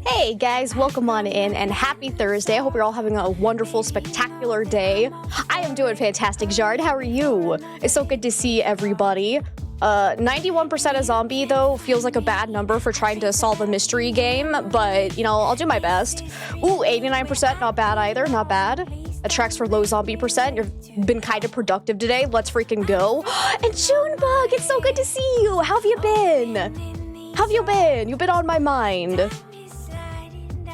Hey guys, welcome on in and happy Thursday. I hope you're all having a wonderful, spectacular day. I am doing fantastic, Jard. How are you? It's so good to see everybody. 91% of zombie, though, feels like a bad number for trying to solve a mystery game, but, you know, I'll do my best. Ooh, 89%, not bad either, not bad. That tracks for low zombie percent. You've been kind of productive today. Let's freaking go. And Junebug, it's so good to see you. How have you been? How have you been? You've been on my mind.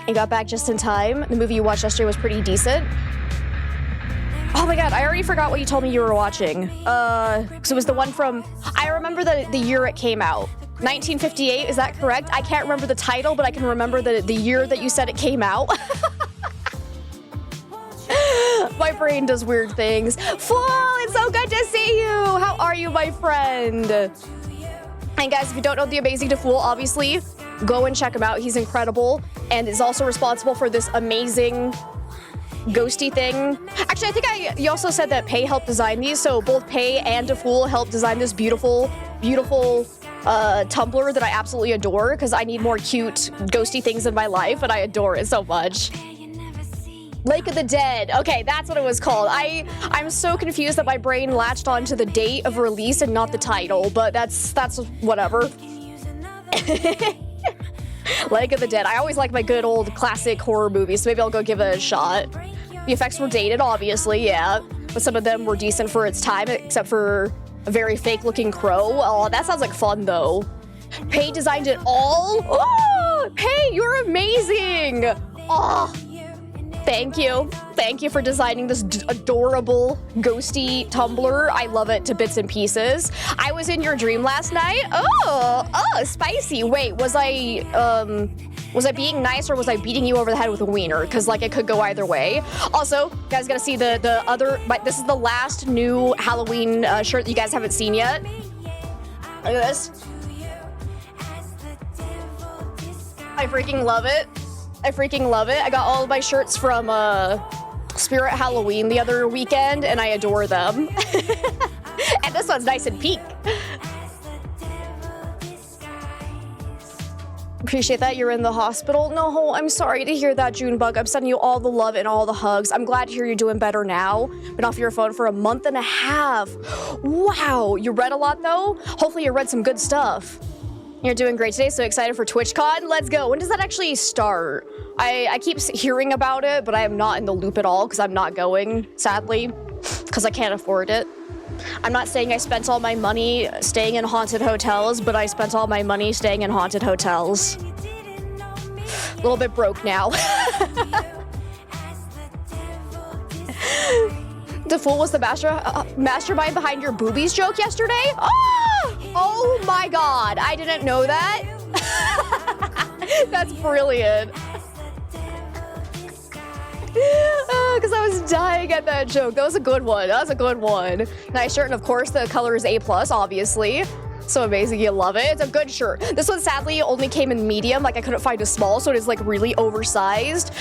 And got back just in time. The movie you watched yesterday was pretty decent. Oh my god, I already forgot what you told me you were watching. So it was the one from... I remember the year it came out. 1958, is that correct? I can't remember the title, but I can remember the year that you said it came out. My brain does weird things. Fool, it's so good to see you! How are you, my friend? And guys, if you don't know the amazing DeFool, obviously, go and check him out. He's incredible and is also responsible for this amazing ghosty thing. Actually, I think you also said that Pei helped design these, so both Pei and DeFool helped design this beautiful, beautiful Tumblr that I absolutely adore because I need more cute ghosty things in my life and I adore it so much. Lake of the Dead. Okay, that's what it was called. I'm so confused that my brain latched onto the date of release and not the title, but that's whatever. Lake of the Dead. I always like my good old classic horror movies, so maybe I'll go give it a shot. The effects were dated, obviously, yeah, but some of them were decent for its time, except for a very fake-looking crow. Oh, that sounds like fun, though. Pei designed it all. Oh, Pei, you're amazing. Oh. Thank you. Thank you for designing this adorable, ghosty Tumblr. I love it to bits and pieces. I was in your dream last night. Oh, spicy. Wait, was I being nice or was I beating you over the head with a wiener? Because, like, it could go either way. Also, you guys gotta see the other, this is the last new Halloween shirt that you guys haven't seen yet. Look at this. I freaking love it. I freaking love it. I got all of my shirts from Spirit Halloween the other weekend, and I adore them. And this one's nice and pink. Appreciate that you're in the hospital. No, I'm sorry to hear that, Junebug. I'm sending you all the love and all the hugs. I'm glad to hear you're doing better now. Been off your phone for a month and a half. Wow, you read a lot, though? Hopefully you read some good stuff. You're doing great today. So excited for TwitchCon. Let's go. When does that actually start? I keep hearing about it, but I am not in the loop at all because I'm not going, sadly, because I can't afford it. I'm not saying I spent all my money staying in haunted hotels, but I spent all my money staying in haunted hotels. A little bit broke now. The fool was the mastermind behind your boobies joke yesterday? Oh my god, I didn't know that. That's brilliant. Because I was dying at that joke. That was a good one. That was a good one. Nice shirt, and of course the color is A+, obviously. So amazing, you love it. It's a good shirt. This one sadly only came in medium, like I couldn't find a small, so it is like really oversized.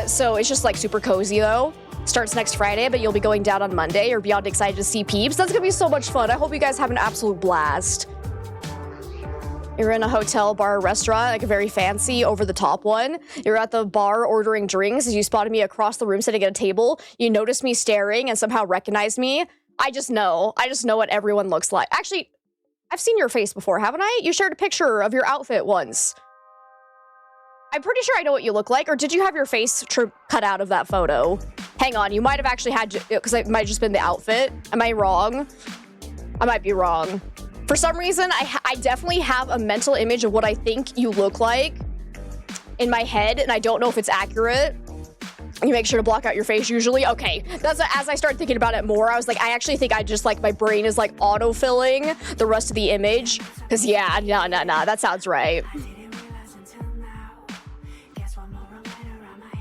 So it's just like super cozy though. Starts next Friday, but you'll be going down on Monday. You're beyond excited to see peeps. That's gonna be so much fun. I hope you guys have an absolute blast. You're in a hotel, bar, restaurant, like a very fancy, over-the-top one. You're at the bar ordering drinks as you spotted me across the room sitting at a table. You noticed me staring and somehow recognized me. I just know what everyone looks like. Actually, I've seen your face before, haven't I? You shared a picture of your outfit once. I'm pretty sure I know what you look like, or did you have your face cut out of that photo? Hang on, you might have actually had, because it might have just been the outfit. Am I wrong? I might be wrong. For some reason, I definitely have a mental image of what I think you look like in my head, and I don't know if it's accurate. You make sure to block out your face usually. Okay, that's as I started thinking about it more, I was like, I actually think I just like my brain is like auto-filling the rest of the image. Because yeah, nah, that sounds right.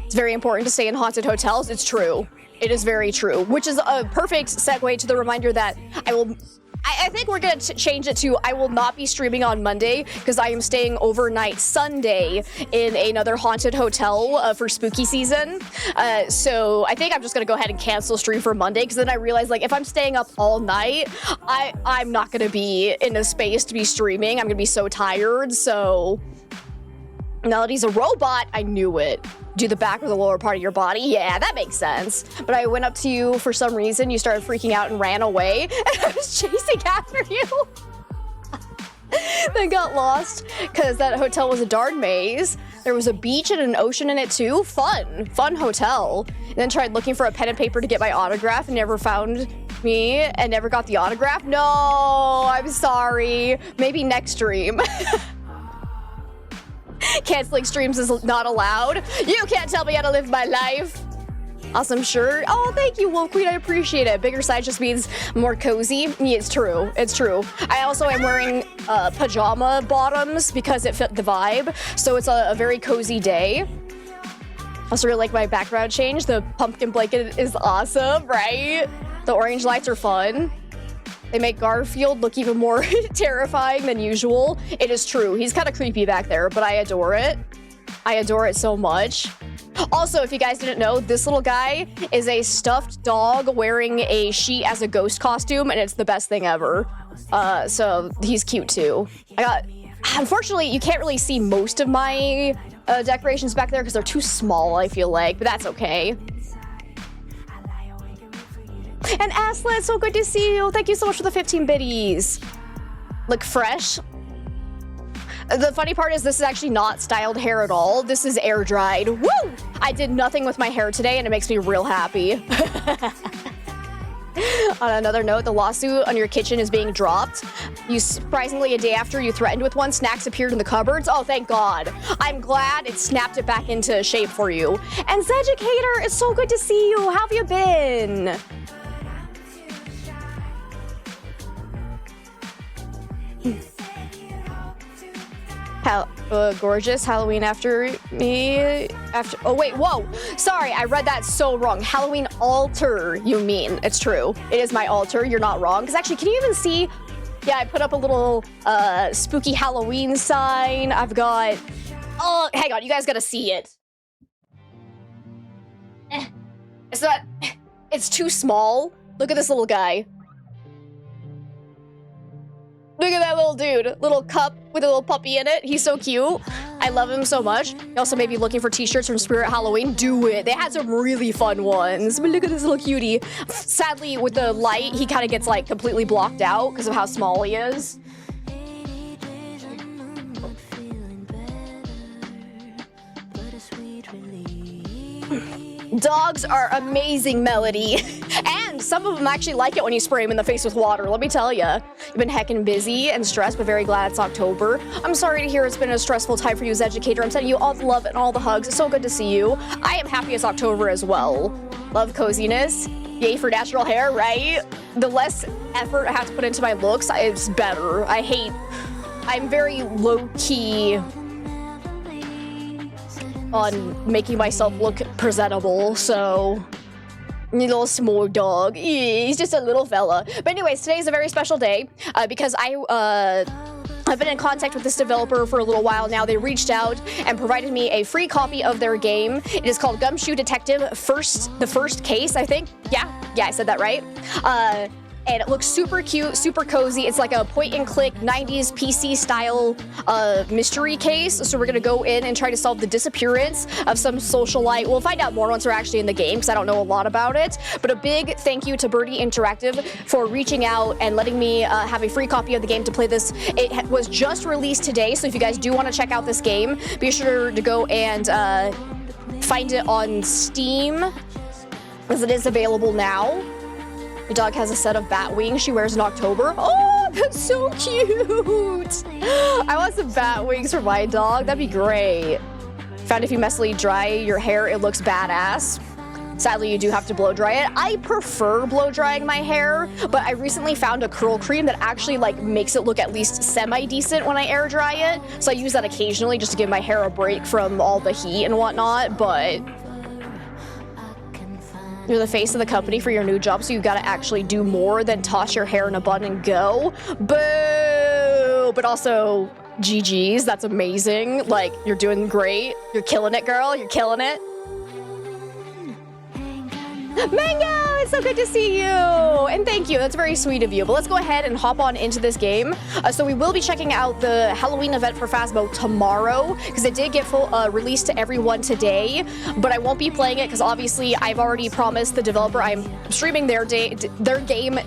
It's very important to stay in haunted hotels. It's true. It is very true, which is a perfect segue to the reminder that I think we're gonna change it to I will not be streaming on Monday because I am staying overnight Sunday in another haunted hotel for spooky season. So I think I'm just gonna go ahead and cancel stream for Monday because then I realized like if I'm staying up all night, I'm not gonna be in a space to be streaming. I'm gonna be so tired. So Melody's a robot. I knew it. Do the back or the lower part of your body? Yeah, that makes sense. But I went up to you for some reason. You started freaking out and ran away. And I was chasing after you. Then got lost because that hotel was a darn maze. There was a beach and an ocean in it too. Fun hotel. And then tried looking for a pen and paper to get my autograph and never found me and never got the autograph. No, I'm sorry. Maybe next stream. Canceling streams is not allowed. You can't tell me how to live my life. Awesome shirt. Oh, thank you, Wolf Queen. I appreciate it. Bigger size just means more cozy. Yeah, it's true. It's true. I also am wearing pajama bottoms because it fit the vibe. So it's a very cozy day. Also really like my background change. The pumpkin blanket is awesome, right? The orange lights are fun. They make Garfield look even more terrifying than usual. It is true. He's kind of creepy back there, but I adore it. I adore it so much. Also, if you guys didn't know, this little guy is a stuffed dog wearing a sheet as a ghost costume, and it's the best thing ever. So he's cute too. Unfortunately, you can't really see most of my decorations back there because they're too small, I feel like, but that's okay. And Aslan, so good to see you. Thank you so much for the 15 biddies. Look fresh. The funny part is this is actually not styled hair at all. This is air dried. Woo! I did nothing with my hair today and it makes me real happy. On another note, the lawsuit on your kitchen is being dropped. You surprisingly, a day after you threatened with one, snacks appeared in the cupboards. Oh, thank God. I'm glad it snapped it back into shape for you. And Zeducator, it's so good to see you. How have you been? Gorgeous Halloween after me. Oh wait, whoa, sorry, I read that so wrong. Halloween altar, you mean? It's true. It is my altar. You're not wrong. Because actually, can you even see? Yeah, I put up a little spooky Halloween sign. I've got. Oh, hang on, you guys gotta see it. It's not. It's too small. Look at this little guy. Look at that little dude. Little cup with a little puppy in it. He's so cute. I love him so much. You also may be looking for t-shirts from Spirit Halloween. Do it. They had some really fun ones. But look at this little cutie. Sadly, with the light, he kind of gets like completely blocked out because of how small he is. Dogs are amazing, Melody. And some of them actually like it when you spray them in the face with water, let me tell you. You've been heckin' busy and stressed, but very glad it's October. I'm sorry to hear it's been a stressful time for you as educator. I'm sending you all the love and all the hugs. It's so good to see you. I am happy it's October as well. Love coziness. Yay for natural hair, right? The less effort I have to put into my looks, it's better. I'm very low-key on making myself look presentable, so little small dog. He's just a little fella. But anyways, today is a very special day because I've been in contact with this developer for a little while now. They reached out and provided me a free copy of their game. It is called Gumshoe Detective the First Case, I think. Yeah, I said that right. And it looks super cute, super cozy. It's like a point-and-click 90s PC style mystery case. So we're gonna go in and try to solve the disappearance of some socialite. We'll find out more once we're actually in the game because I don't know a lot about it. But a big thank you to Birdie Interactive for reaching out and letting me have a free copy of the game to play this. It was just released today, so if you guys do want to check out this game, be sure to go and find it on Steam because it is available now. The dog has a set of bat wings she wears in October. Oh, that's so cute. I want some bat wings for my dog. That'd be great. Found if you messily dry your hair, it looks badass. Sadly, you do have to blow dry it. I prefer blow drying my hair, but I recently found a curl cream that actually like makes it look at least semi-decent when I air dry it. So I use that occasionally just to give my hair a break from all the heat and whatnot, but you're the face of the company for your new job, so you gotta actually do more than toss your hair in a bun and go. Boo! But also, GG's, that's amazing. Like, you're doing great. You're killing it, girl. You're killing it. Mango, it's so good to see you. And thank you, that's very sweet of you. But let's go ahead and hop on into this game. So we will be checking out the Halloween event for Phasmo tomorrow because it did get full released to everyone today. But I won't be playing it because obviously I've already promised the developer I'm streaming their game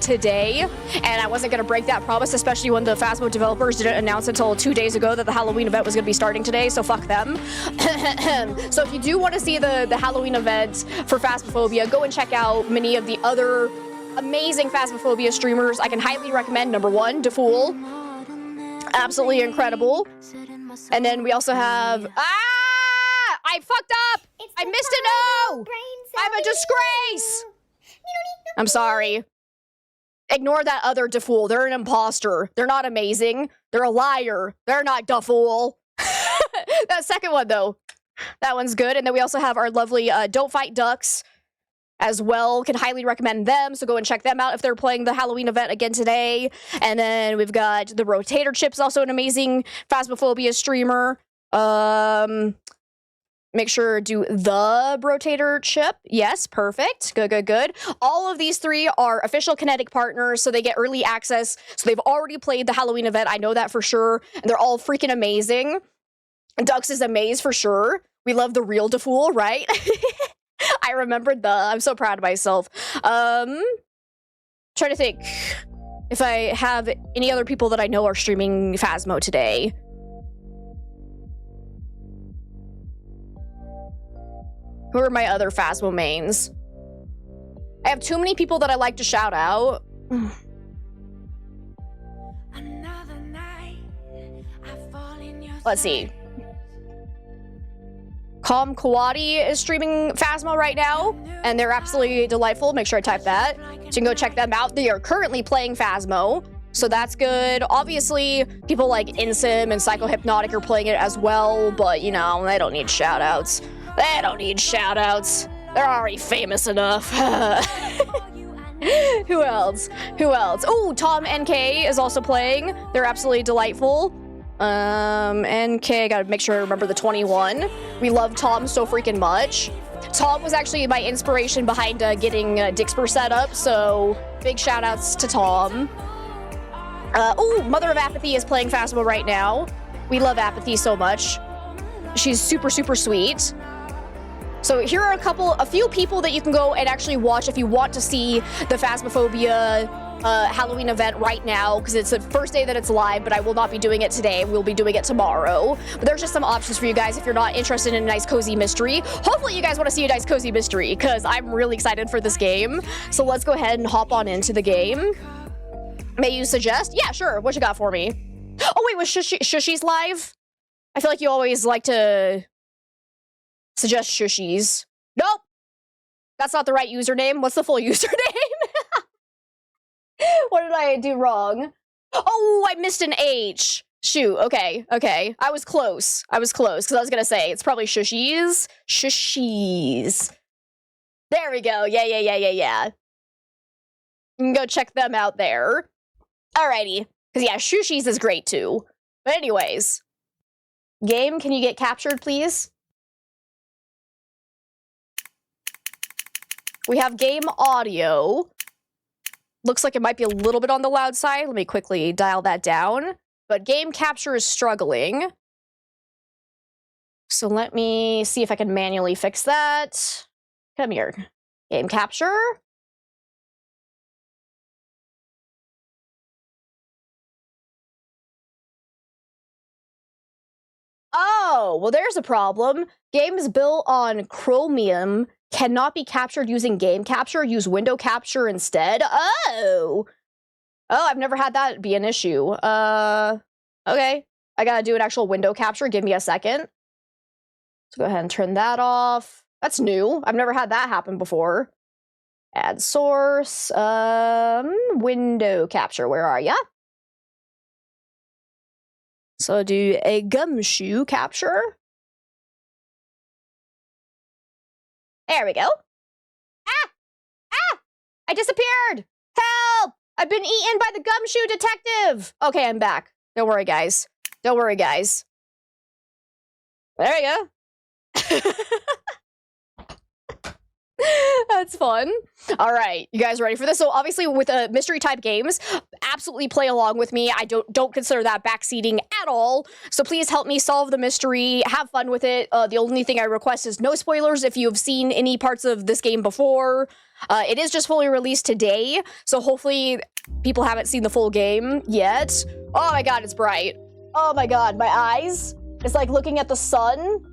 today. And I wasn't gonna break that promise, especially when the Phasmo developers didn't announce until 2 days ago that the Halloween event was gonna be starting today, so fuck them. So if you do want to see the Halloween event for Phasmophobia, go and check out many of the other amazing Phasmophobia streamers. I can highly recommend number one, DeFool. Absolutely incredible. And then we also have... I fucked up! I missed an O! I'm a disgrace! I'm sorry. Ignore that other DeFool. They're an imposter. They're not amazing. They're a liar. They're not DeFool. That second one, though. That one's good. And then we also have our lovely Don't Fight Ducks as well. Can highly recommend them, so go and check them out if they're playing the Halloween event again today. And then we've got the Rotator Chips, also an amazing Phasmophobia streamer. Make sure to do the Rotator Chip. Yes, perfect. Good. All of these three are official Kinetic partners, so they get early access. So they've already played the Halloween event. I know that for sure. And they're all freaking amazing. Ducks is a maze for sure. We love the real DeFool, right? I remembered I'm so proud of myself. Trying to think if I have any other people that I know are streaming Phasmo today. Who are my other Phasmo mains? I have too many people that I like to shout out. Let's see. Calm Kawadi is streaming Phasmo right now, and they're absolutely delightful. Make sure I type that. So you can go check them out. They are currently playing Phasmo, so that's good. Obviously, people like Insim and Psychohypnotic are playing it as well, but, you know, they don't need shout-outs. They don't need shout-outs. They're already famous enough. Who else? Oh, Tom NK is also playing. They're absolutely delightful. NK, gotta make sure I remember the 21. We love Tom so freaking much. Tom was actually my inspiration behind getting Dixper set up, so big shout outs to Tom. Oh, Mother of Apathy is playing Phasmo right now. We love Apathy so much. She's super sweet. So here are a few people that you can go and actually watch if you want to see the Phasmophobia Halloween event right now because it's the first day that it's live, but I will not be doing it today. We'll be doing it tomorrow. But there's just some options for you guys if you're not interested in a nice cozy mystery. Hopefully you guys want to see a nice cozy mystery because I'm really excited for this game. So let's go ahead and hop on into the game. May you suggest? Yeah, sure. What you got for me? Oh, wait, was Shushies live? I feel like you always like to suggest Shushies. Nope. That's not the right username. What's the full username? What did I do wrong? Oh, I missed an H. Shoot, okay. I was close, because I was gonna say, it's probably Shushies. Shushies. There we go, yeah. You can go check them out there. Alrighty, because yeah, Shushies is great too. But anyways, game, can you get captured, please? We have game audio. Looks like it might be a little bit on the loud side. Let me quickly dial that down. But game capture is struggling. So let me see if I can manually fix that. Come here. Game capture. Oh, well, there's a problem. Games built on Chromium cannot be captured using game capture. Use window capture instead. Oh, I've never had that be an issue. Okay. I gotta do an actual window capture. Give me a second. Let's go ahead and turn that off. That's new. I've never had that happen before. Add source. Window capture. Where are ya? So do a gumshoe capture. There we go. Ah! I disappeared! Help! I've been eaten by the gumshoe detective! Okay, I'm back. Don't worry, guys. Don't worry, guys. There we go. That's fun. All right, you guys ready for this? So obviously with mystery type games, absolutely play along with me. I don't consider that backseating at all. So please help me solve the mystery. Have fun with it. The only thing I request is no spoilers if you've seen any parts of this game before. It is just fully released today, so hopefully people haven't seen the full game yet. Oh my god, it's bright. Oh my god, my eyes. It's like looking at the sun.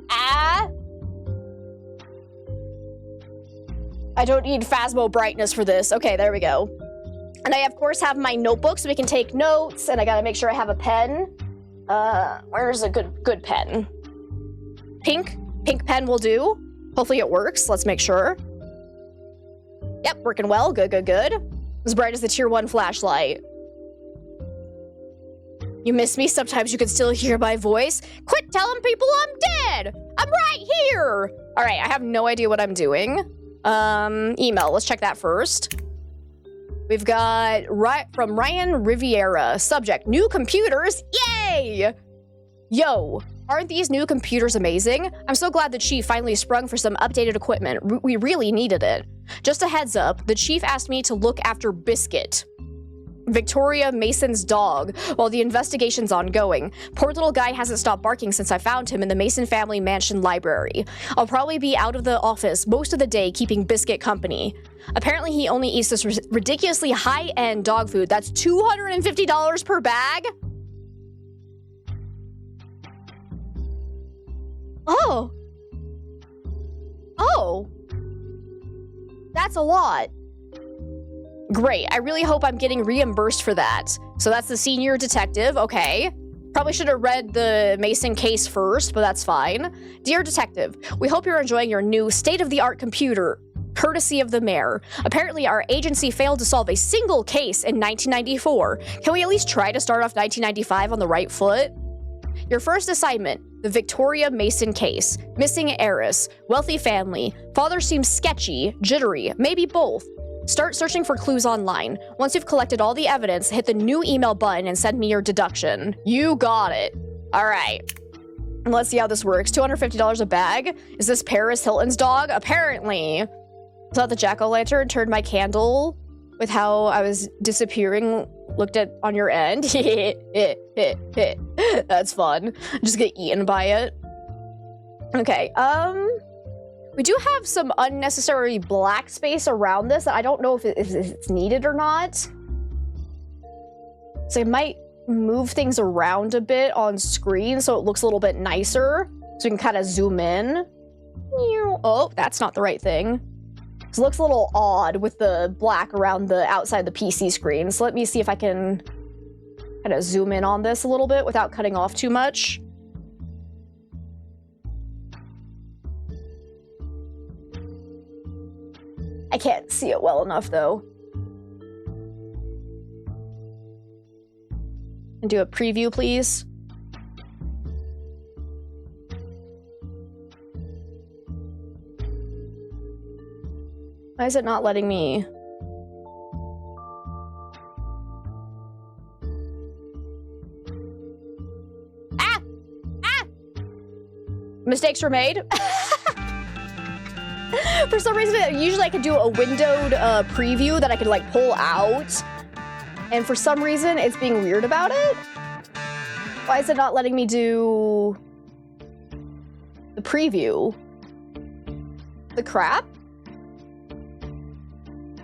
Ah. I don't need Phasmo brightness for this. Okay, there we go. And I, of course, have my notebook so we can take notes, and I gotta make sure I have a pen. Where's a good pen? Pink pen will do. Hopefully it works. Let's make sure. Yep, working well. Good. As bright as the tier 1 flashlight. You miss me? Sometimes you can still hear my voice. Quit telling people I'm dead! I'm right here! Alright, I have no idea what I'm doing. Email. Let's check that first. We've got from Ryan Riviera. Subject, new computers. Yay! Yo, aren't these new computers amazing? I'm so glad the chief finally sprung for some updated equipment. We really needed it. Just a heads up, the chief asked me to look after Biscuit, Victoria Mason's dog, while the investigation's ongoing. Poor little guy hasn't stopped barking since I found him in the Mason family mansion library. I'll probably be out of the office most of the day keeping Biscuit company. Apparently he only eats this ridiculously high-end dog food that's $250 per bag. Oh. That's a lot. Great, I really hope I'm getting reimbursed for that. So that's the senior detective, okay. Probably should have read the Mason case first, but that's fine. Dear detective, we hope you're enjoying your new state-of-the-art computer, courtesy of the mayor. Apparently our agency failed to solve a single case in 1994. Can we at least try to start off 1995 on the right foot? Your first assignment, the Victoria Mason case. Missing heiress, wealthy family. Father seems sketchy, jittery, maybe both. Start searching for clues online. Once you've collected all the evidence, hit the new email button and send me your deduction. You got it. All right. Let's see how this works. $250 a bag? Is this Paris Hilton's dog? Apparently. I thought the jack-o'-lantern turned my candle with how I was disappearing looked at on your end. That's fun. Just get eaten by it. Okay, we do have some unnecessary black space around this that I don't know if it's needed or not. So I might move things around a bit on screen so it looks a little bit nicer. So we can kind of zoom in. Oh, that's not the right thing. So it looks a little odd with the black around the outside the PC screen. So let me see if I can kind of zoom in on this a little bit without cutting off too much. I can't see it well enough though. And do a preview, please. Why is it not letting me? Ah! Ah! Mistakes were made. For some reason, usually I could do a windowed preview that I could like pull out. And for some reason, it's being weird about it. Why is it not letting me do the preview? The crap?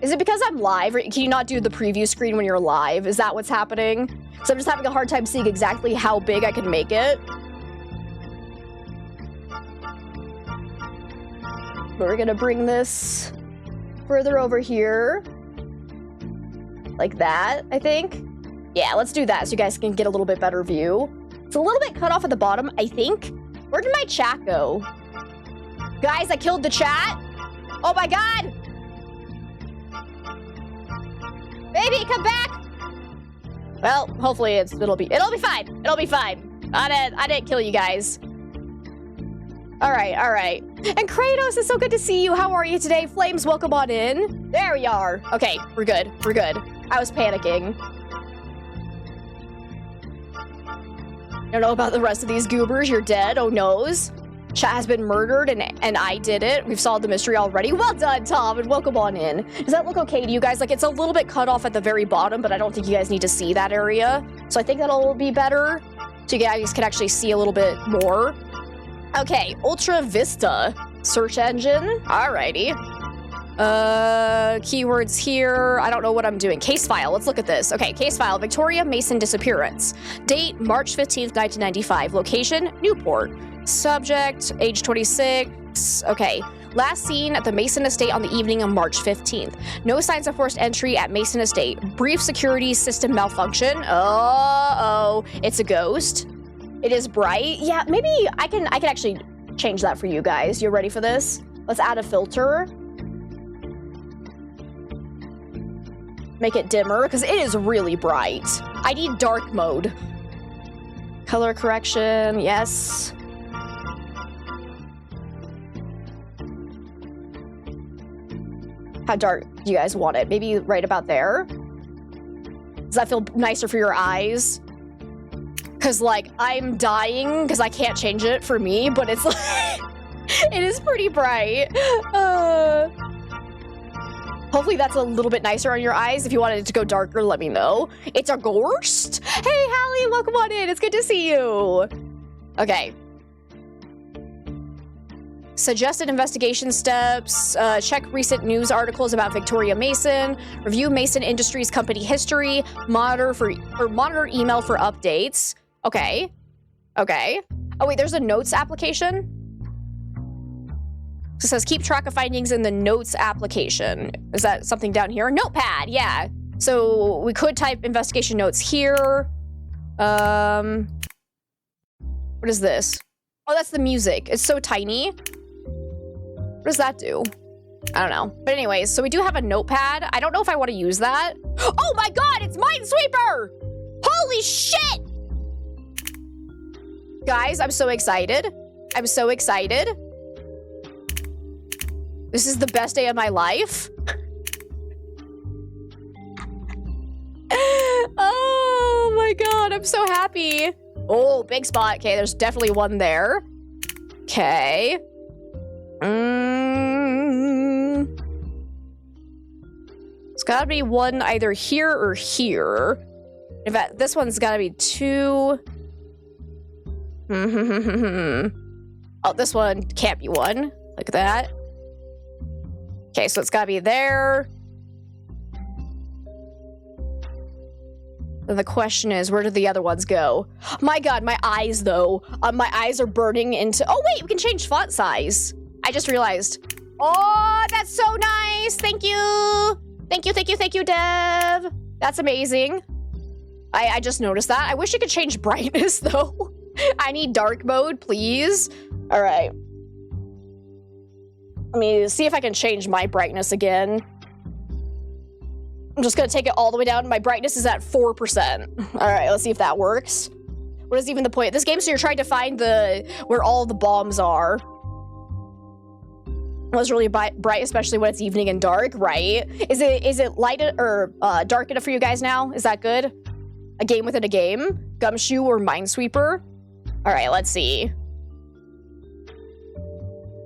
Is it because I'm live? Can you not do the preview screen when you're live? Is that what's happening? So I'm just having a hard time seeing exactly how big I can make it. But we're gonna bring this further over here. Like that, I think. Yeah, let's do that so you guys can get a little bit better view. It's a little bit cut off at the bottom, I think. Where did my chat go? Guys, I killed the chat. Oh my god! Baby, come back! Well, hopefully it'll be fine. It'll be fine. I didn't kill you guys. All right. And Kratos, it's so good to see you. How are you today? Flames, welcome on in. There we are. Okay, we're good. I was panicking. I don't know about the rest of these goobers. You're dead. Oh noes. Chat has been murdered and I did it. We've solved the mystery already. Well done, Tom, and welcome on in. Does that look okay to you guys? Like, it's a little bit cut off at the very bottom, but I don't think you guys need to see that area. So I think that'll be better. So you guys can actually see a little bit more. Okay, Ultra Vista search engine. Alrighty. Keywords here. I don't know what I'm doing. Case file. Let's look at this. Okay, case file. Victoria Mason disappearance. Date, March 15th, 1995. Location, Newport. Subject, age 26. Okay. Last seen at the Mason estate on the evening of March 15th. No signs of forced entry at Mason estate. Brief security system malfunction. Uh-oh. It's a ghost. It is bright. Yeah, maybe I can actually change that for you guys. You ready for this? Let's add a filter. Make it dimmer, because it is really bright. I need dark mode. Color correction, yes. How dark do you guys want it? Maybe right about there? Does that feel nicer for your eyes? Because, like, I'm dying because I can't change it for me, but it's like... it is pretty bright. Hopefully that's a little bit nicer on your eyes. If you wanted it to go darker, let me know. It's a ghost. Hey, Hallie, welcome on in. It's good to see you. Okay. Suggested investigation steps. Check recent news articles about Victoria Mason. Review Mason Industries company history. Monitor email for updates. Okay. Okay. Oh, wait, there's a notes application? So it says keep track of findings in the notes application. Is that something down here? Notepad, yeah. So we could type investigation notes here. What is this? Oh, that's the music. It's so tiny. What does that do? I don't know. But anyways, so we do have a notepad. I don't know if I want to use that. Oh my god, it's Minesweeper! Holy shit! Guys, I'm so excited. I'm so excited. This is the best day of my life. Oh my god, I'm so happy. Oh, big spot. Okay, there's definitely one there. Okay. It's gotta be one either here or here. In fact, this one's gotta be two. Oh, this one can't be one. Like that. Okay, so it's gotta be there. Then the question is, where did the other ones go? My god, my eyes, though. My eyes are burning into... Oh, wait, we can change font size. I just realized. Oh, that's so nice. Thank you. Thank you, thank you, thank you, Dev. That's amazing. I just noticed that. I wish you could change brightness, though. I need dark mode, please. All right. Let me see if I can change my brightness again. I'm just gonna take it all the way down. My brightness is at 4%. All right, let's see if that works. What is even the point of this game? So you're trying to find where all the bombs are. It was really bright, especially when it's evening and dark, right? Is it light or dark enough for you guys now? Is that good? A game within a game? Gumshoe or Minesweeper? All right, let's see.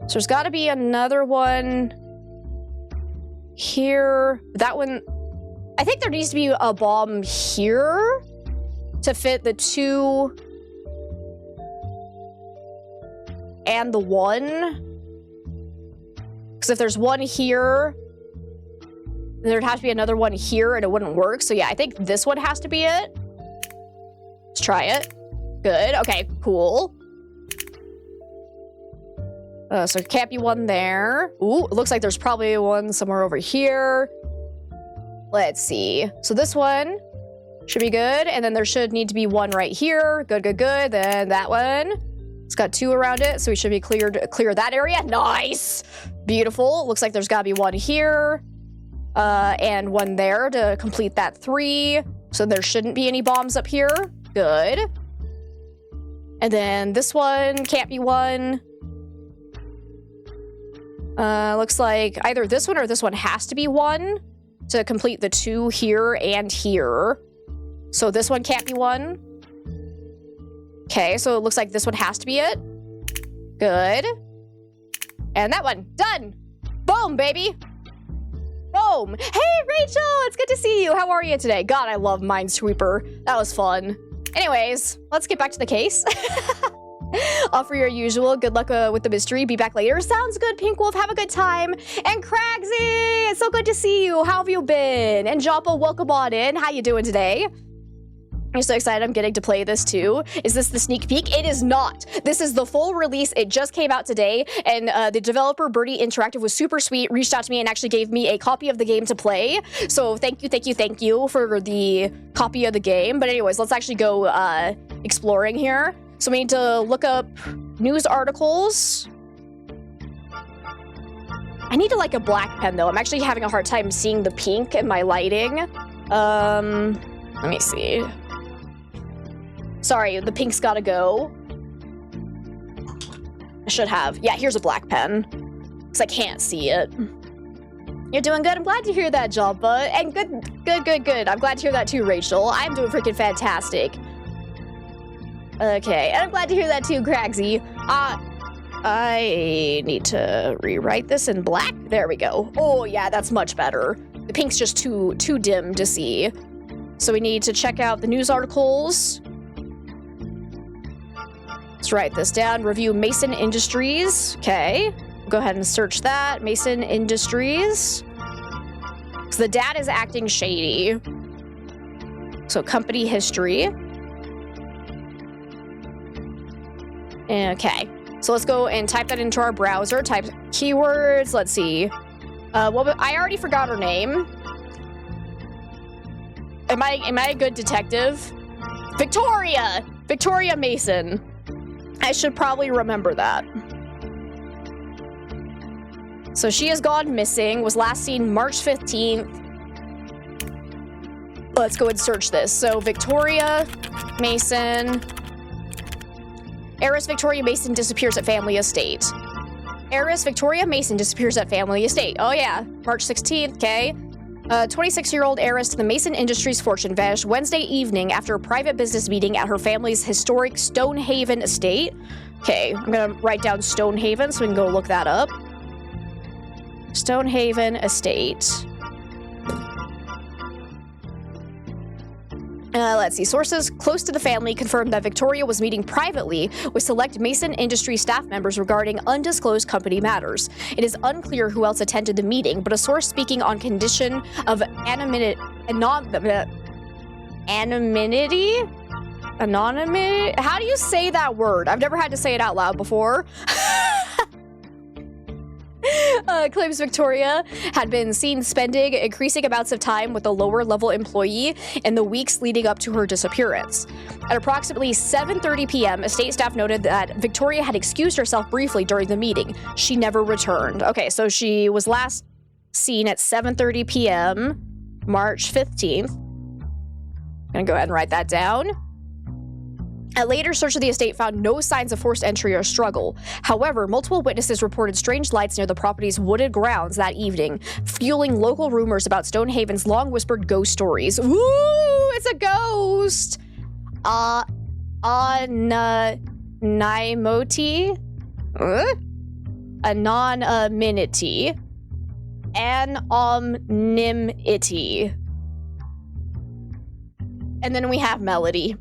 So there's got to be another one here. That one, I think there needs to be a bomb here to fit the 2 and the 1. Because if there's one here, there'd have to be another one here and it wouldn't work. So yeah, I think this one has to be it. Let's try it. Good. Okay, cool. So it can't be one there. Ooh, it looks like there's probably one somewhere over here. Let's see. So this one should be good. And then there should need to be one right here. Good, good, good. Then that one. It's got 2 around it, so we should be clear that area. Nice. Beautiful. Looks like there's got to be one here. And one there to complete that 3. So there shouldn't be any bombs up here. Good. And then this one can't be one. Looks like either this one or this one has to be one to complete the 2 here and here. So this one can't be one. Okay, so it looks like this one has to be it. Good. And that one. Done. Boom, baby. Boom. Hey, Rachel, it's good to see you. How are you today? God, I love Minesweeper. That was fun. Anyways, let's get back to the case. Offer your usual. Good luck with the mystery. Be back later. Sounds good, Pink Wolf. Have a good time. And Cragsy, it's so good to see you. How have you been? And Joppa, welcome on in. How you doing today? I'm so excited I'm getting to play this too. Is this the sneak peek? It is not. This is the full release. It just came out today, and the developer Birdie Interactive was super sweet, reached out to me and actually gave me a copy of the game to play. So thank you for the copy of the game. But anyways, let's actually go exploring here. So we need to look up news articles. I need to like a black pen though. I'm actually having a hard time seeing the pink in my lighting. Let me see. Sorry, the pink's gotta go. I should have. Yeah, here's a black pen. Because I can't see it. You're doing good. I'm glad to hear that, Joppa. And good. I'm glad to hear that too, Rachel. I'm doing freaking fantastic. Okay, and I'm glad to hear that too, Cragsy. I need to rewrite this in black. There we go. Oh, yeah, that's much better. The pink's just too dim to see. So we need to check out the news articles. Let's write this down. Review Mason Industries. Okay. Go ahead and search that. Mason Industries. So the dad is acting shady. So company history. Okay. So let's go and type that into our browser. Type keywords. Let's see. I already forgot her name. Am I a good detective? Victoria! Victoria Mason. I should probably remember that. So she has gone missing, was last seen March 15th. Let's go and search this. So Victoria Mason. Heiress Victoria Mason disappears at family estate. Heiress Victoria Mason disappears at family estate. Oh yeah, March 16th, okay. 26-year-old heiress to the Mason Industries fortune vanished Wednesday evening after a private business meeting at her family's historic Stonehaven estate. Okay, I'm gonna write down Stonehaven so we can go look that up. Stonehaven estate. Let's see. Sources close to the family confirmed that Victoria was meeting privately with select Mason Industries staff members regarding undisclosed company matters. It is unclear who else attended the meeting, but a source speaking on condition of Anonymity? Anonymity? How do you say that word? I've never had to say it out loud before. Claims Victoria had been seen spending increasing amounts of time with a lower-level employee in the weeks leading up to her disappearance. At approximately 7:30 p.m., estate staff noted that Victoria had excused herself briefly during the meeting. She never returned. Okay, so she was last seen at 7:30 p.m., March 15th. I'm gonna go ahead and write that down. A later search of the estate found no signs of forced entry or struggle. However, multiple witnesses reported strange lights near the property's wooded grounds that evening, fueling local rumors about Stonehaven's long-whispered ghost stories. Ooh, it's a ghost! Anonymity? Anonymity. Anonymity. And then we have Melody.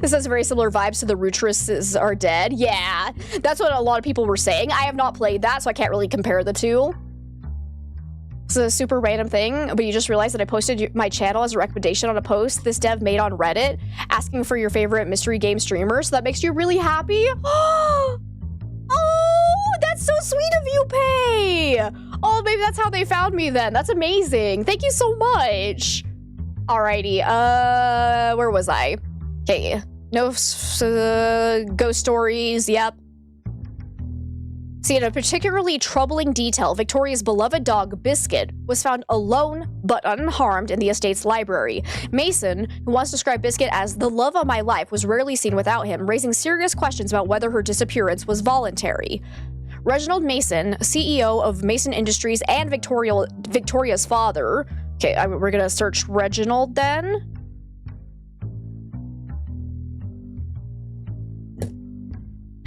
This has very similar vibes to the Rootresses Are Dead. Yeah, that's what a lot of people were saying. I have not played that, so I can't really compare the two. It's a super random thing, but you just realized that I posted my channel as a recommendation on a post this dev made on Reddit asking for your favorite mystery game streamer, so that makes you really happy? Oh, that's so sweet of you, Pay! Oh, maybe that's how they found me then. That's amazing. Thank you so much. Alrighty, where was I? Okay, no ghost stories, yep. See, in a particularly troubling detail, Victoria's beloved dog, Biscuit, was found alone but unharmed in the estate's library. Mason, who once described Biscuit as the love of my life, was rarely seen without him, raising serious questions about whether her disappearance was voluntary. Reginald Mason, CEO of Mason Industries and Victoria's father. Okay, we're gonna search Reginald then.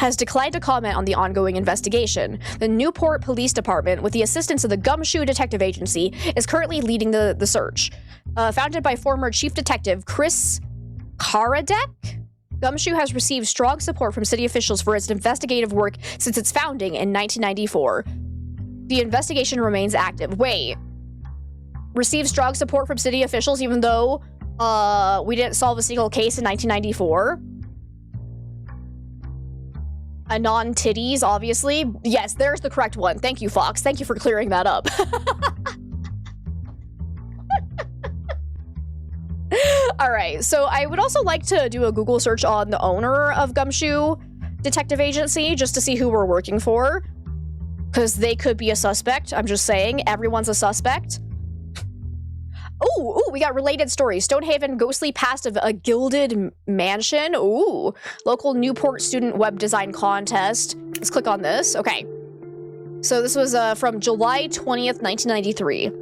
Has declined to comment on the ongoing investigation. The Newport Police Department, with the assistance of the Gumshoe Detective Agency, is currently leading the search. Founded by former Chief Detective Chris Karadek, Gumshoe has received strong support from city officials for its investigative work since its founding in 1994. The investigation remains active. Wait. Received strong support from city officials even though we didn't solve a single case in 1994? Anon titties, obviously. Yes, there's the correct one. Thank you, Fox. Thank you for clearing that up. All right, so I would also like to do a Google search on the owner of Gumshoe Detective Agency just to see who we're working for, because they could be a suspect. I'm just saying, everyone's a suspect. Ooh, we got related stories. Stonehaven ghostly past of a gilded mansion. Ooh, local Newport student web design contest. Let's click on this. Okay. So this was from July 20th, 1993.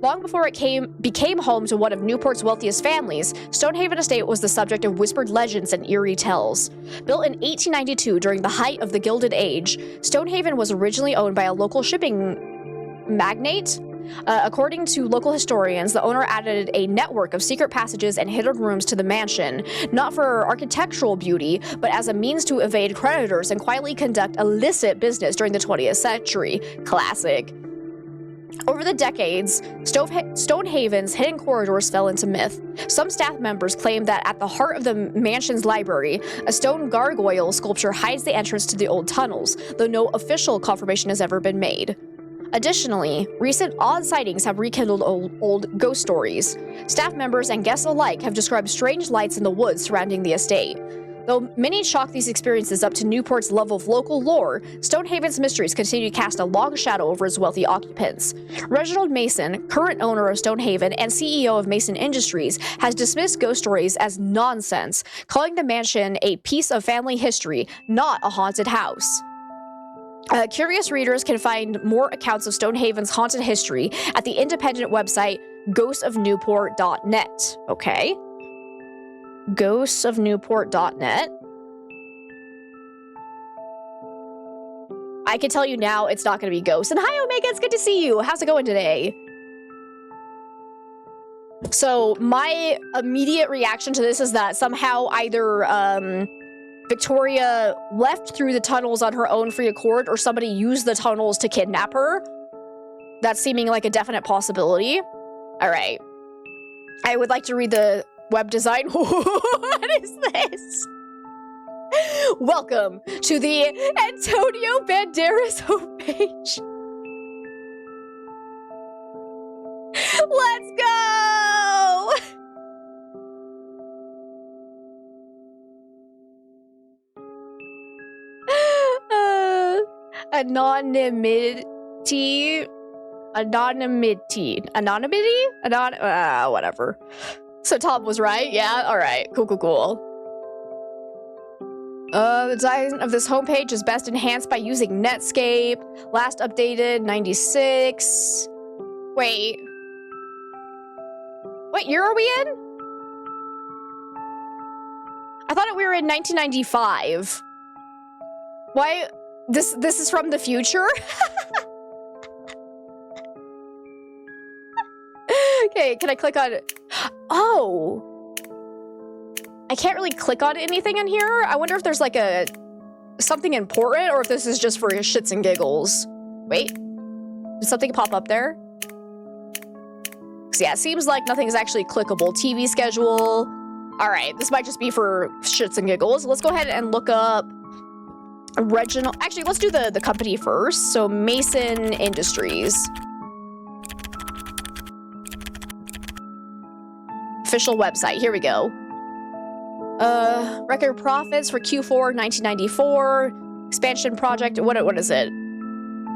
Long before it became home to one of Newport's wealthiest families, Stonehaven Estate was the subject of whispered legends and eerie tales. Built in 1892 during the height of the Gilded Age, Stonehaven was originally owned by a local shipping magnate. According to local historians, the owner added a network of secret passages and hidden rooms to the mansion, not for architectural beauty, but as a means to evade creditors and quietly conduct illicit business during the 20th century. Classic. Over the decades, Stonehaven's hidden corridors fell into myth. Some staff members claim that at the heart of the mansion's library, a stone gargoyle sculpture hides the entrance to the old tunnels, though no official confirmation has ever been made. Additionally, recent odd sightings have rekindled old ghost stories. Staff members and guests alike have described strange lights in the woods surrounding the estate. Though many chalk these experiences up to Newport's level of local lore, Stonehaven's mysteries continue to cast a long shadow over its wealthy occupants. Reginald Mason, current owner of Stonehaven and CEO of Mason Industries, has dismissed ghost stories as nonsense, calling the mansion a piece of family history, not a haunted house. Curious readers can find more accounts of Stonehaven's haunted history at the independent website ghostsofnewport.net. Okay. Ghostsofnewport.net. I can tell you now it's not going to be ghosts. And hi, Omega, it's good to see you. How's it going today? So my immediate reaction to this is that somehow either Victoria left through the tunnels on her own free accord, or somebody used the tunnels to kidnap her. That's seeming like a definite possibility. All right. I would like to read the web design. What is this? Welcome to the Antonio Banderas homepage. Let's go! Anonymity. Whatever. So Tom was right. Yeah. All right. Cool. The design of this homepage is best enhanced by using Netscape. Last updated 96. Wait. What year are we in? I thought we were in 1995. Why? This is from the future? Okay, can I click on it? Oh. I can't really click on anything in here. I wonder if there's like something important or if this is just for shits and giggles. Wait. Did something pop up there? Yeah, it seems like nothing's actually clickable. TV schedule. All right, this might just be for shits and giggles. Let's go ahead and look up Reginald. Actually, let's do the company first. So Mason Industries. Official website. Here we go. Record profits for Q4 1994. Expansion project. What is it?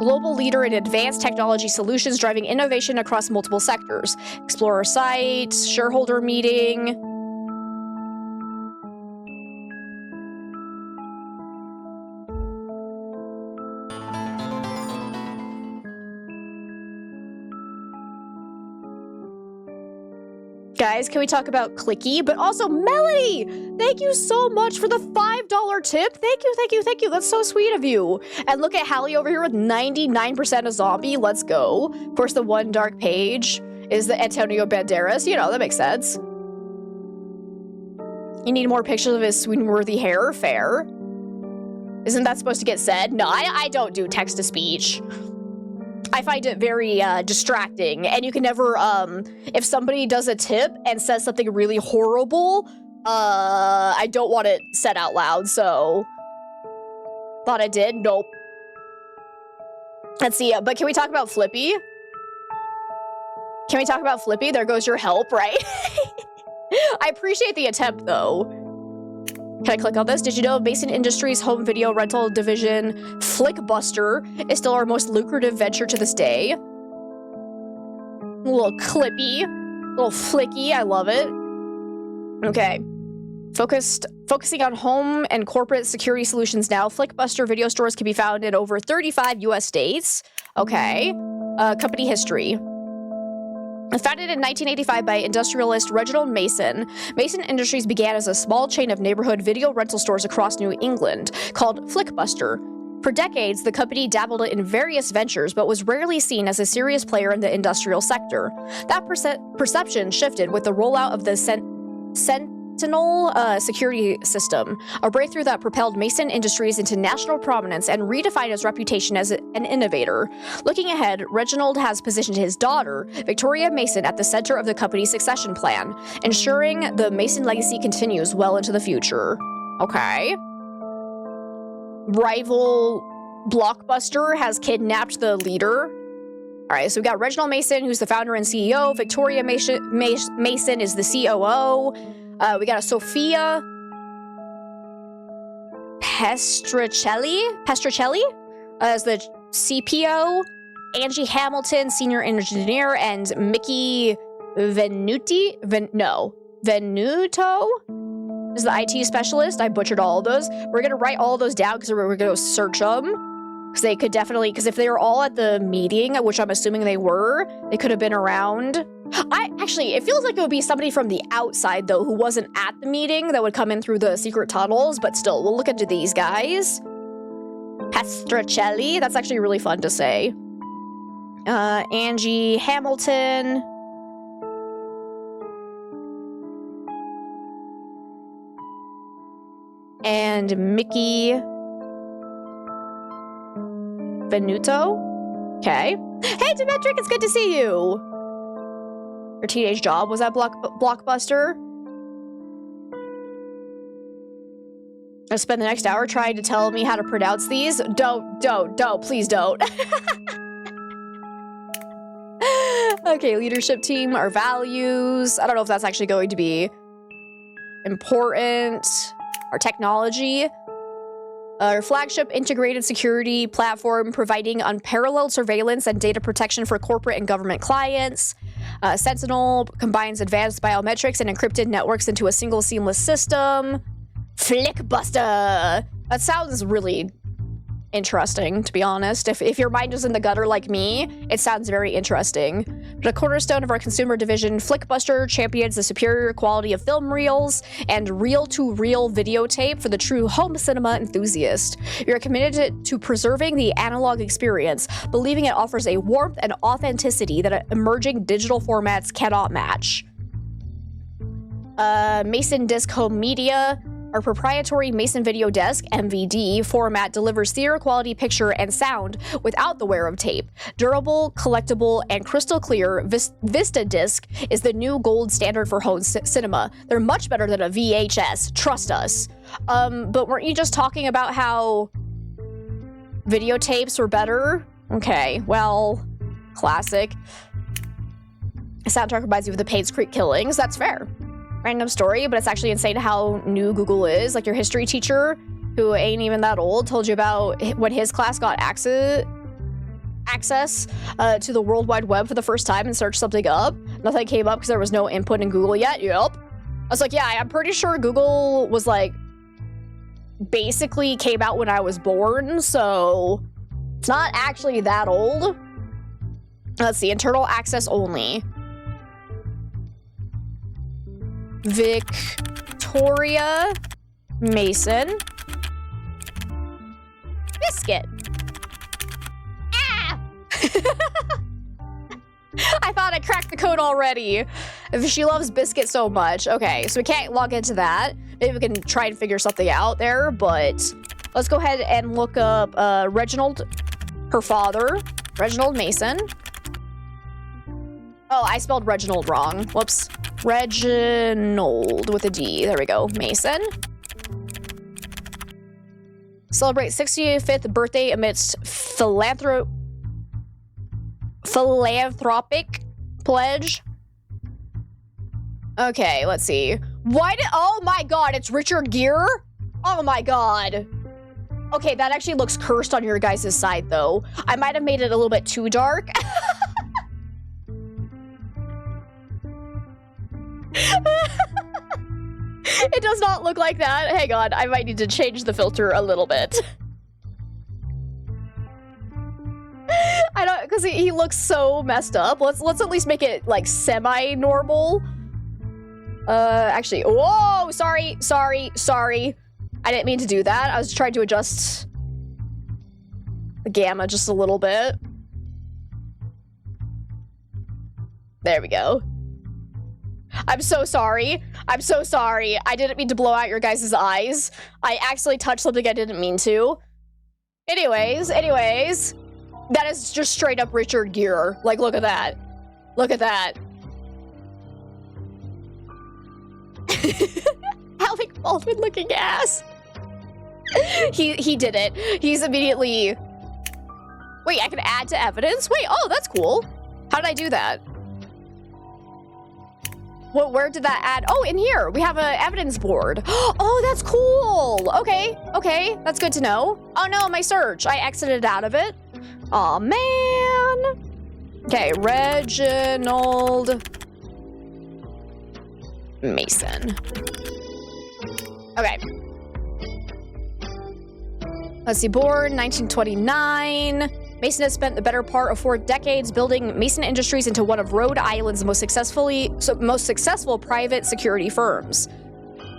Global leader in advanced technology solutions, driving innovation across multiple sectors. Explorer site, shareholder meeting. Guys, can we talk about Clicky? But also Melody! Thank you so much for the $5 tip. Thank you. That's so sweet of you. And look at Hallie over here with 99% a zombie. Let's go. Of course, the one dark page is the Antonio Banderas. You know, that makes sense. You need more pictures of his swoon-worthy hair? Fair. Isn't that supposed to get said? No, I don't do text-to-speech. I find it very distracting, and you can never, if somebody does a tip and says something really horrible, I don't want it said out loud, so thought I did. Nope. Let's see, but can we talk about Flippy? Can we talk about Flippy? There goes your help, right? I appreciate the attempt, though. Can I click on this? Did you know Mason Industries' home video rental division, Flickbuster, is still our most lucrative venture to this day? A little clippy, a little flicky, I love it. Okay. Focusing on home and corporate security solutions now, Flickbuster video stores can be found in over 35 US states. Okay. Company history. Founded in 1985 by industrialist Reginald Mason, Mason Industries began as a small chain of neighborhood video rental stores across New England called Flickbuster. For decades, the company dabbled in various ventures but was rarely seen as a serious player in the industrial sector. That perception shifted with the rollout of the Sentinel security system, a breakthrough that propelled Mason Industries into national prominence and redefined its reputation as an innovator. Looking ahead, Reginald has positioned his daughter, Victoria Mason, at the center of the company's succession plan, ensuring the Mason legacy continues well into the future. Okay. Rival Blockbuster has kidnapped the leader. All right, so we got Reginald Mason, who's the founder and CEO. Victoria Mason is the COO. We got a Sophia Pestricelli as the CPO, Angie Hamilton, senior engineer, and Mickey Venuto is the IT specialist. I butchered all of those. We're gonna write all of those down because we're gonna search them. Because they could definitely, because if they were all at the meeting, which I'm assuming they were, they could have been around. Actually, it feels like it would be somebody from the outside, though, who wasn't at the meeting that would come in through the secret tunnels, but still, we'll look into these guys. Pestricelli, that's actually really fun to say. Angie Hamilton. And Mickey Venuto. Okay. Hey, Demetric, it's good to see you. Your teenage job was at Blockbuster. I spend the next hour trying to tell me how to pronounce these. Don't, please don't. Okay, leadership team, our values. I don't know if that's actually going to be important. Our technology. Our flagship integrated security platform providing unparalleled surveillance and data protection for corporate and government clients. Sentinel combines advanced biometrics and encrypted networks into a single seamless system. Flickbuster! That sounds really interesting, to be honest. If your mind is in the gutter like me, it sounds very interesting. The cornerstone of our consumer division, Flickbuster champions the superior quality of film reels and reel-to-reel videotape for the true home cinema enthusiast. We are committed to preserving the analog experience, believing it offers a warmth and authenticity that emerging digital formats cannot match. Mason Disc Home Media. Our proprietary Mason Video Desk, MVD, format delivers theater-quality picture and sound without the wear of tape. Durable, collectible, and crystal clear, Vista Disc is the new gold standard for home cinema. They're much better than a VHS, trust us. But weren't you just talking about how videotapes were better? Okay, well, classic. Soundtrack reminds me of the Paynes Creek killings, that's fair. Random story, but it's actually insane how new Google is. Like your history teacher, who ain't even that old, told you about when his class got access to the World Wide Web for the first time and searched something up. Nothing came up because there was no input in Google yet. Yep. I was like, yeah, I'm pretty sure Google was like, basically came out when I was born, so it's not actually that old. Let's see, internal access only. Victoria Mason Biscuit. Ah! I thought I cracked the code already. If she loves Biscuit so much. Okay, so we can't log into that. Maybe we can try and figure something out there, but let's go ahead and look up Reginald, her father, Reginald Mason. Oh, I spelled Reginald wrong. Whoops. Reginald with a D. There we go. Mason. Celebrate 65th birthday amidst philanthropic pledge. Okay, let's see. Why did— oh my god, it's Richard Gere? Oh my god. Okay, that actually looks cursed on your guys' side, though. I might have made it a little bit too dark. It does not look like that. Hang on, I might need to change the filter a little bit. I don't— because he looks so messed up. Let's at least make it like semi-normal. Actually, whoa, sorry. I didn't mean to do that. I was trying to adjust the gamma just a little bit. There we go. I'm so sorry. I'm so sorry. I didn't mean to blow out your guys' eyes. I accidentally touched something I didn't mean to. Anyways. That is just straight up Richard Gere. Like, look at that. Look at that. Alec Baldwin looking ass. He did it. He's immediately... Wait, I can add to evidence? Wait, oh, that's cool. How did I do that? What, where did that add? Oh, in here. We have an evidence board. Oh, that's cool. Okay. That's good to know. Oh no, my search. I exited out of it. Aw, man. Okay, Reginald Mason. Okay. Let's see, born 1929. Mason has spent the better part of 4 decades building Mason Industries into one of Rhode Island's most successful private security firms.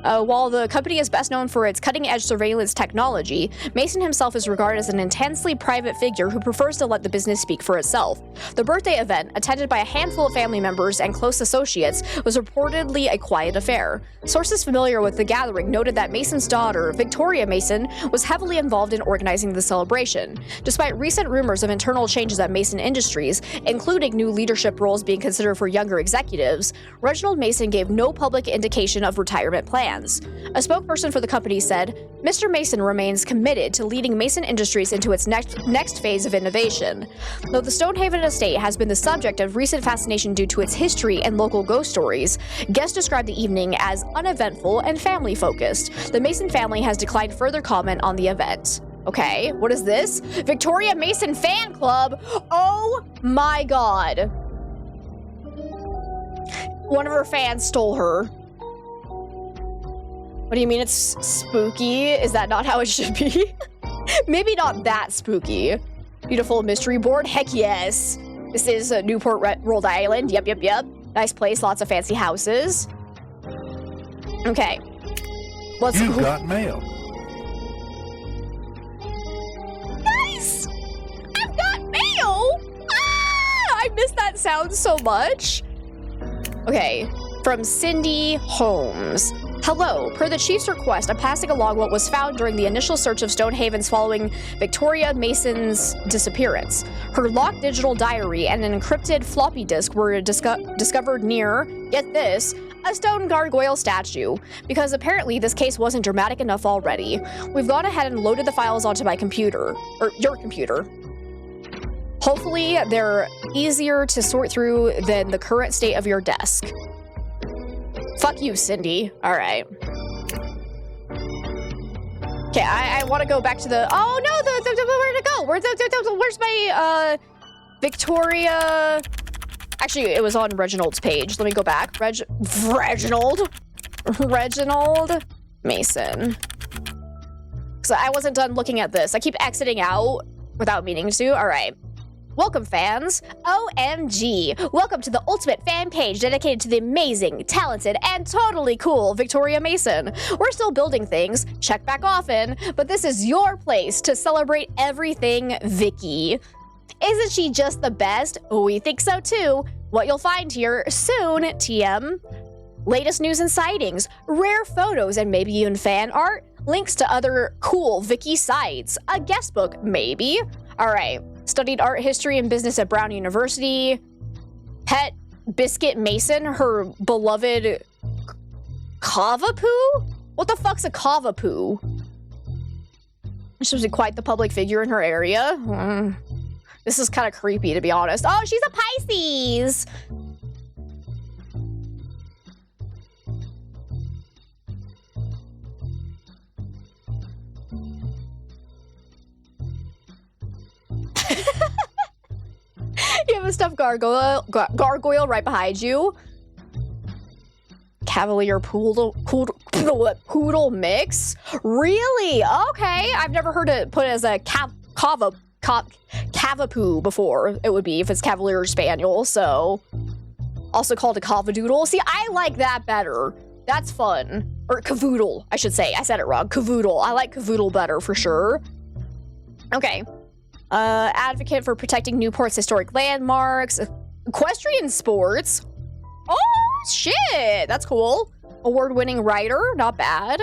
While the company is best known for its cutting-edge surveillance technology, Mason himself is regarded as an intensely private figure who prefers to let the business speak for itself. The birthday event, attended by a handful of family members and close associates, was reportedly a quiet affair. Sources familiar with the gathering noted that Mason's daughter, Victoria Mason, was heavily involved in organizing the celebration. Despite recent rumors of internal changes at Mason Industries, including new leadership roles being considered for younger executives, Reginald Mason gave no public indication of retirement plans. A spokesperson for the company said, "Mr. Mason remains committed to leading Mason Industries into its next phase of innovation." Though the Stonehaven estate has been the subject of recent fascination due to its history and local ghost stories, guests described the evening as uneventful and family-focused. The Mason family has declined further comment on the event. Okay, what is this? Victoria Mason Fan Club? Oh my god. One of her fans stole her. What do you mean it's spooky? Is that not how it should be? Maybe not that spooky. Beautiful mystery board? Heck yes. This is Newport, Rhode Island. Yep. Nice place, lots of fancy houses. Okay. Let's You've got mail. Nice! I've got mail! Ah! I miss that sound so much. Okay, from Cindy Holmes. Hello, per the chief's request, I'm passing along what was found during the initial search of Stonehavens following Victoria Mason's disappearance. Her locked digital diary and an encrypted floppy disk were discovered near, get this, a stone gargoyle statue, because apparently this case wasn't dramatic enough already. We've gone ahead and loaded the files onto my computer, or your computer. Hopefully, they're easier to sort through than the current state of your desk. Fuck you, Cindy. All right. Okay, I want to go back to the. Oh no, where'd it go? Where's my Victoria? Actually, it was on Reginald's page. Let me go back. Reginald Mason. So I wasn't done looking at this. I keep exiting out without meaning to. All right. Welcome, fans. OMG. Welcome to the ultimate fan page dedicated to the amazing, talented, and totally cool Victoria Mason. We're still building things, check back often, but this is your place to celebrate everything Vicky. Isn't she just the best? We think so too. What you'll find here soon, TM. Latest news and sightings, rare photos, and maybe even fan art, links to other cool Vicky sites, a guest book, maybe. All right. Studied art history and business at Brown University. Pet Biscuit Mason, her beloved Cavapoo? What the fuck's a Cavapoo? She's supposed to be quite the public figure in her area. This is kind of creepy, to be honest. Oh, she's a Pisces! You have a stuffed gargoyle right behind you. Cavalier poodle mix? Really? Okay. I've never heard it put as a cavapoo before. It would be if it's Cavalier Spaniel, so also called a cavadoodle. See, I like that better. That's fun. Or cavoodle, I should say. I said it wrong. Cavoodle. I like cavoodle better for sure. Okay. Advocate for protecting Newport's historic landmarks. Equestrian sports. Oh, shit. That's cool. Award-winning writer. Not bad.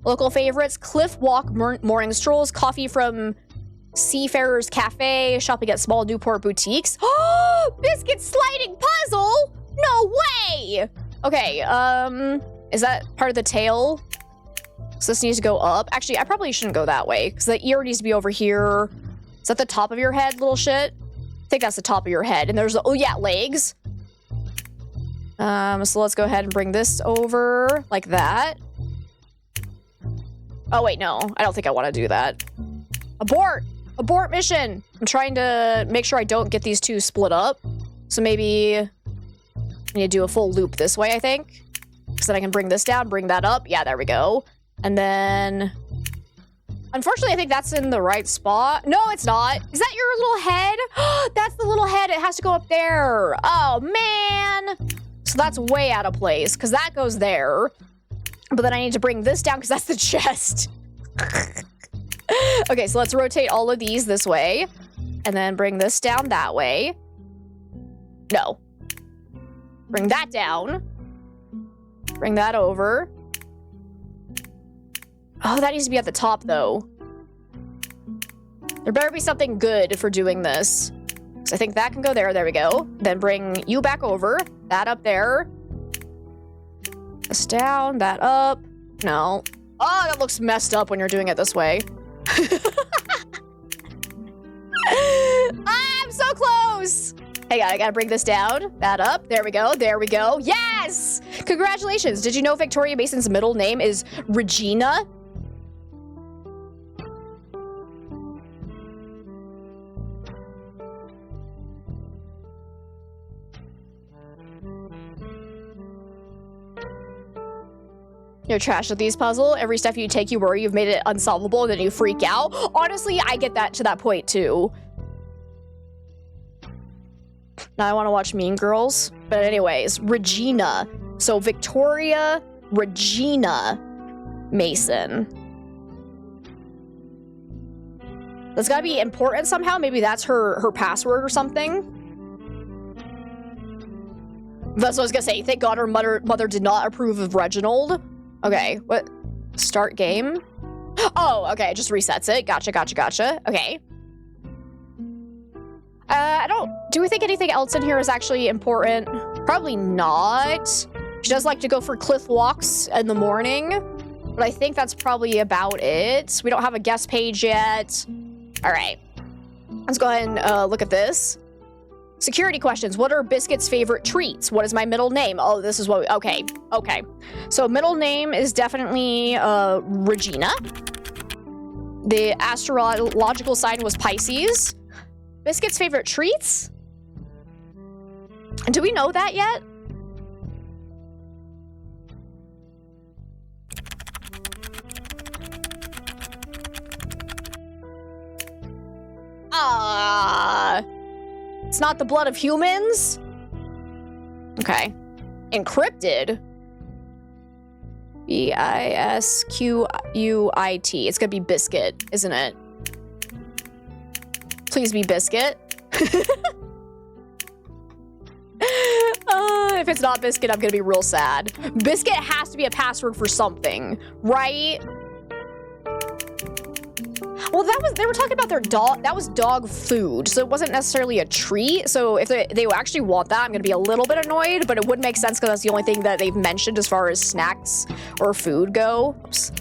Local favorites. Cliff Walk morning strolls. Coffee from Seafarers Cafe. Shopping at small Newport boutiques. Oh, biscuit sliding puzzle. No way. Okay. Is that part of the tail? So this needs to go up. Actually, I probably shouldn't go that way because the ear needs to be over here. Is that the top of your head, little shit? I think that's the top of your head. And there's, oh yeah, legs. So let's go ahead and bring this over like that. Oh wait, no, I don't think I want to do that. Abort! Abort mission! I'm trying to make sure I don't get these two split up. So maybe I need to do a full loop this way, I think. So then I can bring this down, bring that up. Yeah, there we go. And then... Unfortunately, I think that's in the right spot. No, it's not. Is that your little head? That's the little head. It has to go up there. Oh, man. So that's way out of place because that goes there. But then I need to bring this down because that's the chest. Okay, so let's rotate all of these this way. And then bring this down that way. No. Bring that down. Bring that over. Oh, that needs to be at the top, though. There better be something good for doing this. So I think that can go there. There we go. Then bring you back over. That up there. This down. That up. No. Oh, that looks messed up when you're doing it this way. I'm so close. Hang on, I gotta bring this down. That up. There we go. There we go. Yes! Congratulations. Did you know Victoria Mason's middle name is Regina? You're trash at these puzzles. Every step you take, you worry you've made it unsolvable, and then you freak out. Honestly, I get that to that point, too. Now I want to watch Mean Girls. But anyways, Regina. So Victoria Regina Mason. That's gotta be important somehow. Maybe that's her password or something. That's what I was gonna say. Thank God her mother did not approve of Reginald. Okay, what? Start game? Oh, okay, it just resets it. Gotcha, gotcha, gotcha. Okay. Do we think anything else in here is actually important? Probably not. She does like to go for cliff walks in the morning, but I think that's probably about it. We don't have a guest page yet. All right, let's go ahead and look at this. Security questions. What are Biscuit's favorite treats? What is my middle name? Oh, this is what we, okay. So middle name is definitely Regina. The astrological sign was Pisces. Biscuit's favorite treats? Do we know that yet? It's not the blood of humans? Okay. Encrypted? B-I-S-Q-U-I-T. It's gonna be Biscuit, isn't it? Please be Biscuit. If it's not Biscuit, I'm gonna be real sad. Biscuit has to be a password for something, right? Well, they were talking about their dog. That was dog food, so it wasn't necessarily a treat. So if they actually want that, I'm gonna be a little bit annoyed, but it would make sense because that's the only thing that they've mentioned as far as snacks or food go. Oops.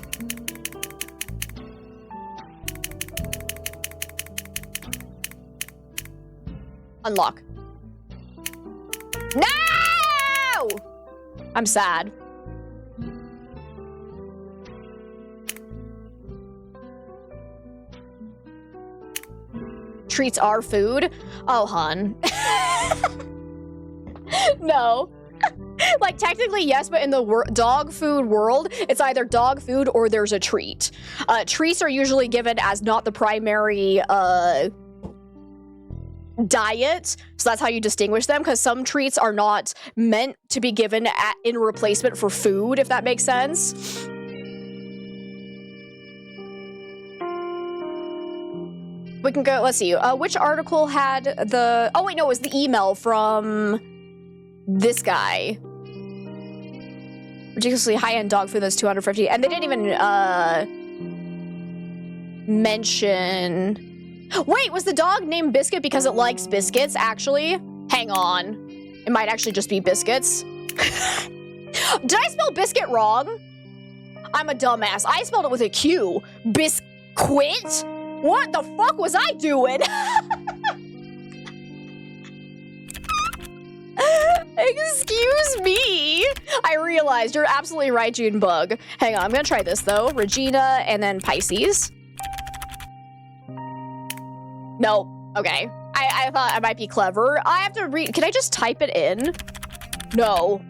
Unlock. No! I'm sad. Treats are food? Oh, hun. No. Like, technically, yes, but in the dog food world, it's either dog food or there's a treat. Treats are usually given as not the primary, diet, so that's how you distinguish them, because some treats are not meant to be given in replacement for food, if that makes sense. We can go, let's see, which article had the, oh wait, no, it was the email from this guy. Ridiculously high-end dog food that's $250, and they didn't even, mention... Wait, was the dog named Biscuit because it likes biscuits, actually? Hang on. It might actually just be biscuits. Did I spell biscuit wrong? I'm a dumbass. I spelled it with a Q. Biscuit? What the fuck was I doing? Excuse me. I realized. You're absolutely right, Junebug. Hang on, I'm gonna try this, though. Regina and then Pisces. Nope. Okay. I thought I might be clever. I have to read. Can I just type it in? No.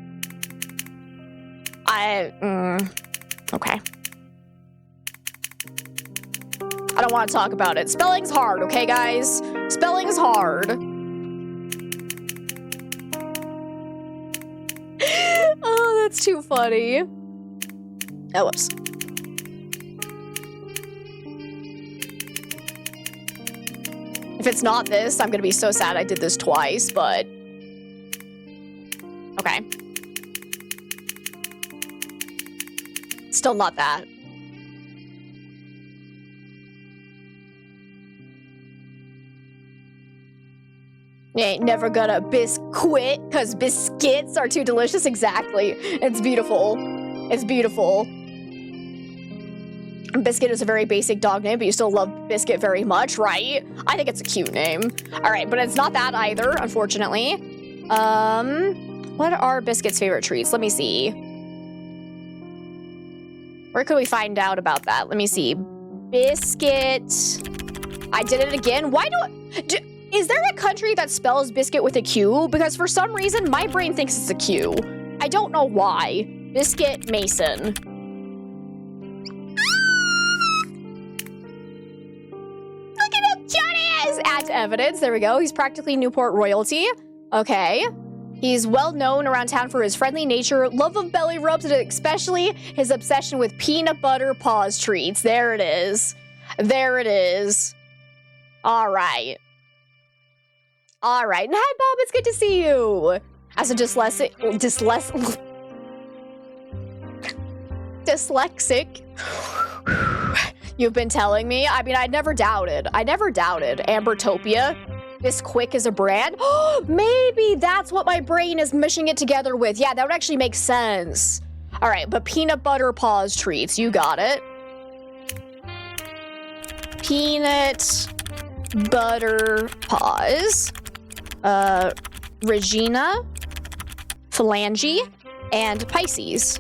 Okay. I don't want to talk about it. Spelling's hard, okay, guys? Spelling's hard. Oh, that's too funny. Oh, whoops. If it's not this, I'm gonna be so sad I did this twice, but... Okay. Still not that. You ain't never gonna biscuit, because biscuits are too delicious. Exactly. It's beautiful. It's beautiful. Biscuit is a very basic dog name, but you still love Biscuit very much, right? I think it's a cute name. All right, but it's not that either, unfortunately. What are Biscuit's favorite treats? Let me see. Where could we find out about that? Let me see. Biscuit. I did it again. Why is there a country that spells biscuit with a Q? Because for some reason, my brain thinks it's a Q. I don't know why. Biscuit Mason. Look at him, Johnny! Add to evidence. There we go. He's practically Newport royalty. Okay. He's well known around town for his friendly nature, love of belly rubs, and especially his obsession with peanut butter paws treats. There it is. There it is. All right. All right. And hi, Bob. It's good to see you. As a dyslexic. You've been telling me. I mean, I never doubted. Ambertopia. This Quick is a brand. Maybe that's what my brain is mushing it together with. Yeah, that would actually make sense. All right, but peanut butter paws treats. You got it. Peanut butter paws. Regina, Phalange, and Pisces.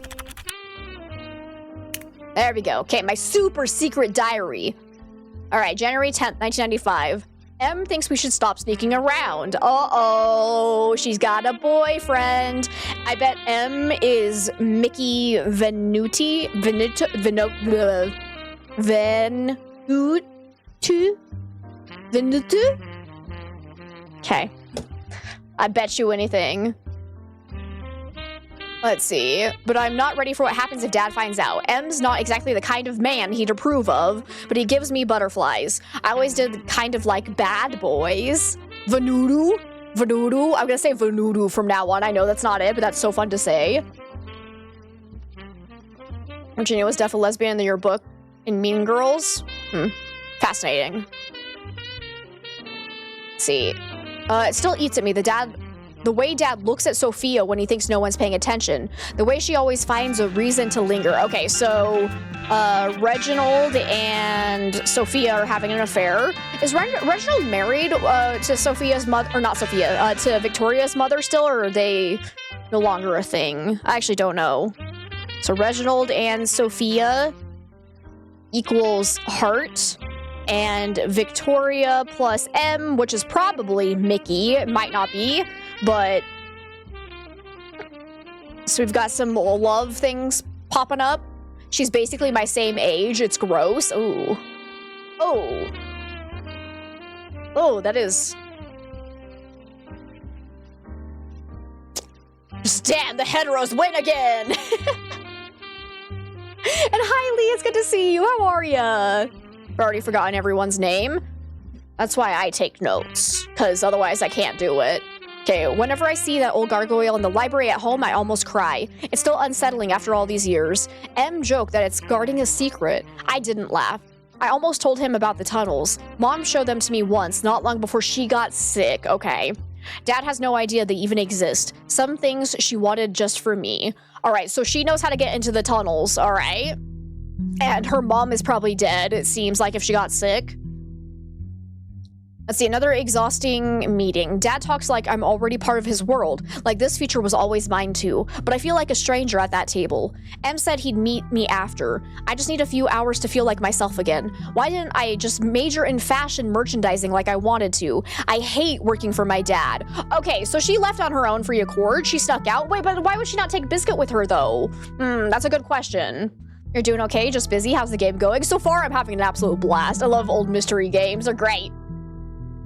There we go. Okay, my super secret diary. All right, January 10th, 1995. M thinks we should stop sneaking around. Uh-oh, she's got a boyfriend. I bet M is Mickey Venuti. Venutu? Okay. I bet you anything. Let's see. But I'm not ready for what happens if Dad finds out. M's not exactly the kind of man he'd approve of, but he gives me butterflies. I always did kind of like bad boys. Venudu? Venudu? I'm gonna say Venudu from now on. I know that's not it, but that's so fun to say. Virginia was deaf a lesbian in your book in Mean Girls? Fascinating. Let's see. It still eats at me. The way Dad looks at Sophia when he thinks no one's paying attention. The way she always finds a reason to linger. Okay, so Reginald and Sophia are having an affair. Is Reginald married to Sophia's mother, or not Sophia, to Victoria's mother still, or are they no longer a thing? I actually don't know. So Reginald and Sophia equals heart. And Victoria plus M, which is probably Mickey. It might not be, but... So we've got some love things popping up. She's basically my same age. It's gross. Ooh. Oh. Oh, that is... Damn, the heteros win again! And hi, Lee. It's good to see you. How are ya? I've already forgotten everyone's name. That's why I take notes, because otherwise I can't do it. Okay, whenever I see that old gargoyle in the library at home, I almost cry. It's still unsettling after all these years. M joked that it's guarding a secret. I didn't laugh. I almost told him about the tunnels. Mom showed them to me once, not long before she got sick. Okay. Dad has no idea they even exist. Some things she wanted just for me. All right, so she knows how to get into the tunnels, all right? And her mom is probably dead, it seems like, if she got sick. Let's see, another exhausting meeting. Dad talks like I'm already part of his world, like this future was always mine too, but I feel like a stranger at that table. M said he'd meet me after. I just need a few hours to feel like myself again. Why didn't I just major in fashion merchandising like I wanted to? I hate working for my dad. Okay, so she left on her own free accord. She snuck out. Wait, but why would she not take Biscuit with her though? That's a good question. You're doing okay? Just busy? How's the game going? So far, I'm having an absolute blast. I love old mystery games. They're great.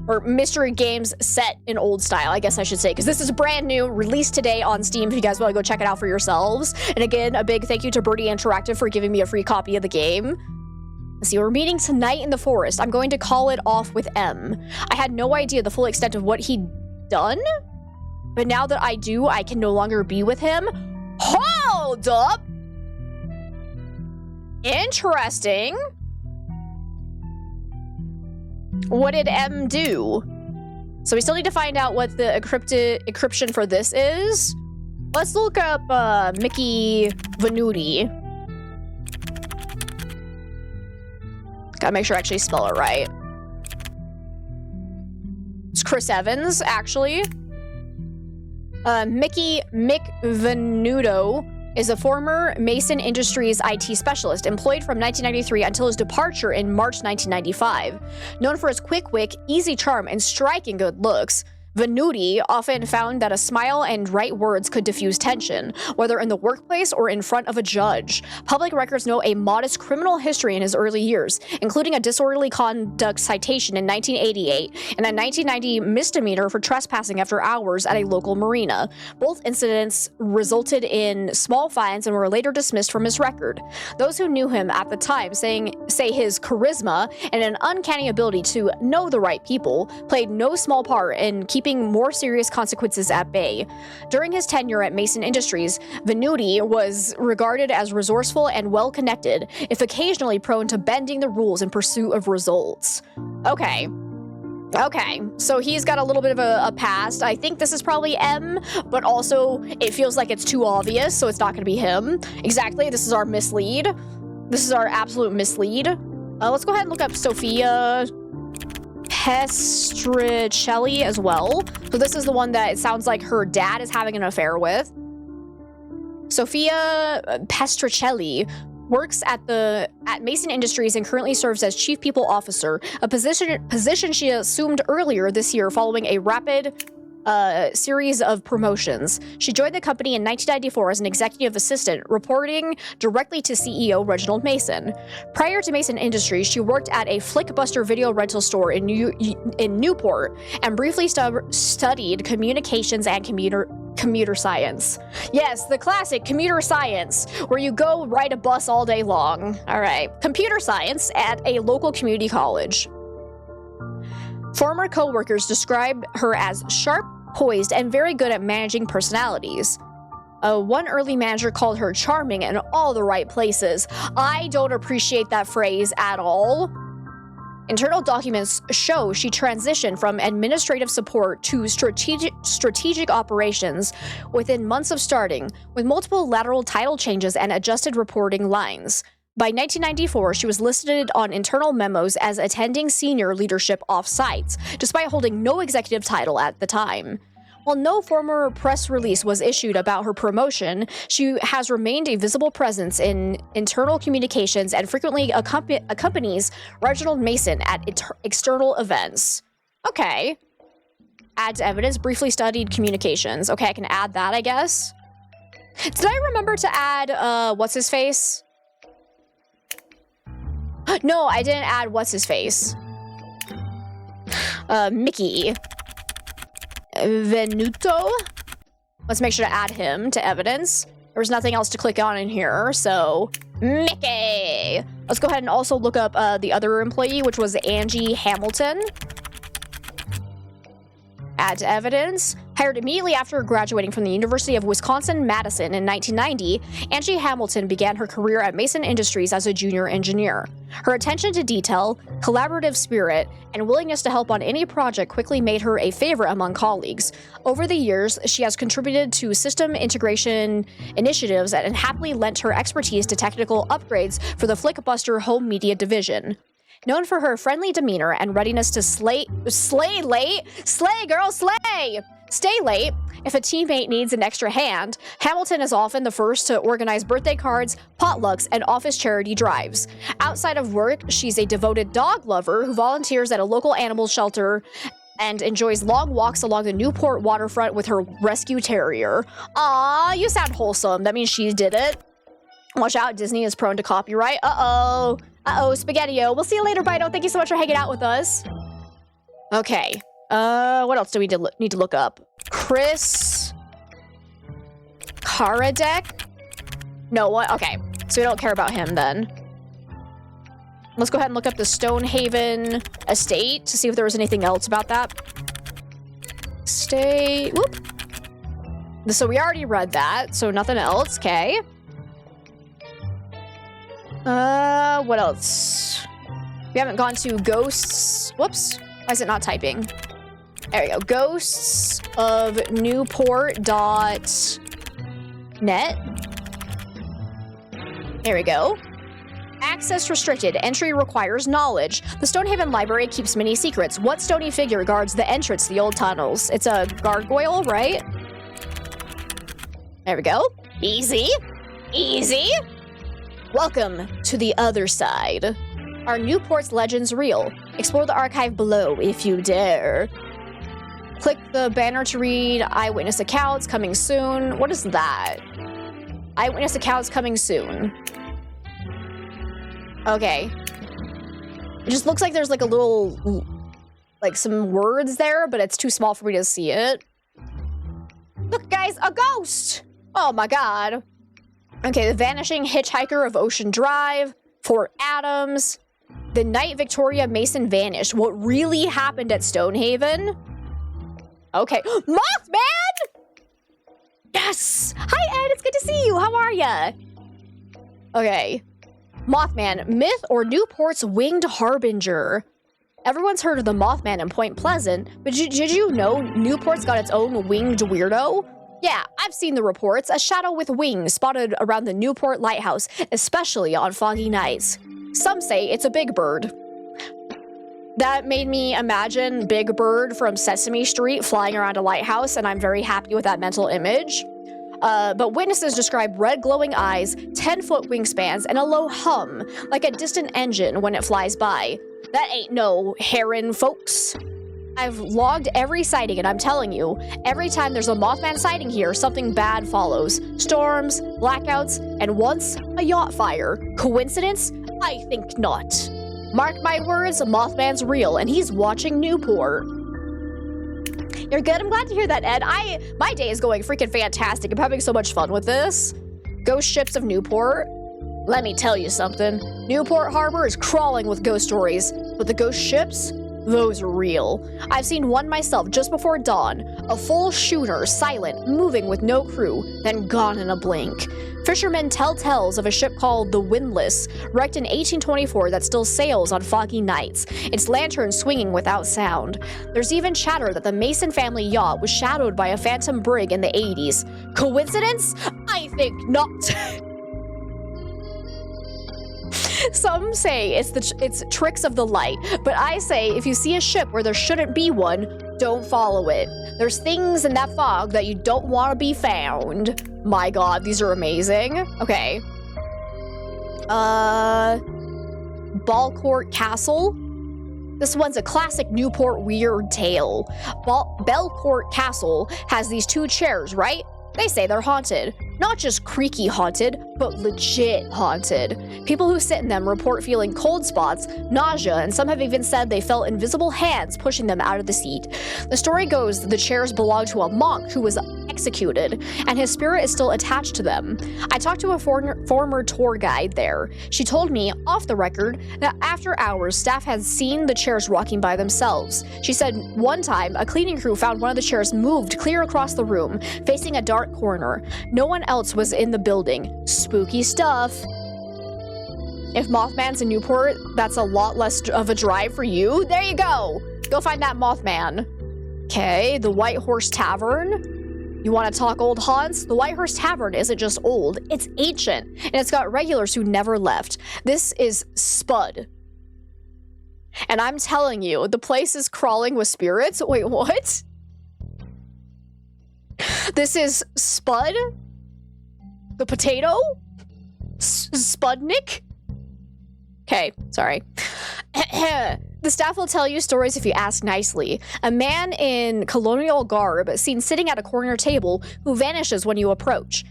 or mystery games set in old style, I guess I should say, because this is brand new, released today on Steam if you guys want to go check it out for yourselves. And again, a big thank you to Birdie Interactive for giving me a free copy of the game. Let's see, we're meeting tonight in the forest. I'm going to call it off with M. I had no idea the full extent of what he'd done, but now that I do, I can no longer be with him. Hold up! Interesting. What did M do? So we still need to find out what the encryption for this is. Let's look up Mickey Venuti. Gotta make sure I actually spell it right. It's Chris Evans, actually. Mick Venuto is a former Mason Industries IT specialist employed from 1993 until his departure in March 1995. Known for his quick wit, easy charm, and striking good looks, Venuti often found that a smile and right words could diffuse tension, whether in the workplace or in front of a judge. Public records know a modest criminal history in his early years, including a disorderly conduct citation in 1988 and a 1990 misdemeanor for trespassing after hours at a local marina. Both incidents resulted in small fines and were later dismissed from his record. Those who knew him at the time say his charisma and an uncanny ability to know the right people played no small part in keeping more serious consequences at bay. During his tenure at Mason Industries, Venuti was regarded as resourceful and well-connected, if occasionally prone to bending the rules in pursuit of results. Okay, so he's got a little bit of a past. I think this is probably M, but also it feels like it's too obvious, so it's not going to be him. Exactly, this is our mislead. This is our absolute mislead. Let's go ahead and look up Sophia Pestricelli as well. So this is the one that it sounds like her dad is having an affair with. Sophia Pestricelli works at Mason Industries and currently serves as Chief People Officer, a position she assumed earlier this year following a rapid series of promotions. She joined the company in 1994 as an executive assistant, reporting directly to CEO Reginald Mason. Prior to Mason Industries, she worked at a Flickbuster video rental store in Newport and briefly studied communications and commuter science. Yes, the classic commuter science, where you go ride a bus all day long. All right, computer science at a local community college. Former co-workers described her as sharp, poised, and very good at managing personalities. One early manager called her charming in all the right places. I don't appreciate that phrase at all. Internal documents show she transitioned from administrative support to strategic operations within months of starting, with multiple lateral title changes and adjusted reporting lines. By 1994, she was listed on internal memos as attending senior leadership off-site, despite holding no executive title at the time. While no formal press release was issued about her promotion, she has remained a visible presence in internal communications and frequently accompanies Reginald Mason at external events. Okay. Add to evidence, briefly studied communications. Okay, I can add that, I guess. Did I remember to add, what's-his-face? No, I didn't add what's-his-face. Mickey Venuto. Let's make sure to add him to evidence. There's nothing else to click on in here, so Mickey. Let's go ahead and also look up the other employee, which was Angie Hamilton. Add to evidence. Hired immediately after graduating from the University of Wisconsin-Madison in 1990, Angie Hamilton began her career at Mason Industries as a junior engineer. Her attention to detail, collaborative spirit, and willingness to help on any project quickly made her a favorite among colleagues. Over the years, she has contributed to system integration initiatives and happily lent her expertise to technical upgrades for the Flickbuster home media division. Known for her friendly demeanor and readiness to stay late if a teammate needs an extra hand, Hamilton is often the first to organize birthday cards, potlucks, and office charity drives. Outside of work, she's a devoted dog lover who volunteers at a local animal shelter and enjoys long walks along the Newport waterfront with her rescue terrier. Aw, you sound wholesome. That means she did it. Watch out, Disney is prone to copyright. Uh-oh, Spaghetti-O. We'll see you later, Bido. Thank you so much for hanging out with us. Okay. What else do we need to look up? Chris Karadek? No, what? Okay. So we don't care about him then. Let's go ahead and look up the Stonehaven estate to see if there was anything else about that. Estate. Whoop. So we already read that, so nothing else. Okay. What else? We haven't gone to ghosts. Whoops. Why is it not typing? There we go. Ghosts of Newport.net. There we go. Access restricted. Entry requires knowledge. The Stonehaven Library keeps many secrets. What stony figure guards the entrance to the old tunnels? It's a gargoyle, right? There we go. Easy. Easy. Welcome to the other side. Are Newport's legends real? Explore the archive below if you dare. Click the banner to read eyewitness accounts coming soon. What is that? Eyewitness accounts coming soon. Okay. It just looks like there's like a little, like some words there, but it's too small for me to see it. Look, guys, a ghost! Oh my god. Okay, the Vanishing Hitchhiker of Ocean Drive, Fort Adams, the night Victoria Mason vanished. What really happened at Stonehaven? Okay, Mothman! Yes! Hi, Ed, it's good to see you. How are ya? Okay. Mothman, myth or Newport's winged harbinger? Everyone's heard of the Mothman in Point Pleasant, but did you know Newport's got its own winged weirdo? Yeah, I've seen the reports. A shadow with wings spotted around the Newport Lighthouse, especially on foggy nights. Some say it's a big bird. That made me imagine Big Bird from Sesame Street flying around a lighthouse, and I'm very happy with that mental image. But witnesses describe red glowing eyes, 10-foot wingspans, and a low hum, like a distant engine when it flies by. That ain't no heron, folks. I've logged every sighting, and I'm telling you, every time there's a Mothman sighting here, something bad follows. Storms, blackouts, and once, a yacht fire. Coincidence? I think not. Mark my words, Mothman's real, and he's watching Newport. You're good? I'm glad to hear that, Ed. My day is going freaking fantastic. I'm having so much fun with this. Ghost ships of Newport. Let me tell you something. Newport Harbor is crawling with ghost stories, but the ghost ships? Those are real. I've seen one myself just before dawn. A full schooner, silent, moving with no crew, then gone in a blink. Fishermen tell tales of a ship called the Windlass, wrecked in 1824 that still sails on foggy nights, its lantern swinging without sound. There's even chatter that the Mason family yacht was shadowed by a phantom brig in the 80s. Coincidence? I think not. Some say it's tricks of the light, but I say if you see a ship where there shouldn't be one, don't follow it. There's things in that fog that you don't want to be found. My god, these are amazing. Okay. Belcourt Castle. This one's a classic Newport weird tale. Belcourt Castle has these two chairs, right? They say they're haunted. Not just creaky haunted, but legit haunted. People who sit in them report feeling cold spots, nausea, and some have even said they felt invisible hands pushing them out of the seat. The story goes that the chairs belong to a monk who was executed, and his spirit is still attached to them. I talked to a former tour guide there. She told me, off the record, that after hours, staff had seen the chairs walking by themselves. She said one time, a cleaning crew found one of the chairs moved clear across the room, facing a dark corner. No one else was in the building. Spooky stuff. If Mothman's in Newport, that's a lot less of a drive for you. There you go. Go find that Mothman. Okay, the White Horse Tavern. You want to talk old haunts? The White Horse Tavern isn't just old, it's ancient, and it's got regulars who never left. This is Spud. And I'm telling you, the place is crawling with spirits. Wait, what? This is Spud? The potato? Spudnik? Okay, sorry. The staff will tell you stories if you ask nicely. A man in colonial garb seen sitting at a corner table who vanishes when you approach.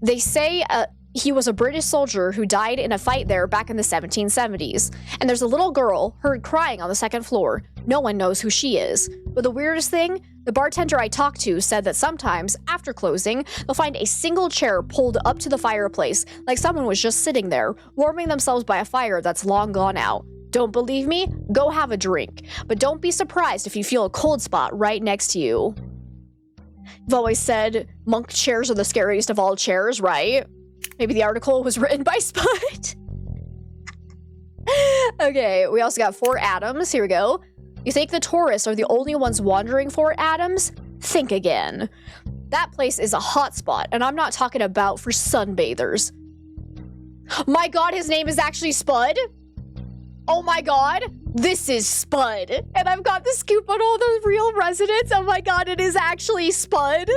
They say he was a British soldier who died in a fight there back in the 1770s. And there's a little girl heard crying on the second floor. No one knows who she is. But the weirdest thing, the bartender I talked to said that sometimes, after closing, they'll find a single chair pulled up to the fireplace, like someone was just sitting there, warming themselves by a fire that's long gone out. Don't believe me? Go have a drink. But don't be surprised if you feel a cold spot right next to you. I've always said monk chairs are the scariest of all chairs, right? Maybe the article was written by Spud. Okay, we also got Fort Adams. Here we go. You think the tourists are the only ones wandering Fort Adams? Think again. That place is a hotspot, and I'm not talking about for sunbathers. My god, his name is actually Spud? Oh my god, this is Spud. And I've got the scoop on all the real residents. Oh my god, it is actually Spud.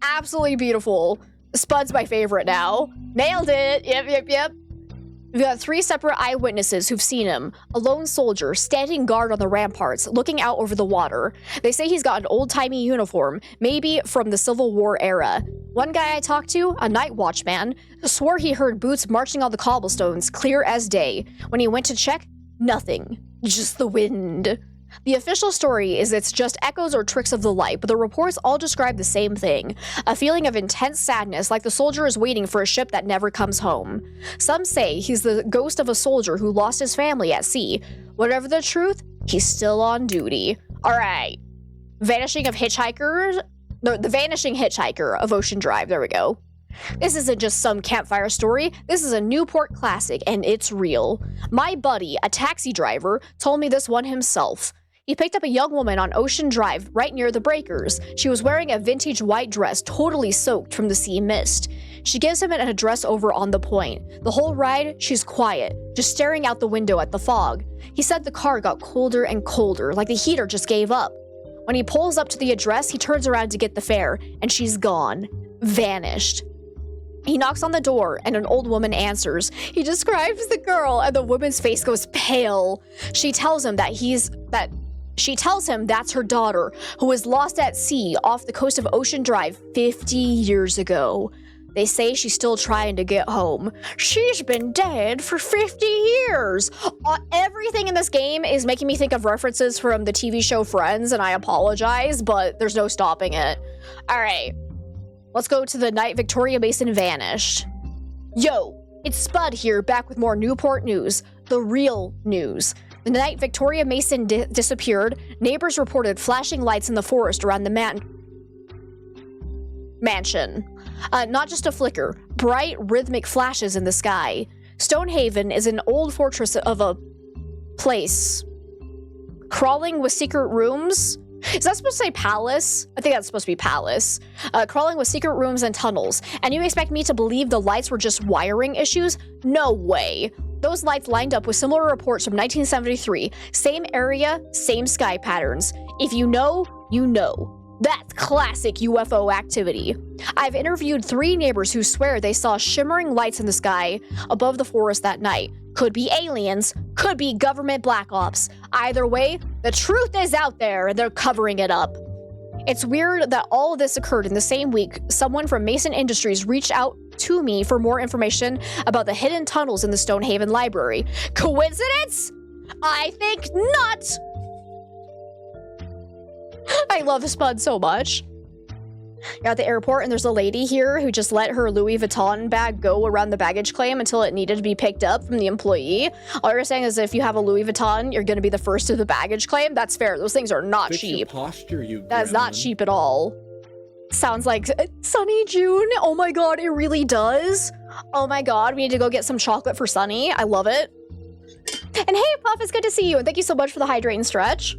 Absolutely beautiful. Spud's my favorite now. Nailed it. Yep. We've got 3 separate eyewitnesses who've seen him. A lone soldier standing guard on the ramparts, looking out over the water. They say he's got an old-timey uniform, maybe from the Civil War era. One guy I talked to, a night watchman, swore he heard boots marching on the cobblestones clear as day. When he went to check, nothing. Just the wind. The official story is it's just echoes or tricks of the light, but the reports all describe the same thing. A feeling of intense sadness, like the soldier is waiting for a ship that never comes home. Some say he's the ghost of a soldier who lost his family at sea. Whatever the truth, he's still on duty. Alright. The Vanishing Hitchhiker of Ocean Drive. There we go. This isn't just some campfire story. This is a Newport classic, and it's real. My buddy, a taxi driver, told me this one himself. He picked up a young woman on Ocean Drive right near the breakers. She was wearing a vintage white dress totally soaked from the sea mist. She gives him an address over on the point. The whole ride, she's quiet, just staring out the window at the fog. He said the car got colder and colder, like the heater just gave up. When he pulls up to the address, he turns around to get the fare, and she's gone. Vanished. He knocks on the door, and an old woman answers. He describes the girl, and the woman's face goes pale. She tells him that's her daughter, who was lost at sea off the coast of Ocean Drive 50 years ago. They say she's still trying to get home. She's been dead for 50 years. Everything in this game is making me think of references from the TV show Friends, and I apologize, but there's no stopping it. All right. Let's go to the night Victoria Mason vanished. Yo, it's Spud here, back with more Newport news. The real news. The night Victoria Mason disappeared, neighbors reported flashing lights in the forest around the mansion. Not just a flicker, bright, rhythmic flashes in the sky. Stonehaven is an old fortress of a place. Crawling with secret rooms? Is that supposed to say palace? I think that's supposed to be palace. Crawling with secret rooms and tunnels. And you expect me to believe the lights were just wiring issues? No way. Those lights lined up with similar reports from 1973. Same area, same sky patterns. If you know, you know. That's classic UFO activity. I've interviewed 3 neighbors who swear they saw shimmering lights in the sky above the forest that night. Could be aliens, could be government black ops. Either way, the truth is out there and they're covering it up. It's weird that all of this occurred in the same week. Someone from Mason Industries reached out to me for more information about the hidden tunnels in the Stonehaven library. Coincidence? I think not. I love Spud so much. You're at the airport and there's a lady here who just let her Louis Vuitton bag go around the baggage claim until it needed to be picked up from the employee. All you're saying is if you have a Louis Vuitton, you're going to be the first to the baggage claim. That's fair. Those things are not Fix cheap. your posture, you That is not cheap at all. Sounds like Sunny June. Oh my god, it really does. Oh my god, we need to go get some chocolate for Sunny. I love it. And hey, Puff, it's good to see you. And thank you so much for the hydrate and stretch.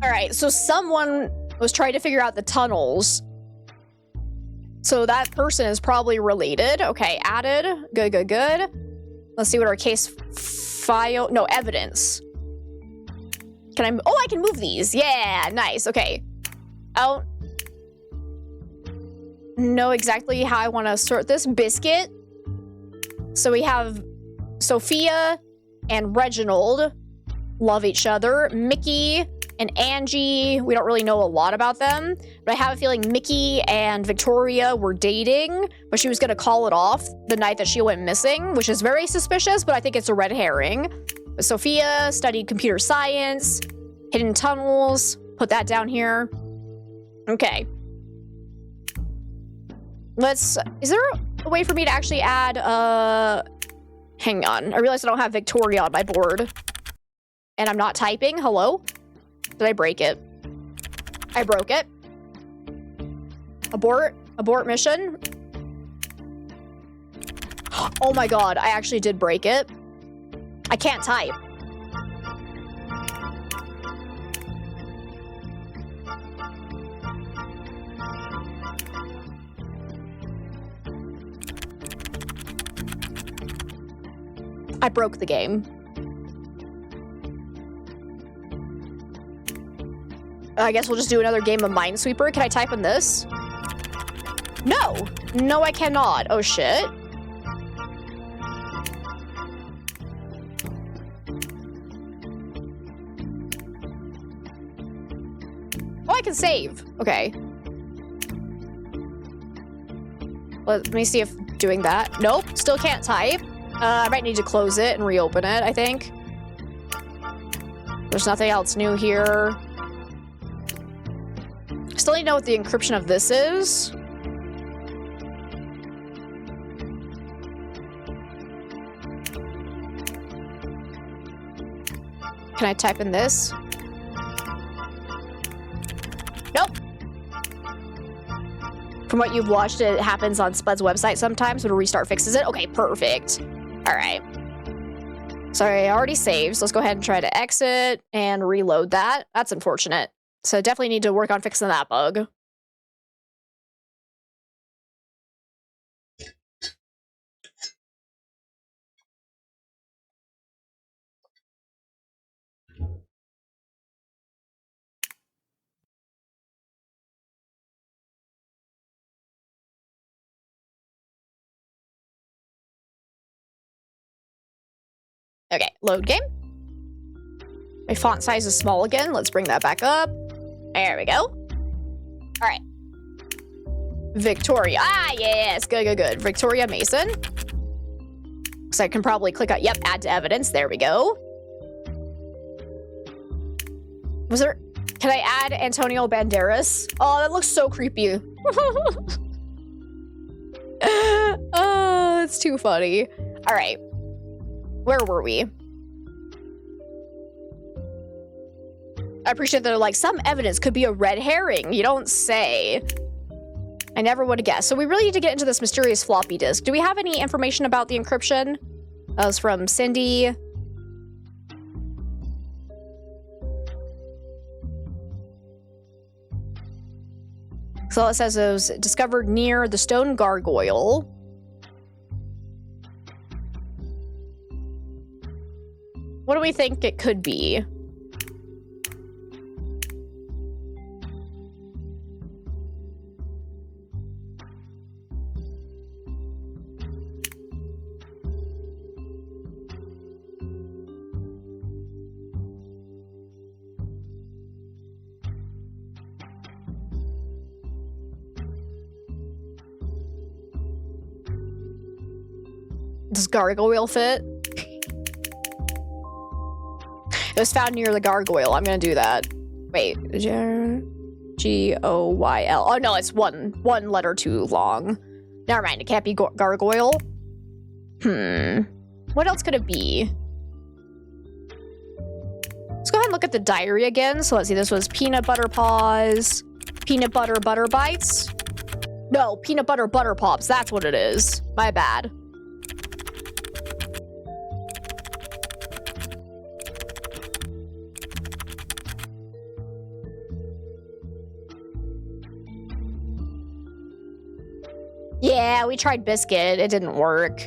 All right, so someone was trying to figure out the tunnels. So that person is probably related. Okay, added. Good, good, good. Let's see what our case file... No, evidence. Can I... Oh, I can move these. Yeah, nice. Okay. I don't know exactly how I want to sort this. Biscuit. So we have Sophia and Reginald. love each other. Mickey and Angie, we don't really know a lot about them, but I have a feeling Mickey and Victoria were dating, but she was gonna call it off the night that she went missing, which is very suspicious, but I think it's a red herring. Sophia studied computer science, hidden tunnels, put that down here. Okay. Is there a way for me to actually add, hang on. I realized I don't have Victoria on my board. And I'm not typing. Hello? Did I break it? I broke it. Abort. Abort mission. Oh my god, I actually did break it. I can't type. I broke the game. I guess we'll just do another game of Minesweeper. Can I type in this? No. No, I cannot. Oh, shit. Oh, I can save. Okay. Let me see if doing that. Nope. Still can't type. I might need to close it and reopen it, I think. There's nothing else new here. Still need to know what the encryption of this is. Can I type in this? Nope. From what you've watched, it happens on Spud's website sometimes, but a restart fixes it. Okay, perfect. All right. Sorry, I already saved, so let's go ahead and try to exit and reload that. That's unfortunate. So definitely need to work on fixing that bug. Okay, load game. My font size is small again. Let's bring that back up. There we go. All right. Victoria. Ah, yes. Good, good, good. Victoria Mason. So I can probably click on, yep, add to evidence. There we go. Was there, can I add Antonio Banderas? Oh, that looks so creepy. Oh, that's too funny. All right. Where were we? I appreciate that they're like, some evidence could be a red herring. You don't say. I never would have guessed. So we really need to get into this mysterious floppy disk. Do we have any information about the encryption? That was from Cindy. So it says it was discovered near the stone gargoyle. What do we think it could be? Does gargoyle fit? It was found near the gargoyle. I'm gonna do that. Wait, G-O-Y-L. Oh no, it's one letter too long. Never mind, it can't be gargoyle. What else could it be? Let's go ahead and look at the diary again. So let's see, this was peanut butter paws, peanut butter butter bites. No, peanut butter butter pops. That's what it is. My bad. Yeah, we tried biscuit. It didn't work.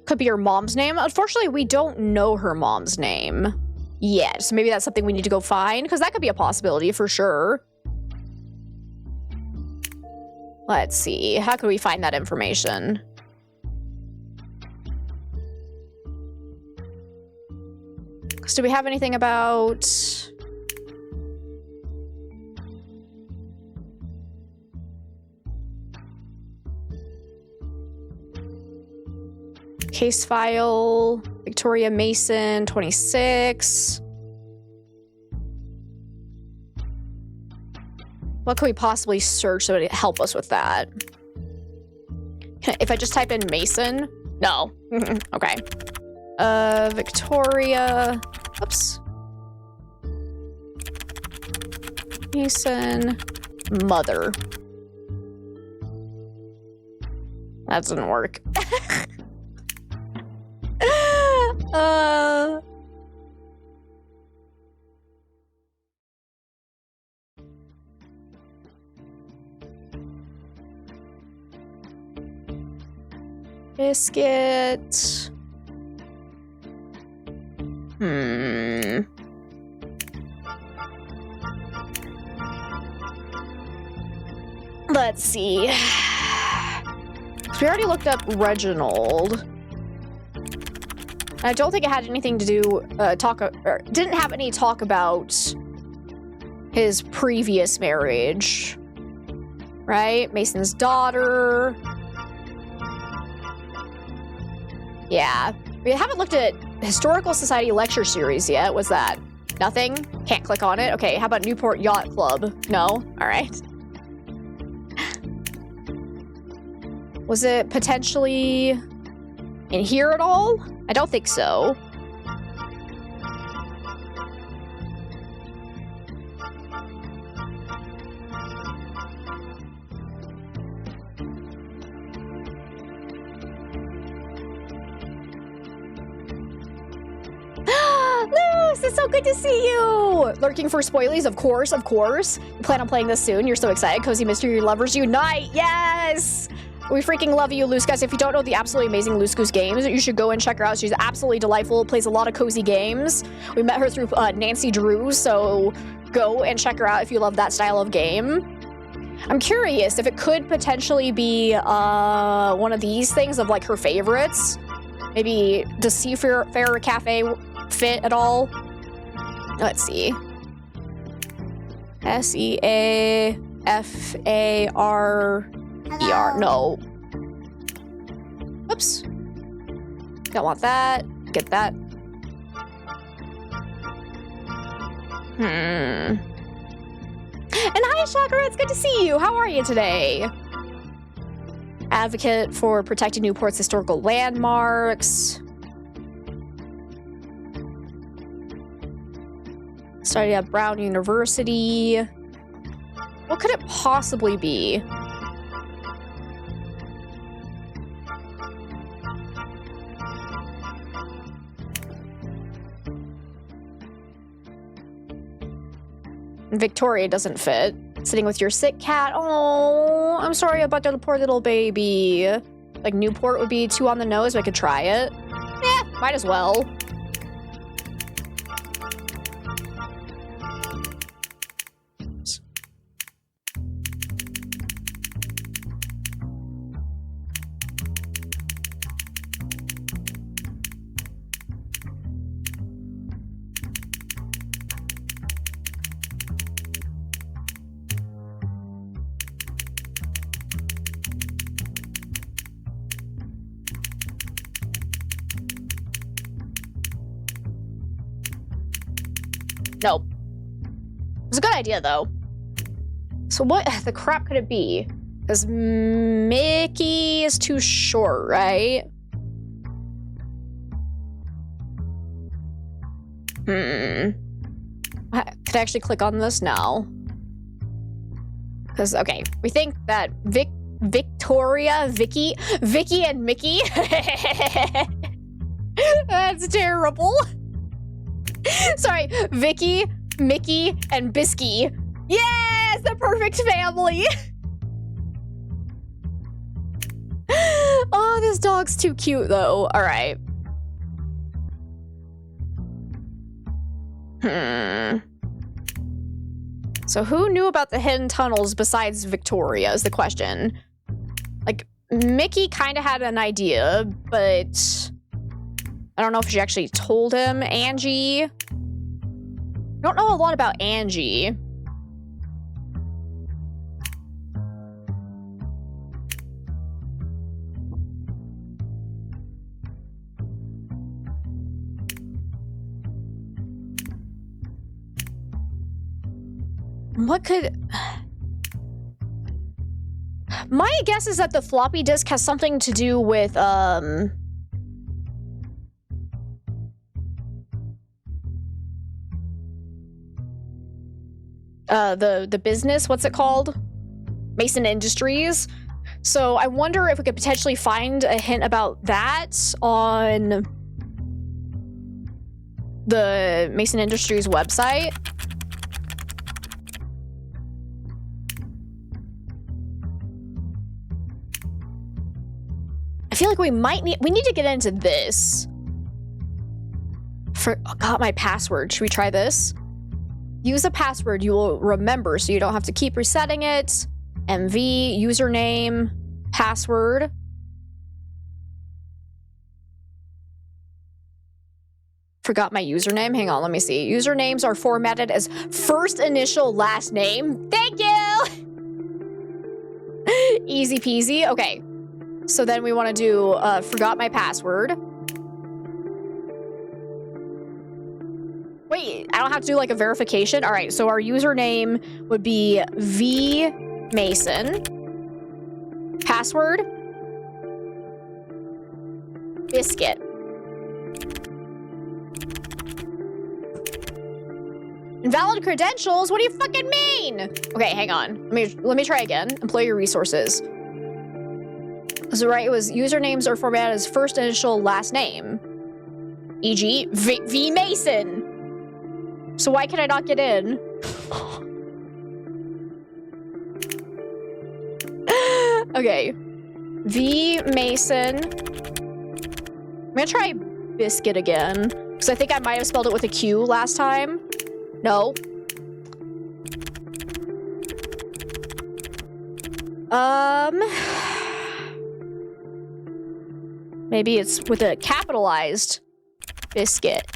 Could be her mom's name. Unfortunately, we don't know her mom's name yet. So maybe that's something we need to go find, because that could be a possibility for sure. Let's see. How could we find that information? So do we have anything about... Case file, Victoria Mason, 26. What could we possibly search that would help us with that? If I just type in Mason? No. Okay. Victoria. Oops. Mason. Mother. That doesn't work. Biscuit. Let's see. So we already looked up Reginald. I don't think it had anything to do, didn't have any talk about his previous marriage. Right? Mason's daughter. Yeah. We haven't looked at Historical Society lecture series yet. What's that? Nothing? Can't click on it? Okay, how about Newport Yacht Club? No? Alright. Was it potentially in here at all? I don't think so. Luce, it's so good to see you! Lurking for spoilies, of course, of course. You plan on playing this soon. You're so excited. Cozy Mystery Lovers Unite! Yes! We freaking love you, Luce. Guys, if you don't know the absolutely amazing Luce Goose games, you should go and check her out. She's absolutely delightful, plays a lot of cozy games. We met her through Nancy Drew, so go and check her out if you love that style of game. I'm curious if it could potentially be one of these things of like her favorites. Maybe does Seafarer Cafe fit at all? Let's see. Seafar. No. Oops. Don't want that. Get that. And hi, Chakra. It's good to see you. How are you today? Advocate for protecting Newport's historical landmarks. Studied at Brown University. What could it possibly be? Victoria doesn't fit. Sitting with your sick cat. Oh, I'm sorry about the poor little baby. Like Newport would be too on the nose, but I could try it. Yeah, might as well. Nope. It's a good idea, though. So what the crap could it be? Because Mickey is too short, right? Could I actually click on this now? Because, okay, we think that Victoria, Vicky and Mickey. That's terrible. Sorry, Vicky, Mickey, and Bisky. Yes, the perfect family. Oh, this dog's too cute, though. All right. So who knew about the hidden tunnels besides Victoria is the question. Like, Mickey kind of had an idea, but I don't know if she actually told him. Angie. I don't know a lot about Angie. What could... My guess is that the floppy disk has something to do with, the business, what's it called? Mason Industries. So I wonder if we could potentially find a hint about that on the Mason Industries website. I feel like we need to get into this. Forgot my password. Should we try this? Use a password you will remember so you don't have to keep resetting it. MV, username, password. Forgot my username. Hang on, let me see. Usernames are formatted as first initial, last name. Thank you! Easy peasy. Okay. So then we want to do forgot my password. Wait, I don't have to do like a verification? All right, so our username would be V Mason. Password. Biscuit. Invalid credentials? What do you fucking mean? Okay, hang on. Let me try again. Employee resources. So right, it was usernames are formatted as first initial, last name. E.g. V Mason. So why can I not get in? Okay. V Mason. I'm gonna try biscuit again. Because I think I might have spelled it with a Q last time. No. Maybe it's with a capitalized biscuit.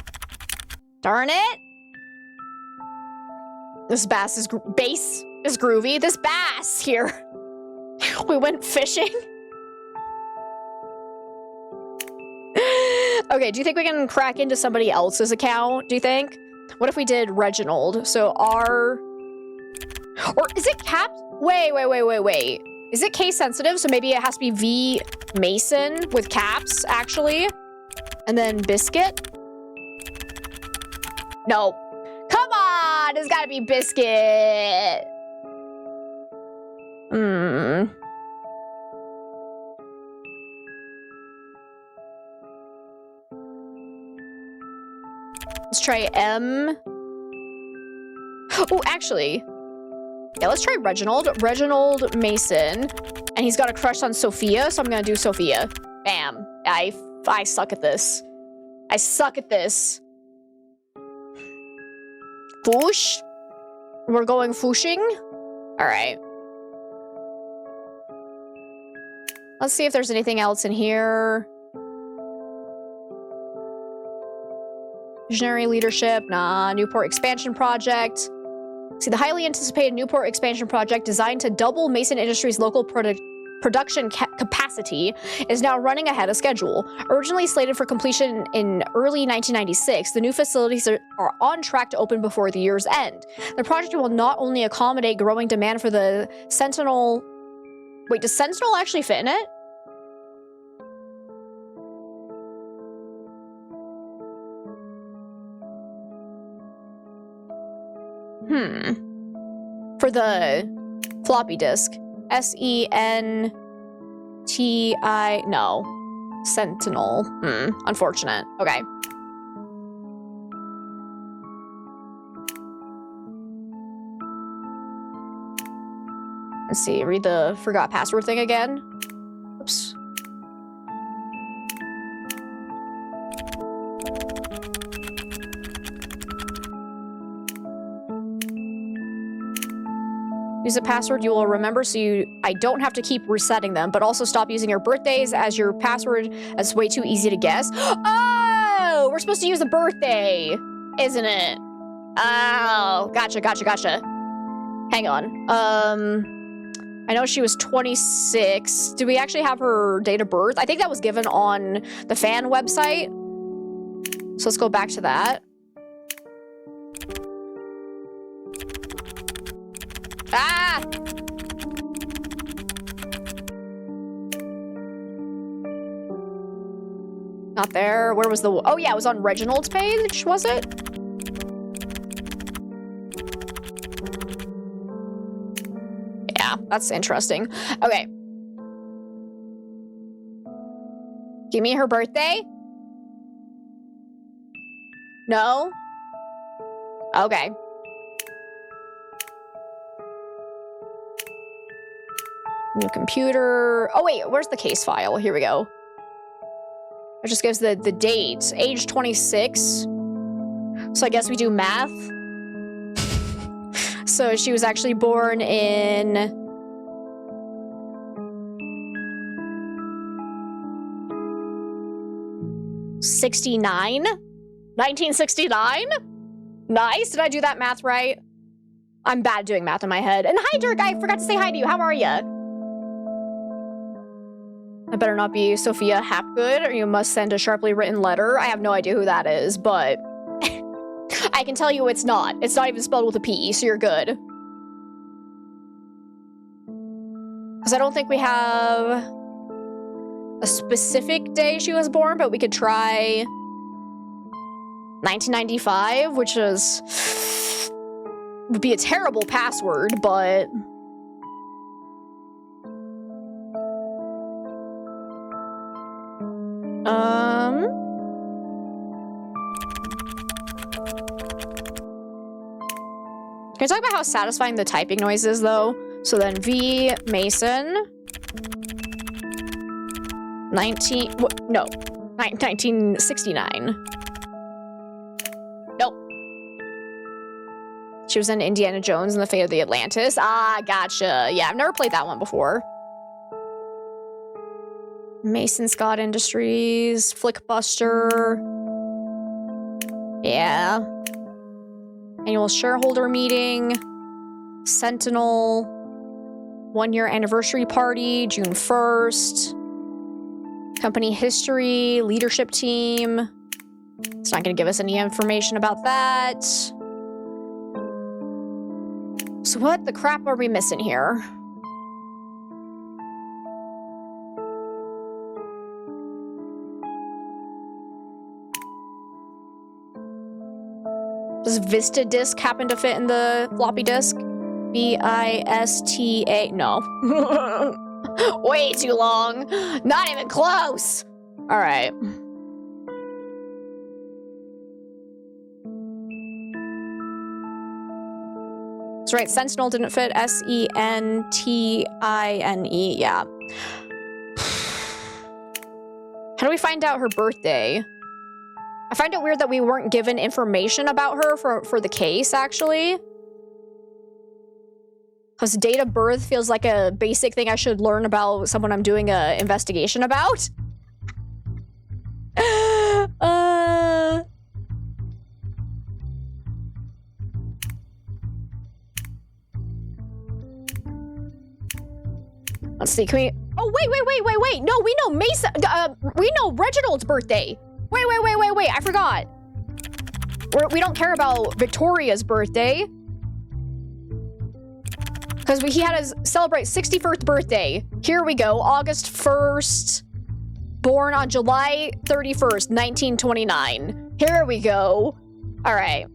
Darn it. This bass is groovy. This bass here. We went fishing. Okay, do you think we can crack into somebody else's account? Do you think? What if we did Reginald? So R... Or is it cap? Wait. Is it case sensitive? So maybe it has to be V Mason with caps, actually. And then biscuit? No. Come on! It's gotta be biscuit. Let's try M. Oh, actually. Yeah, let's try Reginald. Reginald Mason. And he's got a crush on Sophia, so I'm gonna do Sophia. Bam. I suck at this. I suck at this. Foosh? We're going fooshing? Alright. Let's see if there's anything else in here. Visionary leadership, nah. Newport expansion project. See, the highly anticipated Newport expansion project designed to double Mason Industries' local production capacity is now running ahead of schedule. Originally slated for completion in early 1996, the new facilities are on track to open before the year's end. The project will not only accommodate growing demand for the Sentinel... Wait, does Sentinel actually fit in it? For the floppy disk. S-E-N-T-I... No. Sentinel. Unfortunate. Okay. Let's see. Read the forgot password thing again. Oops. Use a password you will remember so I don't have to keep resetting them, but also stop using your birthdays as your password. That's way too easy to guess. Oh, we're supposed to use a birthday, isn't it? Oh, gotcha. Hang on. I know she was 26. Do we actually have her date of birth? I think that was given on the fan website. So let's go back to that. Ah! Not there. Where was the... Oh, yeah, it was on Reginald's page, was it? Yeah, that's interesting. Okay. Give me her birthday. No? Okay. New computer. Oh, wait, where's the case file? Here we go. It just gives the date. Age 26. So I guess we do math. So she was actually born in... '69? 1969? Nice. Did I do that math right? I'm bad doing math in my head. And hi, Dirk. I forgot to say hi to you. How are ya? I better not be Sophia Hapgood, or you must send a sharply written letter. I have no idea who that is, but I can tell you it's not. It's not even spelled with a P, so you're good. Because I don't think we have a specific day she was born, but we could try 1995, which would be a terrible password, but... Can we talk about how satisfying the typing noise is, though? So then V Mason 1969. Nope. She was in Indiana Jones and the Fate of the Atlantis. Ah, gotcha. Yeah, I've never played that one before. Mason Scott Industries, Flickbuster. Yeah. Annual shareholder meeting. Sentinel. 1-year anniversary party, June 1st. Company history, leadership team. It's not going to give us any information about that. So what the crap are we missing here? Does Vista disk happen to fit in the floppy disk? V-I-S-T-A. No. Way too long. Not even close. All right. That's right. Sentinel didn't fit. S-E-N-T-I-N-E. Yeah. How do we find out her birthday? I find it weird that we weren't given information about her for the case, actually. Because date of birth feels like a basic thing I should learn about someone I'm doing an investigation about. Let's see, can we... Oh, wait. No, we know Mason... we know Reginald's birthday. Wait. I forgot. We don't care about Victoria's birthday. Because he had to celebrate 61st birthday. Here we go. August 1st. Born on July 31st, 1929. Here we go. All right.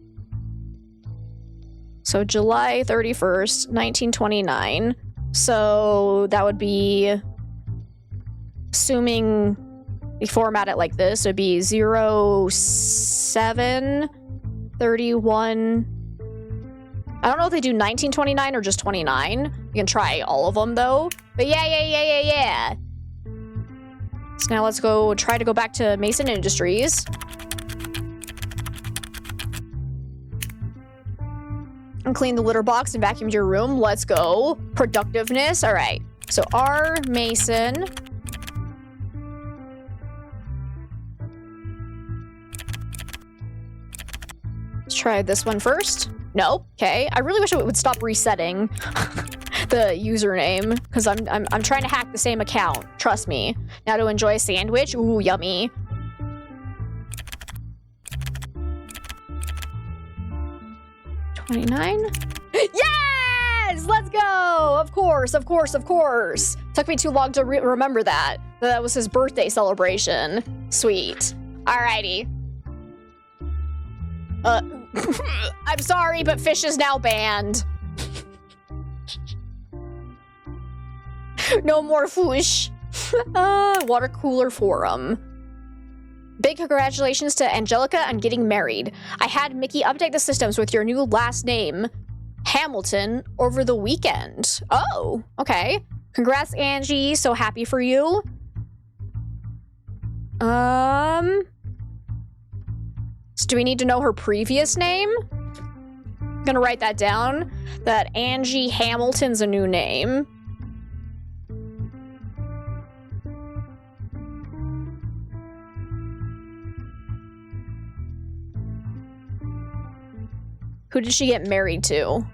So July 31st, 1929. So that would be... Assuming we format it like this, it would be 0731... I don't know if they do 1929 or just 29. You can try all of them, though. But yeah. So now let's go try to go back to Mason Industries. And clean the litter box and vacuum your room. Let's go. Productiveness. All right. So R. Mason. Let's try this one first. Nope. Okay. I really wish it would stop resetting the username because I'm trying to hack the same account. Trust me. Now to enjoy a sandwich. Ooh, yummy. $29. Yes! Let's go! Of course, of course, of course. Took me too long to remember that. That was his birthday celebration. Sweet. Alrighty. I'm sorry, but fish is now banned. No more fish. Water cooler forum. Big congratulations to Angelica on getting married. I had Mickey update the systems with your new last name, Hamilton, over the weekend. Oh, okay. Congrats, Angie. So happy for you. So do we need to know her previous name? I'm gonna write that down. That Angie Hamilton's a new name. Who did she get married to?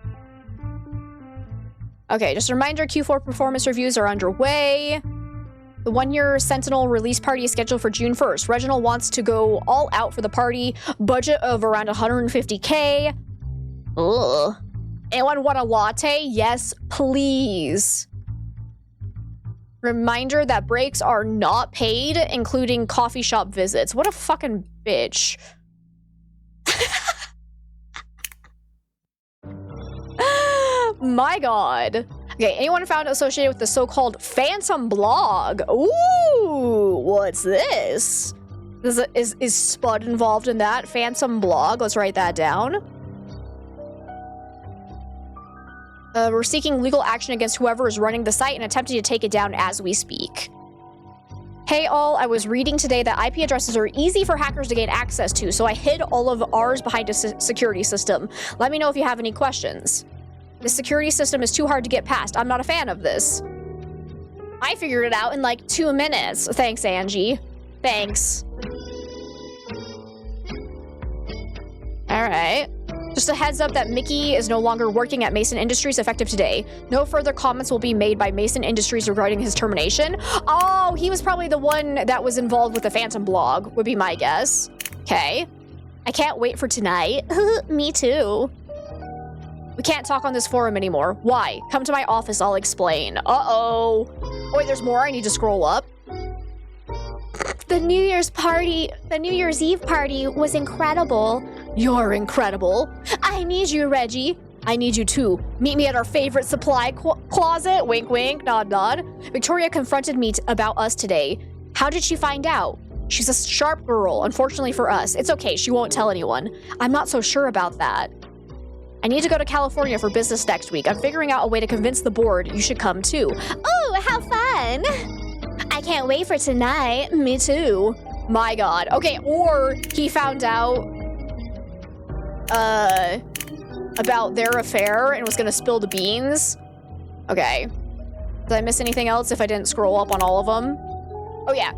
Okay, just a reminder, Q4 performance reviews are underway. The one-year Sentinel release party is scheduled for June 1st. Reginald wants to go all out for the party. Budget of around 150K. Ugh. Anyone want a latte? Yes, please. Reminder that breaks are not paid, including coffee shop visits. What a fucking bitch. My god. Okay, anyone found associated with the so-called Phantom blog? Ooh, what's this? Is Spud involved in that? Phantom blog, let's write that down. We're seeking legal action against whoever is running the site and attempting to take it down as we speak. Hey all, I was reading today that IP addresses are easy for hackers to gain access to, so I hid all of ours behind a security system. Let me know if you have any questions. The security system is too hard to get past. I'm not a fan of this. I figured it out in like 2 minutes. Thanks, Angie. Thanks. All right. Just a heads up that Mickey is no longer working at Mason Industries effective today. No further comments will be made by Mason Industries regarding his termination. Oh, he was probably the one that was involved with the Phantom blog, would be my guess. Okay. I can't wait for tonight. Me too. We can't talk on this forum anymore. Why? Come to my office, I'll explain. Uh-oh. Oh, wait, there's more? I need to scroll up. The New Year's Eve party was incredible. You're incredible. I need you, Reggie. I need you too. Meet me at our favorite supply closet. Wink, wink, nod, nod. Victoria confronted me about us today. How did she find out? She's a sharp girl, unfortunately for us. It's okay, she won't tell anyone. I'm not so sure about that. I need to go to California for business next week. I'm figuring out a way to convince the board you should come too. Oh, how fun! I can't wait for tonight. Me too. My god. Okay, or he found out about their affair and was gonna spill the beans. Okay. Did I miss anything else if I didn't scroll up on all of them? Oh yeah.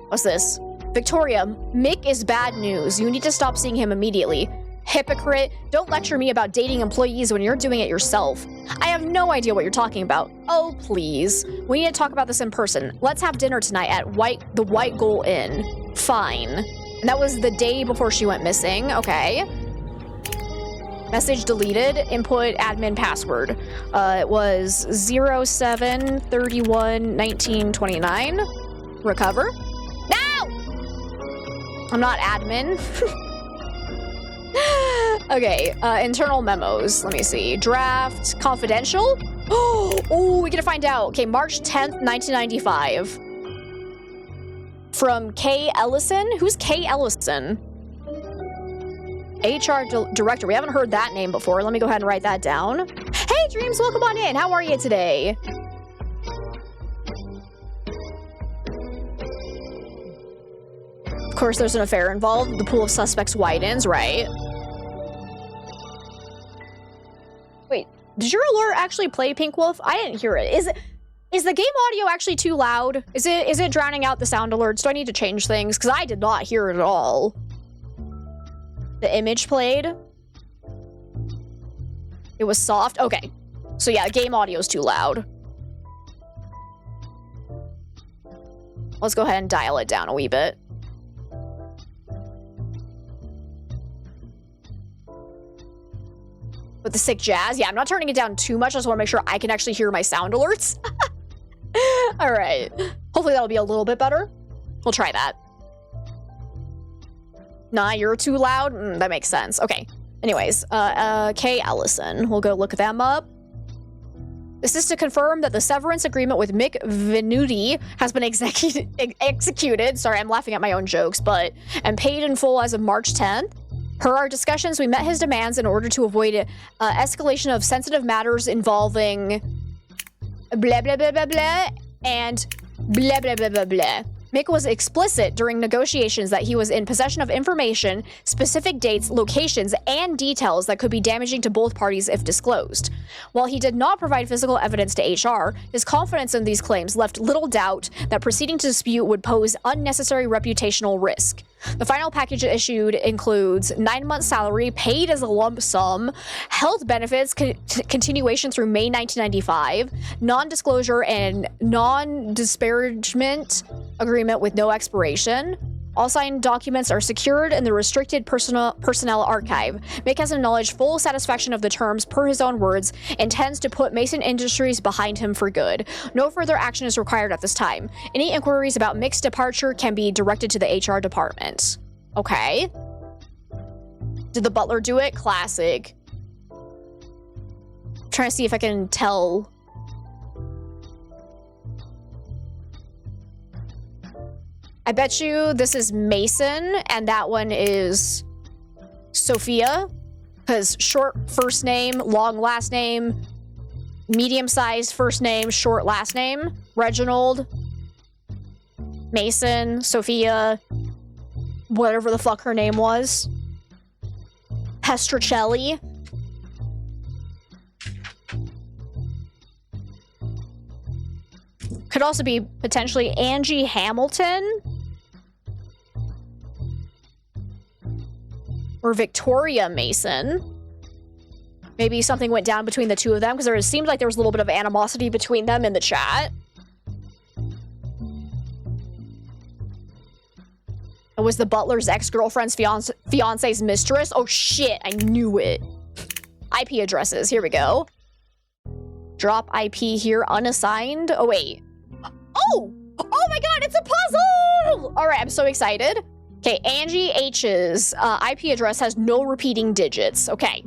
What's this? Victoria, Mick is bad news. You need to stop seeing him immediately. Hypocrite, don't lecture me about dating employees when you're doing it yourself. I have no idea what you're talking about. Oh, please. We need to talk about this in person. Let's have dinner tonight at the White Gull Inn. Fine. And that was the day before she went missing. Okay. Message deleted. Input admin password. It was 07/31/1929. Recover. No! I'm not admin. Okay, internal memos. Let me see. Draft confidential. Oh, we gotta find out. Okay, March 10th, 1995. From Kay Ellison. Who's Kay Ellison? HR director. We haven't heard that name before. Let me go ahead and write that down. Hey, Dreams, welcome on in. How are you today? Of course, there's an affair involved. The pool of suspects widens, right? alert actually play Pink Wolf? I didn't hear it. Is the game audio actually too loud? Is it drowning out the sound alerts? Do I need to change things? Because I did not hear it at all. The image played. It was soft. Okay. So yeah, game audio is too loud. Let's go ahead and dial it down a wee bit. With the sick jazz. Yeah, I'm not turning it down too much. I just want to make sure I can actually hear my sound alerts. All right. Hopefully that'll be a little bit better. We'll try that. Nah, you're too loud? That makes sense. Okay. Anyways, Kay Ellison. We'll go look them up. This is to confirm that the severance agreement with Mick Venuti has been executed. Sorry, I'm laughing at my own jokes, and paid in full as of March 10th. Per our discussions, we met his demands in order to avoid escalation of sensitive matters involving blah, blah, blah, blah, blah, and blah, blah, blah, blah, blah. Mick was explicit during negotiations that he was in possession of information, specific dates, locations, and details that could be damaging to both parties if disclosed. While he did not provide physical evidence to HR, his confidence in these claims left little doubt that proceeding to dispute would pose unnecessary reputational risk. The final package issued includes 9 months' salary paid as a lump sum, health benefits continuation through May 1995, non-disclosure and non-disparagement agreement with no expiration. All signed documents are secured in the restricted personnel archive. Mick has acknowledged full satisfaction of the terms, per his own words, intends to put Mason Industries behind him for good. No further action is required at this time. Any inquiries about Mick's departure can be directed to the HR department. Okay. Did the butler do it? Classic. I'm trying to see if I can tell. I bet you this is Mason, and that one is Sophia, because short first name, long last name, medium-sized first name, short last name. Reginald, Mason, Sophia, whatever the fuck her name was. Pestricelli. Could also be potentially Angie Hamilton. Or Victoria Mason. Maybe something went down between the two of them, because it seemed like there was a little bit of animosity between them in the chat. It was the butler's ex-girlfriend's fiance's mistress. Oh shit, I knew it. IP addresses, here we go. Drop IP here, unassigned. Oh wait. Oh! Oh my god, it's a puzzle! Alright, I'm so excited. Okay, Angie H's IP address has no repeating digits. Okay.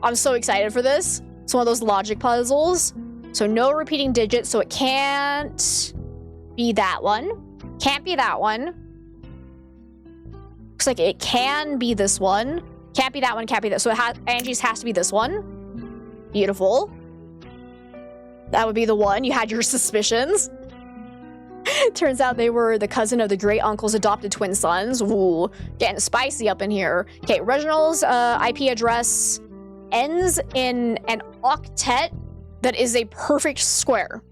I'm so excited for this. It's one of those logic puzzles. So no repeating digits, so it can't be that one. Can't be that one. Looks like it can be this one. Can't be that one, can't be that. So Angie's has to be this one. Beautiful. That would be the one. You had your suspicions. Turns out they were the cousin of the great uncle's adopted twin sons. Ooh, getting spicy up in here. Okay, Reginald's IP address ends in an octet that is a perfect square.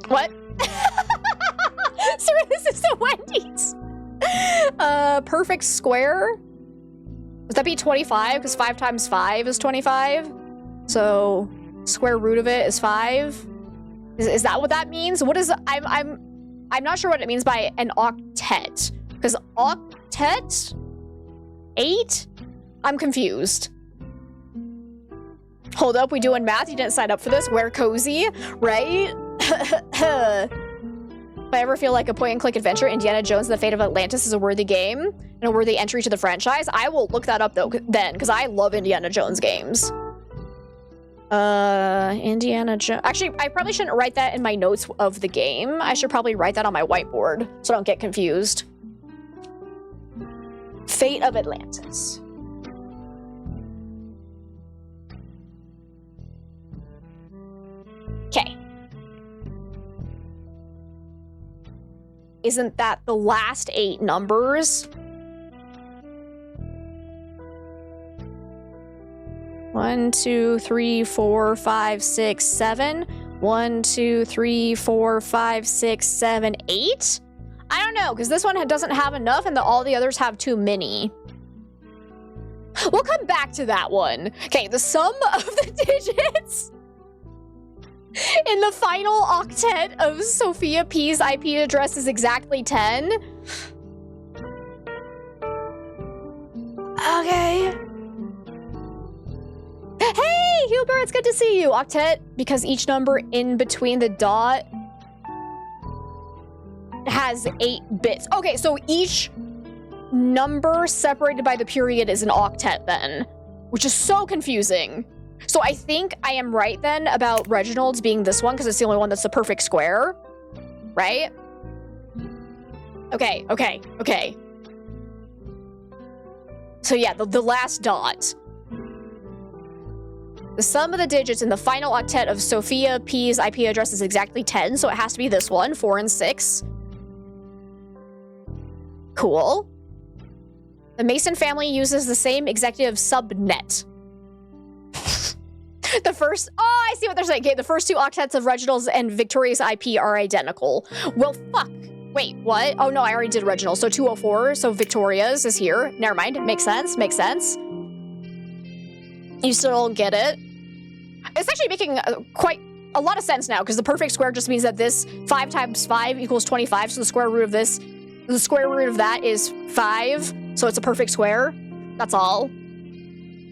What? Sorry, this is the Wendy's. Perfect square. Would that be 25? Because 5 times 5 is 25. So square root of it is 5. Is that what that means? What is I'm not sure what it means by an octet. Because octet? 8? I'm confused. Hold up, we doing math? You didn't sign up for this? Wear cozy, right? If I ever feel like a point-and-click adventure, Indiana Jones and the Fate of Atlantis is a worthy game and a worthy entry to the franchise, I will look that up though then, because I love Indiana Jones games. Indiana Jones. Actually, I probably shouldn't write that in my notes of the game. I should probably write that on my whiteboard so I don't get confused. Fate of Atlantis. isn't that the last 8 numbers? 1, 2, 3, 4, 5, 6, 7. 1, 2, 3, 4, 5, 6, 7, 8? I don't know, because this one doesn't have enough and all the others have too many. We'll come back to that one. Okay, the sum of the digits in the final octet of Sophia P's IP address is exactly 10. Okay. Hey, Huber, it's good to see you. Octet, because each number in between the dot has 8 bits. Okay, so each number separated by the period is an octet then, which is so confusing. So I think I am right then about Reginald's being this one because it's the only one that's the perfect square, right? Okay. So yeah, the last dot. The sum of the digits in the final octet of Sophia P's IP address is exactly 10, so it has to be this one, 4 and 6. Cool. The Mason family uses the same executive subnet. I see what they're saying. Okay, the first 2 octets of Reginald's and Victoria's IP are identical. Well, fuck. Wait, what? Oh no, I already did Reginald. So 204, so Victoria's is here. Never mind, makes sense. You still don't get it? It's actually making quite a lot of sense now, because the perfect square just means that this 5 times 5 equals 25, so the square root of that is 5, so it's a perfect square. That's all.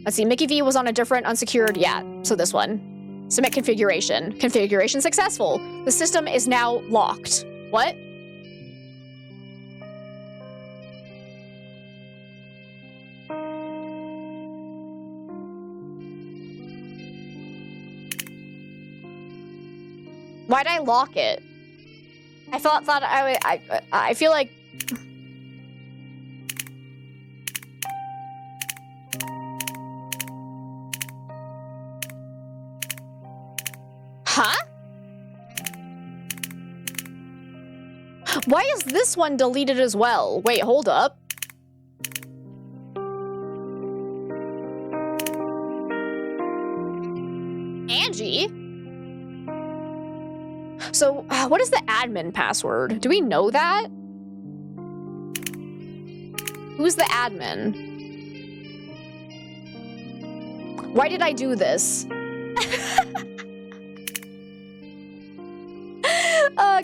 Let's see, Mickey V was on a different unsecured, yeah, so this one. Submit configuration. Configuration successful. The system is now locked. What? Why'd I lock it? I feel like... Huh? Why is this one deleted as well? Wait, hold up. Angie? So, what is the admin password? Do we know that? Who's the admin? Why did I do this?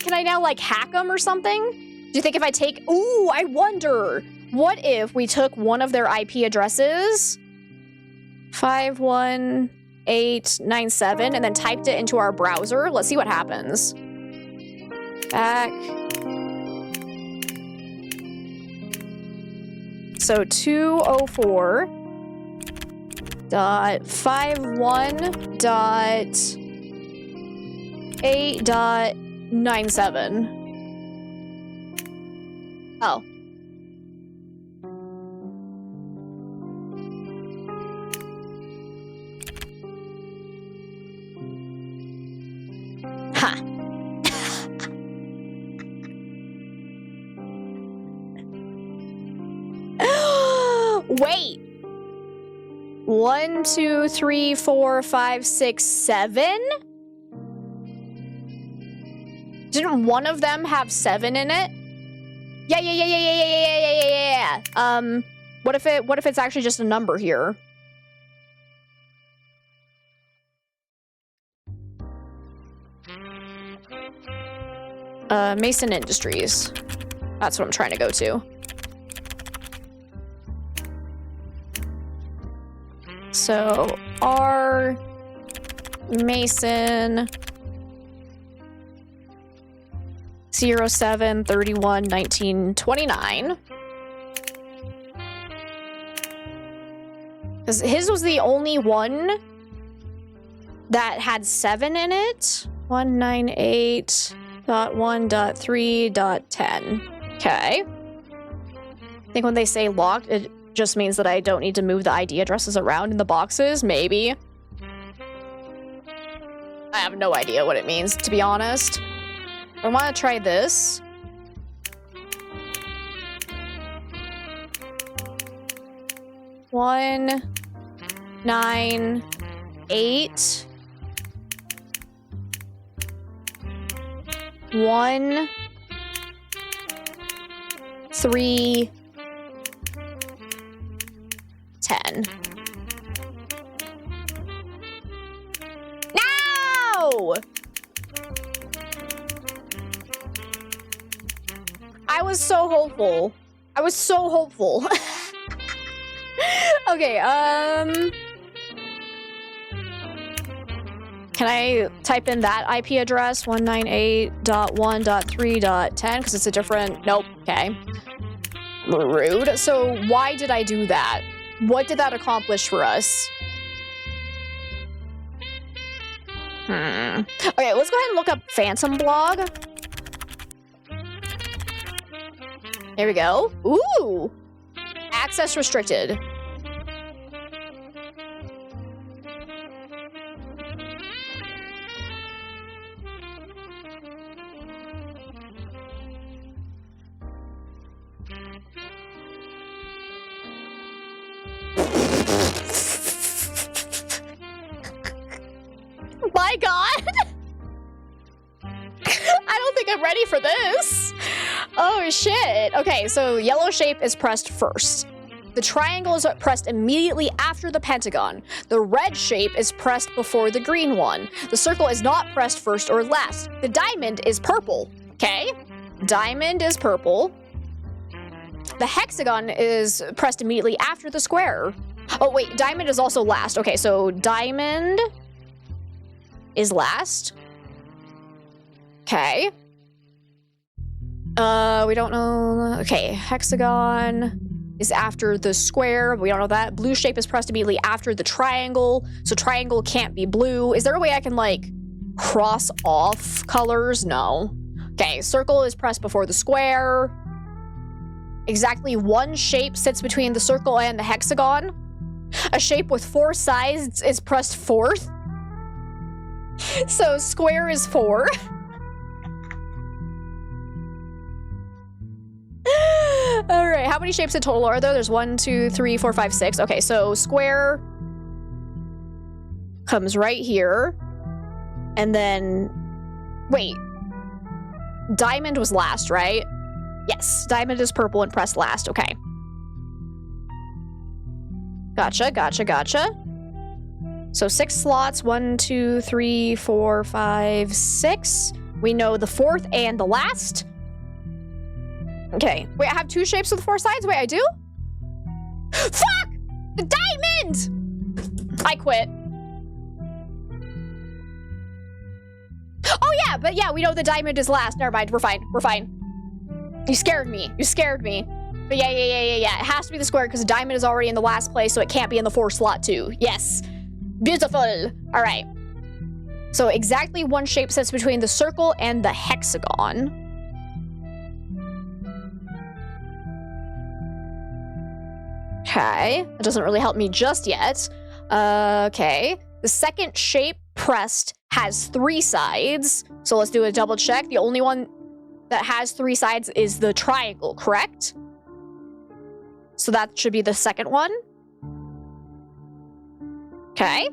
Can I now, like, hack them or something? Do you think if I take... Ooh, I wonder. What if we took one of their IP addresses? 51897, and then typed it into our browser? Let's see what happens. Back. So 204.51.8.97. Oh. Ha. Wait. 1, 2, 3, 4, 5, 6, 7? Didn't one of them have 7 in it? Yeah. What if it's actually just a number here? Mason Industries. That's what I'm trying to go to. So, R Mason 07/31/1929. Because his was the only one that had 7 in it. 198.1.3.10. Okay. I think when they say locked, it just means that I don't need to move the ID addresses around in the boxes, maybe. I have no idea what it means, to be honest. I want to try this. 1, 9, 8. 1, 3, 10. No! I was so hopeful. I was so hopeful. Okay, can I type in that IP address? 198.1.3.10? Because it's a different... Nope. Okay. Rude. So why did I do that? What did that accomplish for us? Okay, let's go ahead and look up Phantom Blog. There we go. Ooh! Access restricted. My God! I don't think I'm ready for this. Oh, shit. Okay, so yellow shape is pressed first. The triangle is pressed immediately after the pentagon. The red shape is pressed before the green one. The circle is not pressed first or last. The diamond is purple. Okay? Diamond is purple. The hexagon is pressed immediately after the square. Oh, wait, diamond is also last. Okay, so diamond is last. Okay. We don't know. Okay, hexagon is after the square. We don't know that. Blue shape is pressed immediately after the triangle. So triangle can't be blue. Is there a way I can, like, cross off colors? No. Okay, circle is pressed before the square. Exactly one shape sits between the circle and the hexagon. A shape with 4 sides is pressed fourth. So square is 4. All right, how many shapes in total are there? There's 1, 2, 3, 4, 5, 6. Okay, so square comes right here. And then, wait. Diamond was last, right? Yes, diamond is purple and pressed last. Okay. Gotcha, gotcha, gotcha. So 6 slots, 1, 2, 3, 4, 5, 6. We know the fourth and the last. Okay, wait, I have 2 shapes with 4 sides? Wait, I do? Fuck! The diamond! I quit. Oh yeah, but yeah, we know the diamond is last. Never mind, we're fine, we're fine. You scared me, you scared me. But yeah. It has to be the square because the diamond is already in the last place, so it can't be in the 4th slot too. Yes. Beautiful. All right. So exactly one shape sits between the circle and the hexagon. Okay. That doesn't really help me just yet. Okay. The second shape pressed has 3 sides. So let's do a double check. The only one that has 3 sides is the triangle, correct? So that should be the second one. Okay.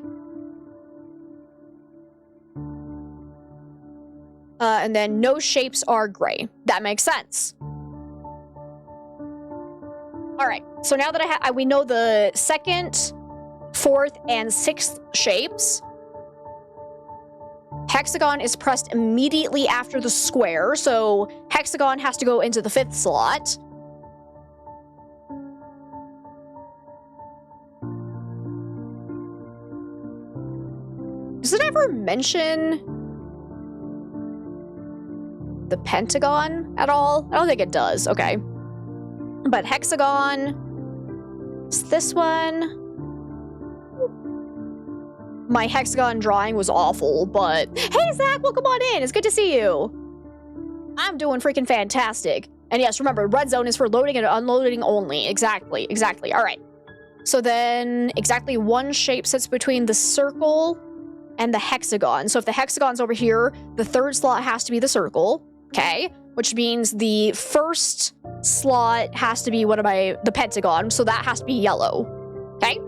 And then no shapes are gray. That makes sense. All right. So now that we know the 2nd, 4th, and 6th shapes. Hexagon is pressed immediately after the square, so hexagon has to go into the 5th slot. Does it ever mention the pentagon at all? I don't think it does. Okay. But hexagon is this one. My hexagon drawing was awful, but hey, Zach, welcome on in. It's good to see you. I'm doing freaking fantastic. And yes, remember, red zone is for loading and unloading only. Exactly. All right. So then exactly one shape sits between the circle and the hexagon. So if the hexagon's over here, the 3rd slot has to be the circle. Okay. Which means the 1st slot has to be the pentagon. So that has to be yellow. Okay.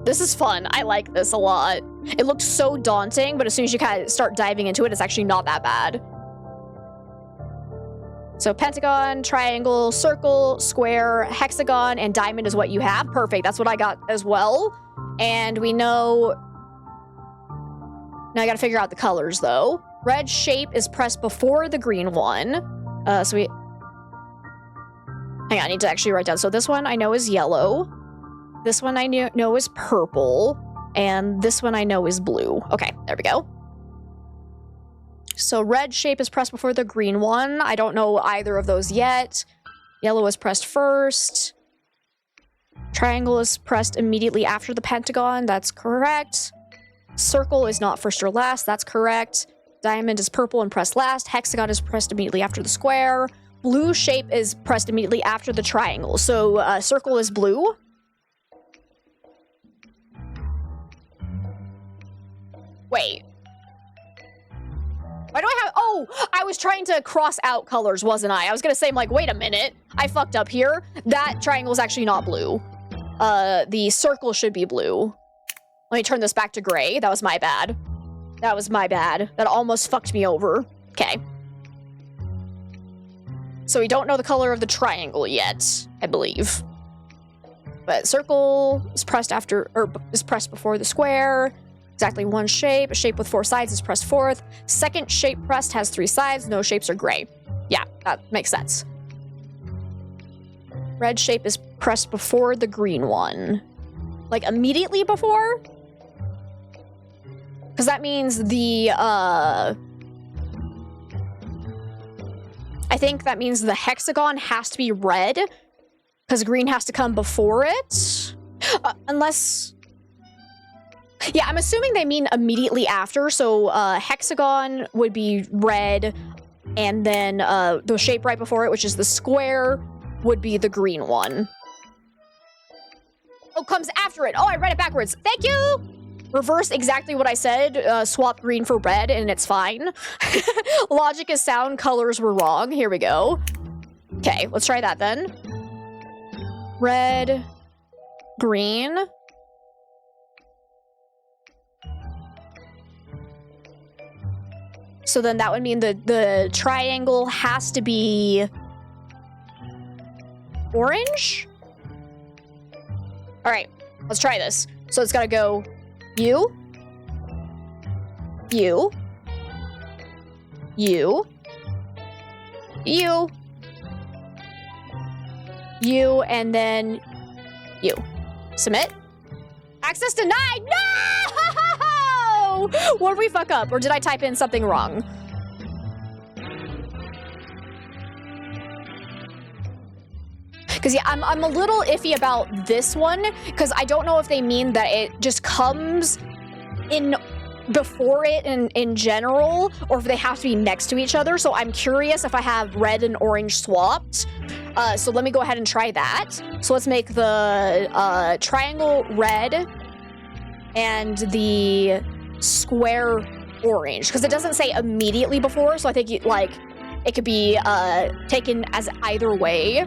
This is fun. I like this a lot. It looks so daunting, but as soon as you kind of start diving into it, it's actually not that bad. So pentagon, triangle, circle, square, hexagon, and diamond is what you have. Perfect. That's what I got as well. And we know... Now I gotta figure out the colors, though. Red shape is pressed before the green one. So we... Hang on, I need to actually write down. So this one I know is yellow. This one I know is purple. And this one I know is blue. Okay, there we go. So red shape is pressed before the green one. I don't know either of those yet. Yellow is pressed first. Triangle is pressed immediately after the pentagon. That's correct. Circle is not first or last. That's correct. Diamond is purple and pressed last. Hexagon is pressed immediately after the square. Blue shape is pressed immediately after the triangle. So circle is blue. Wait. Why do I have... Oh, I was trying to cross out colors, wasn't I? I was going to say, I'm like, wait a minute. I fucked up here. That triangle is actually not blue. The circle should be blue. Let me turn this back to gray. That was my bad. That was my bad. That almost fucked me over. Okay. So we don't know the color of the triangle yet, I believe. But circle is pressed after, or is pressed before the square. Exactly one shape. A shape with 4 sides is pressed fourth. Second shape pressed has 3 sides. No shapes are gray. Yeah, that makes sense. Red shape is pressed before the green one. Like immediately before? Because that means the, I think that means the hexagon has to be red. Because green has to come before it. Unless... Yeah, I'm assuming they mean immediately after, so hexagon would be red, and then the shape right before it, which is the square, would be the green one. Oh, comes after it. Oh, I read it backwards. Thank you! Reverse exactly what I said. Swap green for red, and it's fine. Logic is sound, colors were wrong. Here we go. Okay, let's try that then. Red, green... So then that would mean the triangle has to be orange? All right, let's try this. So it's got to go U, U, U, U, U, and then U. Submit. Access denied. No! What did we fuck up? Or did I type in something wrong? Because yeah, I'm a little iffy about this one, because I don't know if they mean that it just comes in before it in general, or if they have to be next to each other. So I'm curious if I have red and orange swapped. So let me go ahead and try that. So let's make the triangle red and the square orange, because it doesn't say immediately before, so I think it could be taken as either way.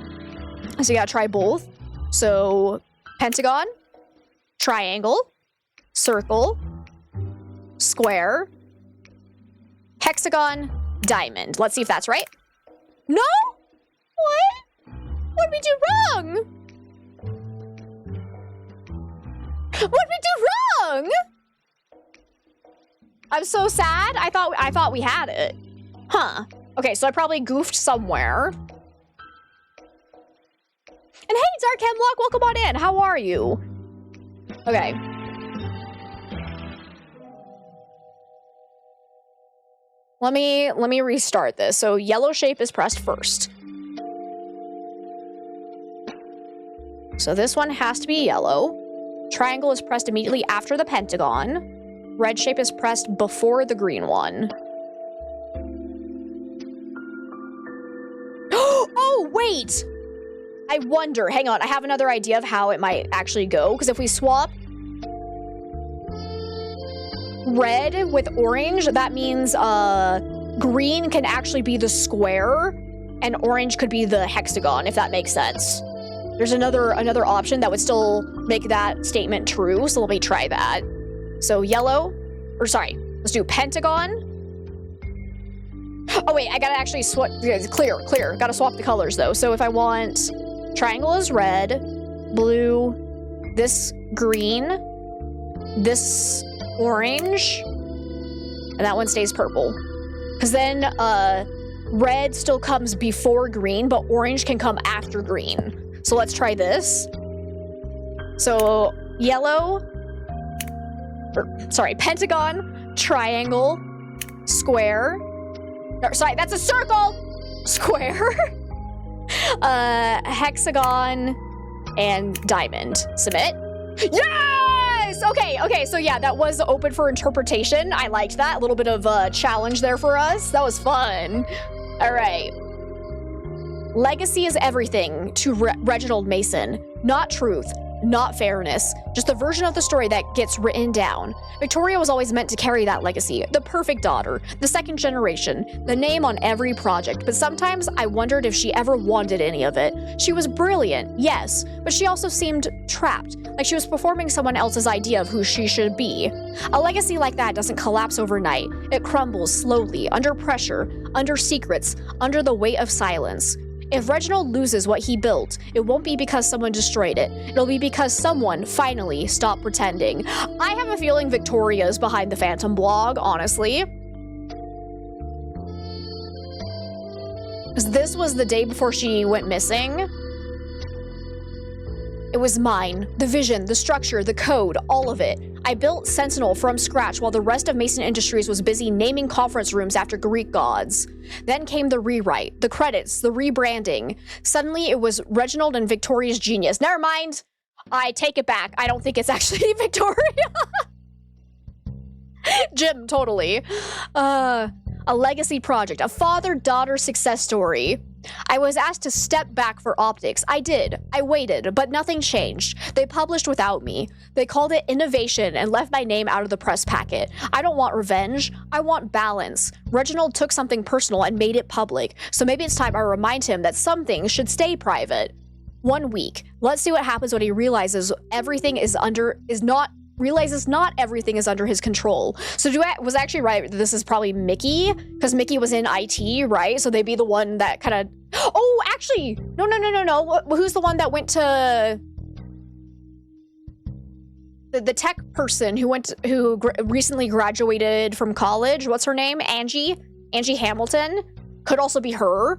So you gotta try both. So pentagon, triangle, circle, square, hexagon, diamond. Let's see if that's right. No? What? What did we do wrong? What did we do wrong? I'm so sad. I thought we had it. Huh. Okay, so I probably goofed somewhere. And hey, Dark Hemlock, welcome on in. How are you? Okay. Let me restart this. So yellow shape is pressed first. So this one has to be yellow. Triangle is pressed immediately after the pentagon. Red shape is pressed before the green one. Oh, wait! I wonder. Hang on, I have another idea of how it might actually go. Because if we swap red with orange, that means green can actually be the square and orange could be the hexagon, if that makes sense. There's another option that would still make that statement true, so let me try that. So yellow, or sorry, let's do pentagon. Oh wait, I gotta actually swap, clear. Gotta swap the colors though. So if I want triangle is red, blue, this green, this orange, and that one stays purple. Because then red still comes before green, but orange can come after green. So let's try this. So yellow, pentagon, triangle, square. Sorry, that's a circle. Square, hexagon, and diamond. Submit. Yes! Okay, so yeah, that was open for interpretation. I liked that. A little bit of a challenge there for us. That was fun. All right. Legacy is everything to Reginald Mason. Not truth, not fairness, just the version of the story that gets written down. Victoria was always meant to carry that legacy, the perfect daughter, the second generation, the name on every project, but sometimes I wondered if she ever wanted any of it. She was brilliant, yes, but she also seemed trapped, like she was performing someone else's idea of who she should be. A legacy like that doesn't collapse overnight. It crumbles slowly, under pressure, under secrets, under the weight of silence. If Reginald loses what he built, it won't be because someone destroyed it. It'll be because someone finally stopped pretending. I have a feeling Victoria's behind the Phantom blog, honestly. Because this was the day before she went missing. It was mine. The vision, the structure, the code, all of it. I built Sentinel from scratch while the rest of Mason Industries was busy naming conference rooms after Greek gods. Then came the rewrite, the credits, the rebranding. Suddenly it was Reginald and Victoria's genius. Never mind. I take it back. I don't think it's actually Victoria. Jim, totally. A legacy project, a father-daughter success story. I was asked to step back for optics. I did. I waited, but nothing changed. They published without me. They called it innovation and left my name out of the press packet. I don't want revenge. I want balance. Reginald took something personal and made it public, so maybe it's time I remind him that some things should stay private. 1 week. Let's see what happens when he realizes not everything is under his control. So was I actually right? This is probably Mickey, because Mickey was in IT, right? So they'd be the one that kind of. Oh, actually, no. Who's the one that went to the tech person who recently graduated from college? What's her name? Angie Hamilton could also be her.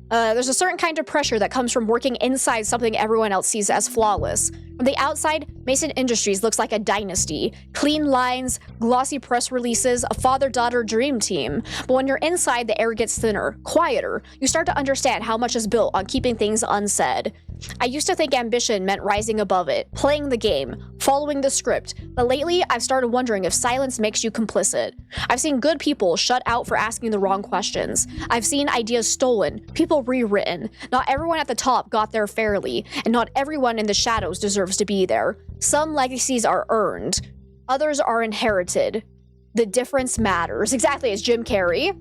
There's a certain kind of pressure that comes from working inside something everyone else sees as flawless. From the outside, Mason Industries looks like a dynasty. Clean lines, glossy press releases, a father-daughter dream team. But when you're inside, the air gets thinner, quieter. You start to understand how much is built on keeping things unsaid. I used to think ambition meant rising above it, playing the game, following the script, but lately I've started wondering if silence makes you complicit. I've seen good people shut out for asking the wrong questions. I've seen ideas stolen, people rewritten. Not everyone at the top got there fairly, and not everyone in the shadows deserves to be there. Some legacies are earned, others are inherited. The difference matters. Exactly, as Jim Carrey.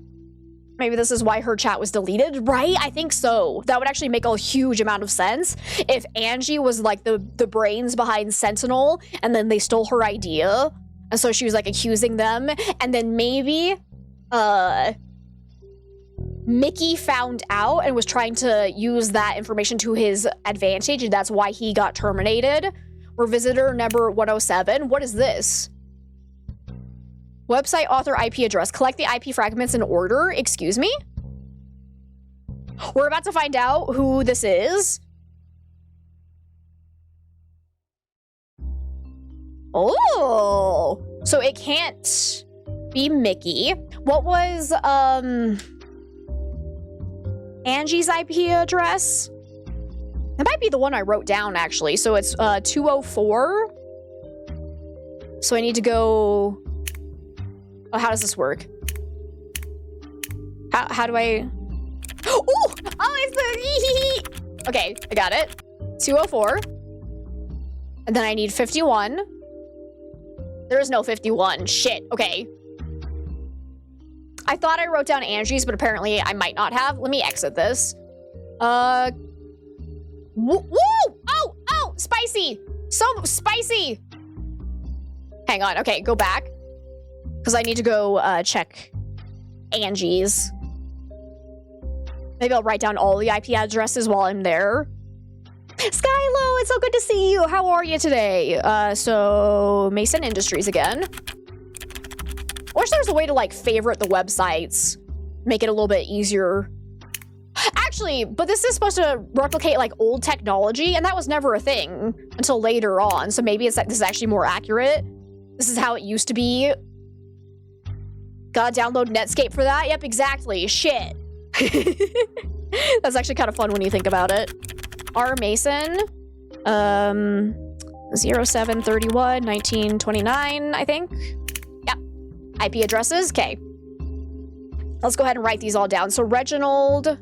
Maybe this is why her chat was deleted, right? I think so. That would actually make a huge amount of sense if Angie was like the brains behind Sentinel and then they stole her idea. And so she was like accusing them. And then maybe Mickey found out and was trying to use that information to his advantage. And that's why he got terminated. We're visitor number 107. What is this? Website, author, IP address. Collect the IP fragments in order. Excuse me? We're about to find out who this is. Oh, so it can't be Mickey. What was Angie's IP address? That might be the one I wrote down actually. So it's 204. So I need to go. Oh, how does this work? How do I? Oh, it's the Okay, I got it. 204. And then I need 51. There is no 51. Shit. Okay. I thought I wrote down Angie's, but apparently I might not have. Let me exit this. Woo! Oh! Oh! Spicy! So spicy! Hang on. Okay, go back. Because I need to go check Angie's. Maybe I'll write down all the IP addresses while I'm there. Skylo, it's so good to see you. How are you today? So Mason Industries again. I wish there was a way to like favorite the websites, make it a little bit easier. Actually, but this is supposed to replicate like old technology, and that was never a thing until later on. So maybe it's like this is actually more accurate. This is how it used to be. Gotta download Netscape for that? Yep, exactly. Shit. That's actually kind of fun when you think about it. R. Mason. 0731 1929, I think. Yep. IP addresses. Okay. Let's go ahead and write these all down. So Reginald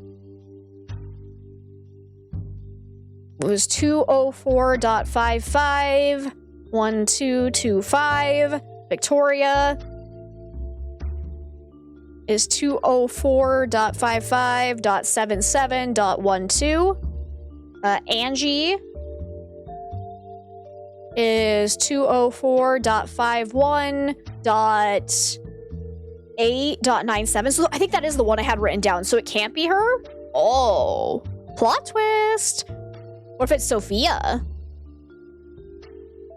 was 204.55 1225. Victoria is 204.55.77.12. Angie is 204.51.8.97. So I think that is the one I had written down. So it can't be her? Oh, plot twist. What if it's Sophia?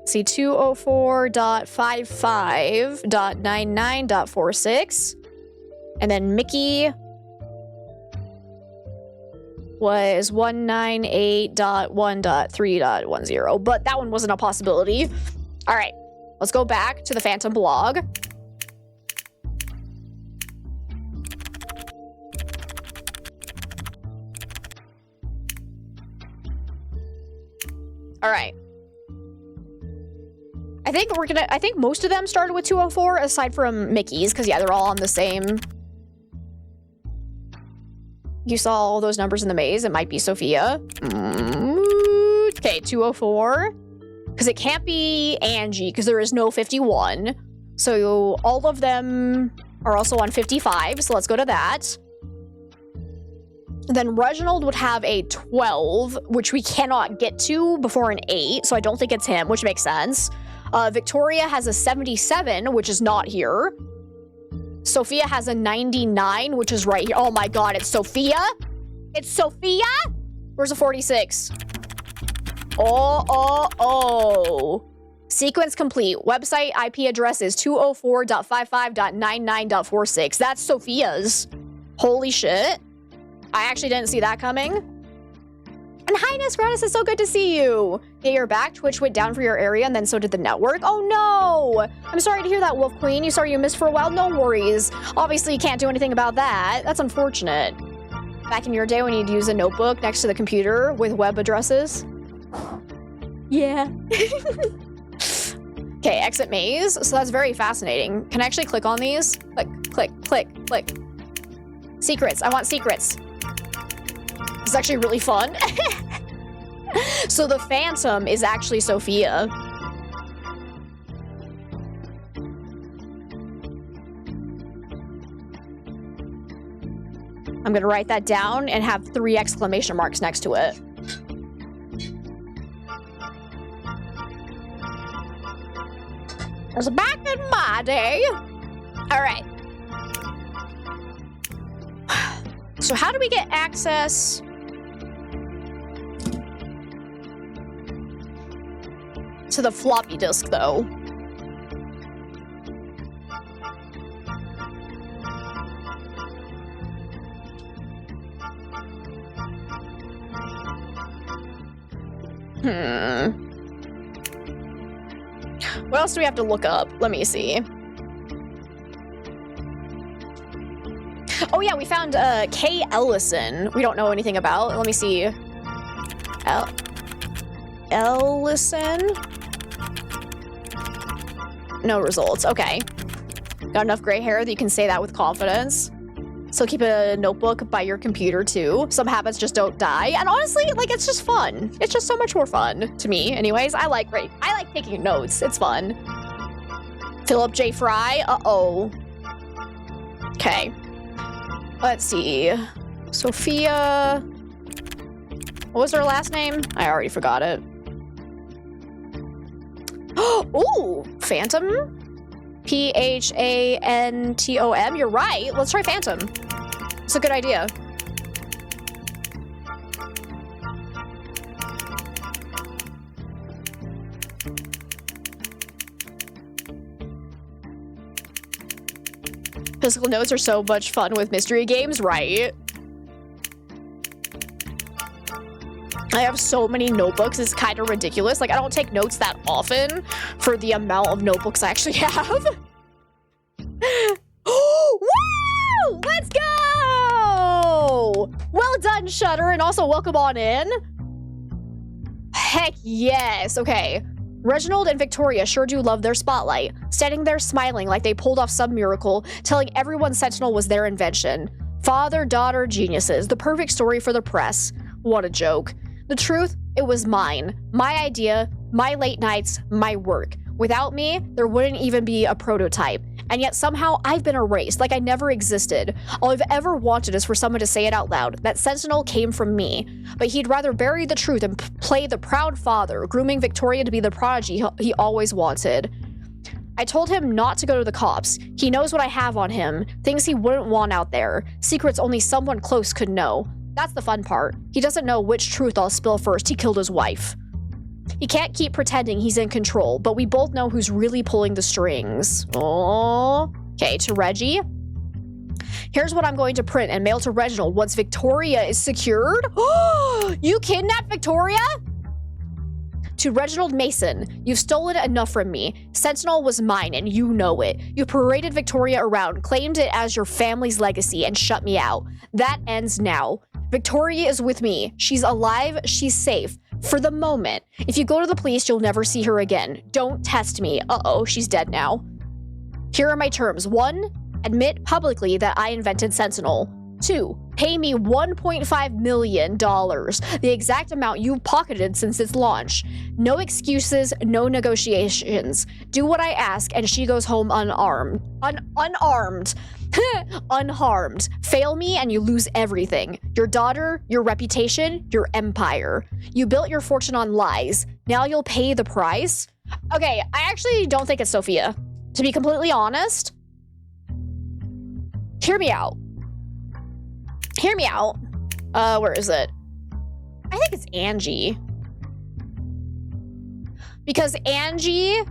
See, 204.55.99.46. And then Mickey was 198.1.3.10. But that one wasn't a possibility. All right, let's go back to the Phantom blog. All right. I think most of them started with 204 aside from Mickey's, because yeah, they're all on the same. You saw all those numbers in the maze. It might be Sophia. Okay, 204. Because it can't be Angie, because there is no 51. So all of them are also on 55. So let's go to that. Then Reginald would have a 12, which we cannot get to before an 8. So I don't think it's him, which makes sense. Victoria has a 77, which is not here. Sophia has a 99, which is right here. Oh my god, it's Sophia? It's Sophia? Where's a 46? Oh. Sequence complete. Website IP address is 204.55.99.46. That's Sophia's. Holy shit. I actually didn't see that coming. And hi, Nesgratis, it's so good to see you. Yeah, you're back. Twitch went down for your area, and then so did the network. Oh, no. I'm sorry to hear that, Wolf Queen. You sorry you missed for a while? No worries. Obviously, you can't do anything about that. That's unfortunate. Back in your day when you'd use a notebook next to the computer with web addresses? Yeah. Okay, exit maze. So that's very fascinating. Can I actually click on these? Click, click, click, click. Secrets. I want secrets. It's actually really fun. So the Phantom is actually Sophia. I'm gonna write that down and have 3 exclamation marks next to it. That's back in my day. All right. So how do we get access to the floppy disk, though? What else do we have to look up? Let me see. Oh yeah, we found Kay Ellison. We don't know anything about. Let me see. Ellison? No results. Okay. Got enough gray hair that you can say that with confidence. So keep a notebook by your computer too. Some habits just don't die. And honestly, like, it's just fun. It's just so much more fun to me. Anyways, I like taking notes. It's fun. Philip J. Fry. Uh-oh. Okay. Let's see. Sophia What was her last name? I already forgot it. Ooh, Phantom? Phantom. You're right. Let's try Phantom. It's a good idea. Physical notes are so much fun with mystery games, right? I have so many notebooks, it's kind of ridiculous. Like, I don't take notes that often for the amount of notebooks I actually have. Woo! Let's go! Well done, Shutter, and also welcome on in. Heck yes. Okay. Reginald and Victoria sure do love their spotlight, standing there smiling like they pulled off some miracle, telling everyone Sentinel was their invention. Father-daughter geniuses, the perfect story for the press. What a joke. The truth, it was mine. My idea, my late nights, my work. Without me, there wouldn't even be a prototype. And yet somehow I've been erased, like I never existed. All I've ever wanted is for someone to say it out loud, that Sentinel came from me. But he'd rather bury the truth and play the proud father, grooming Victoria to be the prodigy he always wanted. I told him not to go to the cops. He knows what I have on him, things he wouldn't want out there, secrets only someone close could know. That's the fun part. He doesn't know which truth I'll spill first. He killed his wife. He can't keep pretending he's in control, but we both know who's really pulling the strings. Oh. Okay, to Reggie. Here's what I'm going to print and mail to Reginald once Victoria is secured. Oh, you kidnapped Victoria? To Reginald Mason, you've stolen enough from me. Sentinel was mine and you know it. You paraded Victoria around, claimed it as your family's legacy, and shut me out. That ends now. Victoria is with me. She's alive, she's safe. For the moment. If you go to the police, you'll never see her again. Don't test me. Uh-oh, she's dead now. Here are my terms. 1, admit publicly that I invented Sentinel. 2, pay me $1.5 million, the exact amount you've pocketed since its launch. No excuses, no negotiations. Do what I ask, and she goes home unarmed. Unarmed. Unharmed. Fail me and you lose everything. Your daughter, your reputation, your empire. You built your fortune on lies. Now you'll pay the price? Okay, I actually don't think it's Sophia. To be completely honest. Hear me out. Hear me out. Where is it? I think it's Angie. Because Angie...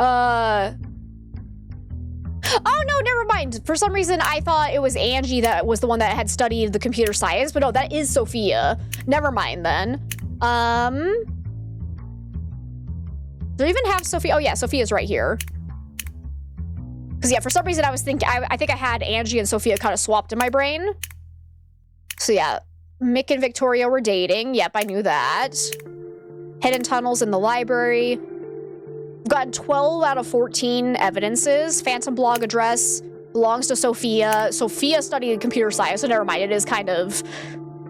Oh, no, never mind. For some reason, I thought it was Angie that was the one that had studied the computer science, but no, that is Sophia. Never mind, then. Do we even have Sophia? Oh, yeah, Sophia's right here. Because, yeah, for some reason, I was thinking, I think I had Angie and Sophia kind of swapped in my brain. So, yeah, Mick and Victoria were dating. Yep, I knew that. Hidden tunnels in the library. Got 12 out of 14 evidences. Phantom blog address belongs to Sophia. Sophia studied computer science, so never mind. It is kind of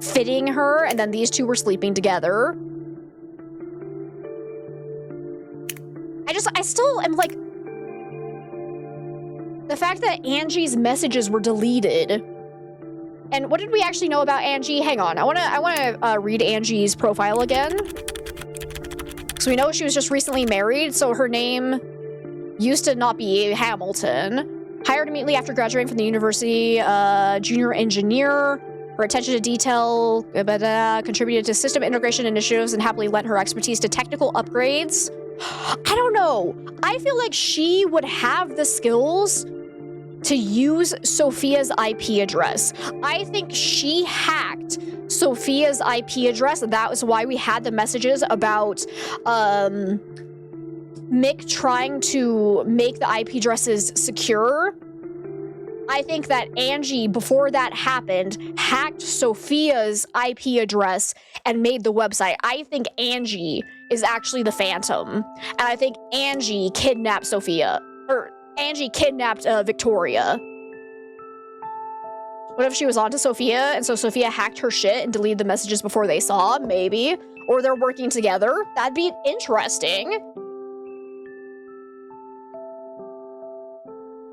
fitting her. And then these two were sleeping together. I still am like... The fact that Angie's messages were deleted. And what did we actually know about Angie? Hang on. I wanna read Angie's profile again. So we know she was just recently married, so her name used to not be Hamilton. Hired immediately after graduating from the university, junior engineer. Her attention to detail, contributed to system integration initiatives and happily lent her expertise to technical upgrades. I don't know. I feel like she would have the skills to use Sophia's IP address. I think she hacked Sophia's IP address. That was why we had the messages about Mick trying to make the IP addresses secure. I think that Angie, before that happened, hacked Sophia's IP address and made the website. I think Angie is actually the Phantom. And I think Angie kidnapped Sophia. Or Angie kidnapped Victoria. What if she was onto Sophia, and so Sophia hacked her shit and deleted the messages before they saw? Maybe. Or they're working together. That'd be interesting.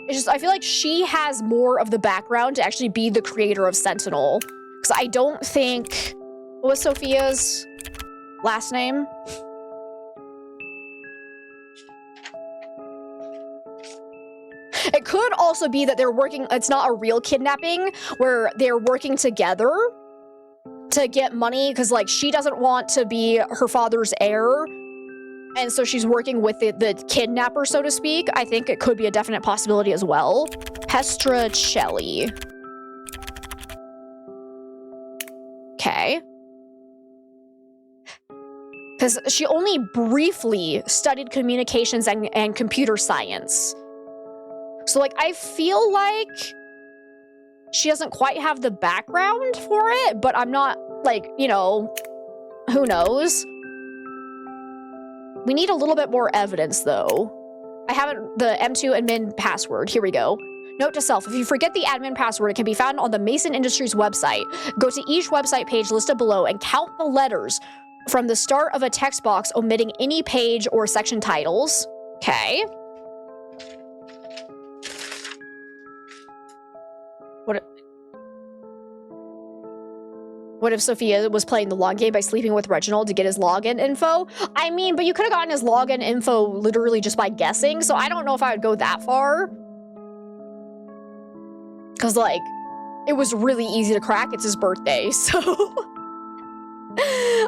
It's just, I feel like she has more of the background to actually be the creator of Sentinel. Because I don't think... What was Sophia's last name? It could also be that they're working... It's not a real kidnapping, where they're working together to get money, because, like, she doesn't want to be her father's heir, and so she's working with the kidnapper, so to speak. I think it could be a definite possibility as well. Pestracelli. Okay. Because she only briefly studied communications and computer science. So, like, I feel like she doesn't quite have the background for it, but I'm not, like, you know, who knows? We need a little bit more evidence, though. I haven't, the M2 admin password. Here we go. Note to self, if you forget the admin password, it can be found on the Mason Industries website. Go to each website page listed below and count the letters from the start of a text box, omitting any page or section titles. Okay. What if Sophia was playing the log game by sleeping with Reginald to get his login info? I mean, but you could have gotten his login info literally just by guessing, so I don't know if I would go that far. Because, like, it was really easy to crack. It's his birthday, so...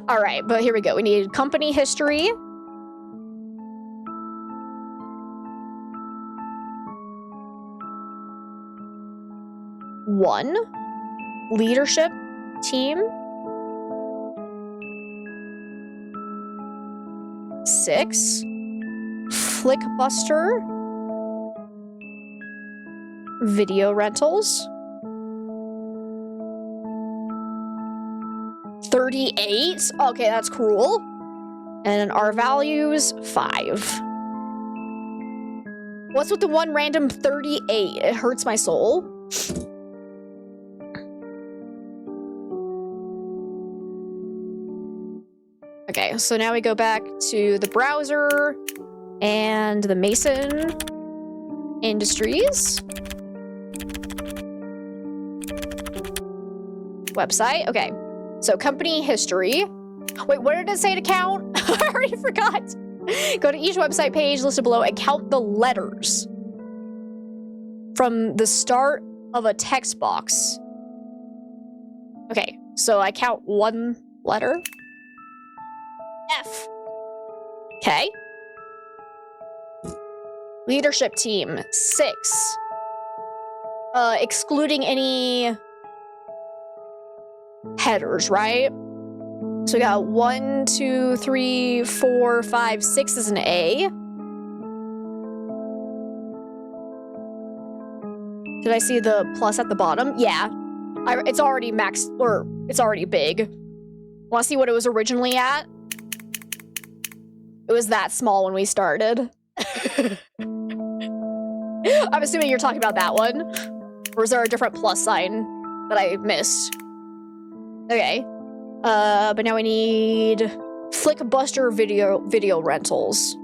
All right, but here we go. We need company history. One. Leadership team. 6. Flickbuster. Video rentals. 38? Okay, that's cruel. And our values, 5. What's with the one random 38? It hurts my soul. Okay, so now we go back to the browser and the Mason Industries website. Okay, so company history. Wait, what did it say to count? I already forgot. Go to each website page listed below and count the letters from the start of a text box. Okay, so I count 1 letter. F. Okay. Leadership team, 6. Excluding any headers, right? So we got 1, 2, 3, 4, 5, 6 is an A. Did I see the plus at the bottom? Yeah. It's already maxed, or it's already big. Want to see what it was originally at? It was that small when we started. I'm assuming you're talking about that one. Or is there a different plus sign that I missed? Okay. But now we need Flickbuster video rentals.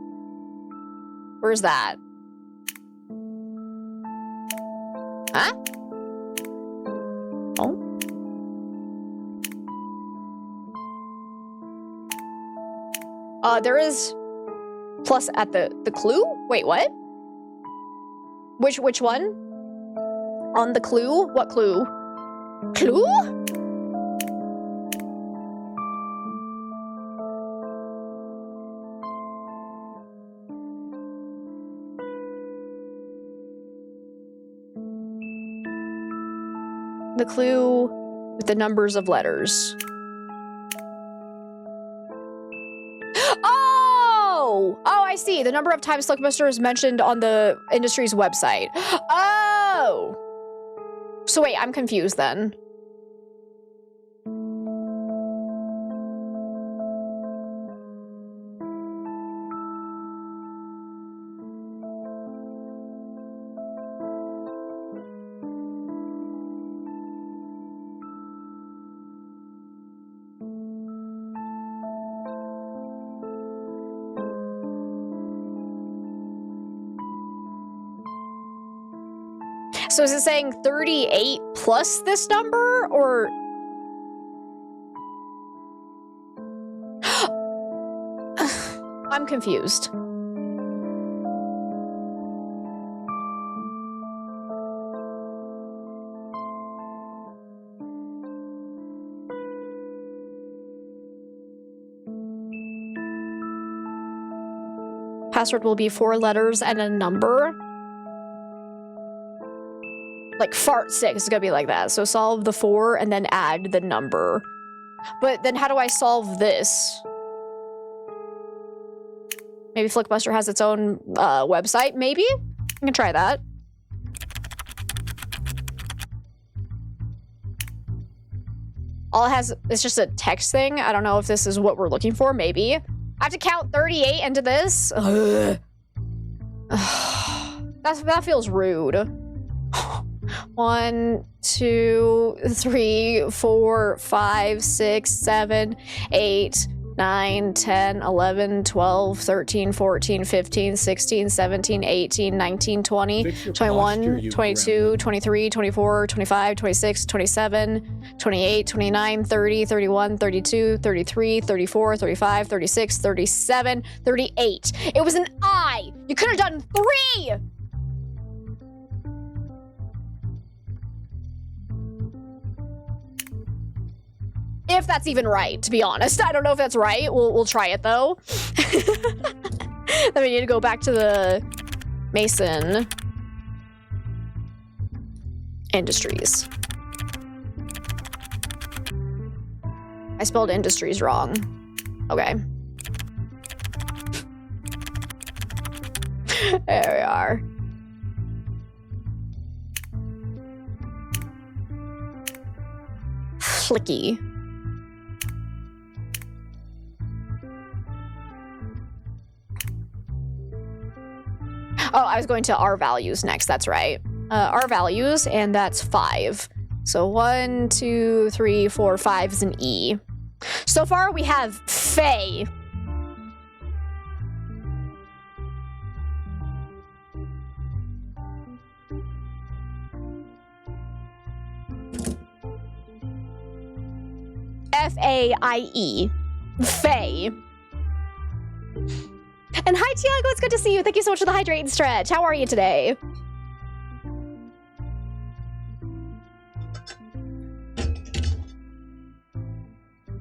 Where's that? Huh? Oh. There is plus at the clue? Wait, what? Which one? On the clue? What clue? Clue? The clue with the numbers of letters. Oh, I see. The number of times Flickbuster is mentioned on the industry's website. Oh! So wait, I'm confused then. So is it saying 38 plus this number, or? I'm confused. Password will be 4 letters and a number. Like fart 6 is gonna be like that. So solve the 4 and then add the number. But then how do I solve this? Maybe Flickbuster has its own website, maybe? I can try that. All it has is just a text thing. I don't know if this is what we're looking for, maybe. I have to count 38 into this? That feels rude. 1, 2, 3, 4, 5, 6, 7, 8, 9, 10, 11, 12, 13, 14, 15, 16, 17, 18, 19, 20, 21, 22, 23, 24, 25, 26, 27, 28, 29, 30, 31, 32, 33, 34, 35, 36, 37, 38. It was an I. You could have done 3. If that's even right, to be honest. I don't know if that's right. We'll try it, though. Then we need to go back to the Mason Industries. I spelled industries wrong. Okay. There we are. Flicky. Oh, I was going to our values next. That's right. Our values, and that's 5. So 1, 2, 3, 4, 5 is an E. So far, we have Faye. F-A-I-E. Faye. And hi, Tiago, it's good to see you. Thank you so much for the hydrate and stretch. How are you today?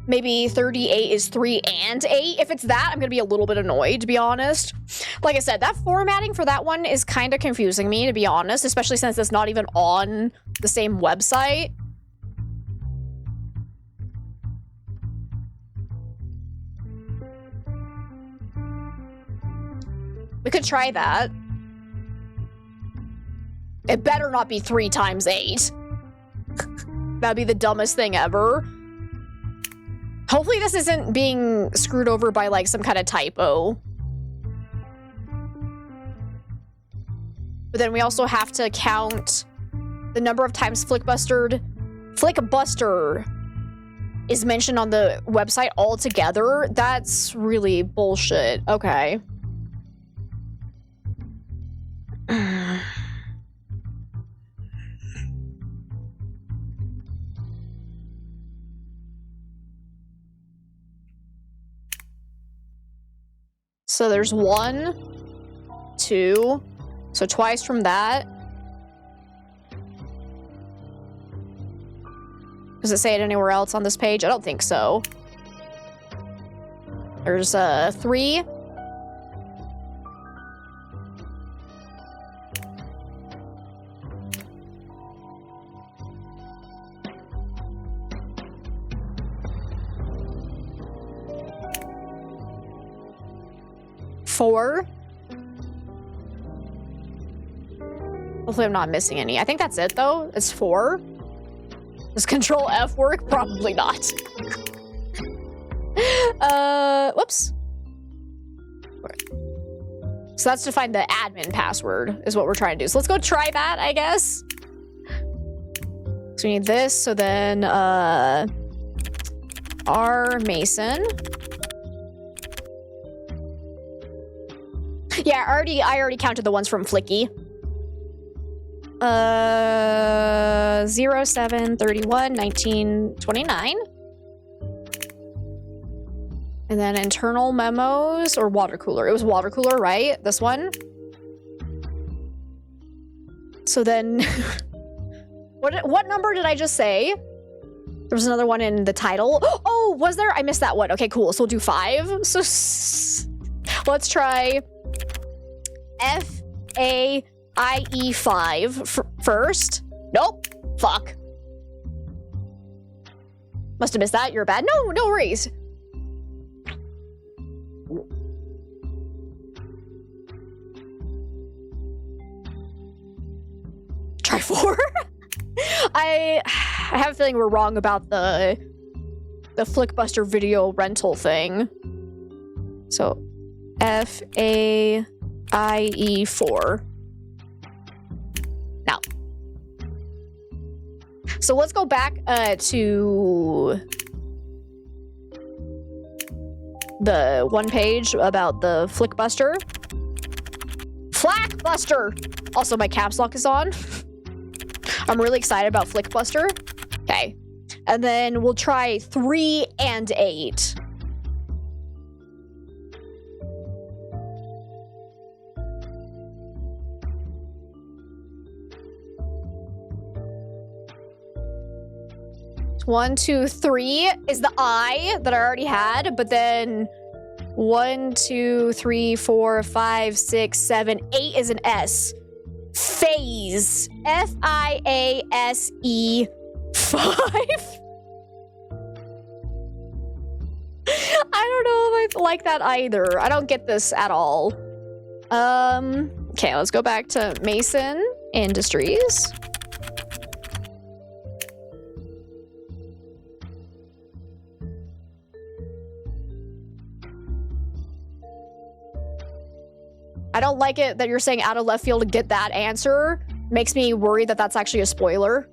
Maybe 38 is 3 and 8. If it's that, I'm gonna be a little bit annoyed, to be honest. Like I said, that formatting for that one is kind of confusing me, to be honest, especially since it's not even on the same website. We could try that. It better not be 3 times 8. That'd be the dumbest thing ever. Hopefully this isn't being screwed over by like some kind of typo. But then we also have to count the number of times Flickbuster is mentioned on the website altogether. That's really bullshit. Okay. So there's 1, 2, so twice from that. Does it say it anywhere else on this page? I don't think so. There's 3. Four. Hopefully I'm not missing any. I think that's it though. It's 4. Does Control F work? Probably not. Whoops. So that's to find the admin password is what we're trying to do. So let's go try that, I guess. So we need this. So then, R Mason. Yeah, I already counted the ones from Flicky. 07/31/1929. And then internal memos or water cooler. It was water cooler, right? This one. So then, what number did I just say? There was another one in the title. Oh, was there? I missed that one. Okay, cool. So we'll do 5. So let's try FAIE5 first. Nope. Fuck. Must have missed that. You're bad. No worries. Try 4. I have a feeling we're wrong about the Flickbuster video rental thing. So FAIE4. Now. So let's go back to the one page about the Flickbuster. Flackbuster! Also, my caps lock is on. I'm really excited about Flickbuster. Okay. And then we'll try 3 and 8. One, 2, 3 is the I that I already had, but then 1, 2, 3, 4, 5, 6, 7, 8 is an S. Phase. FIASE 5. I don't know if I like that either. I don't get this at all. Okay, let's go back to Mason Industries. I don't like it that you're saying out of left field to get that answer. Makes me worry that that's actually a spoiler.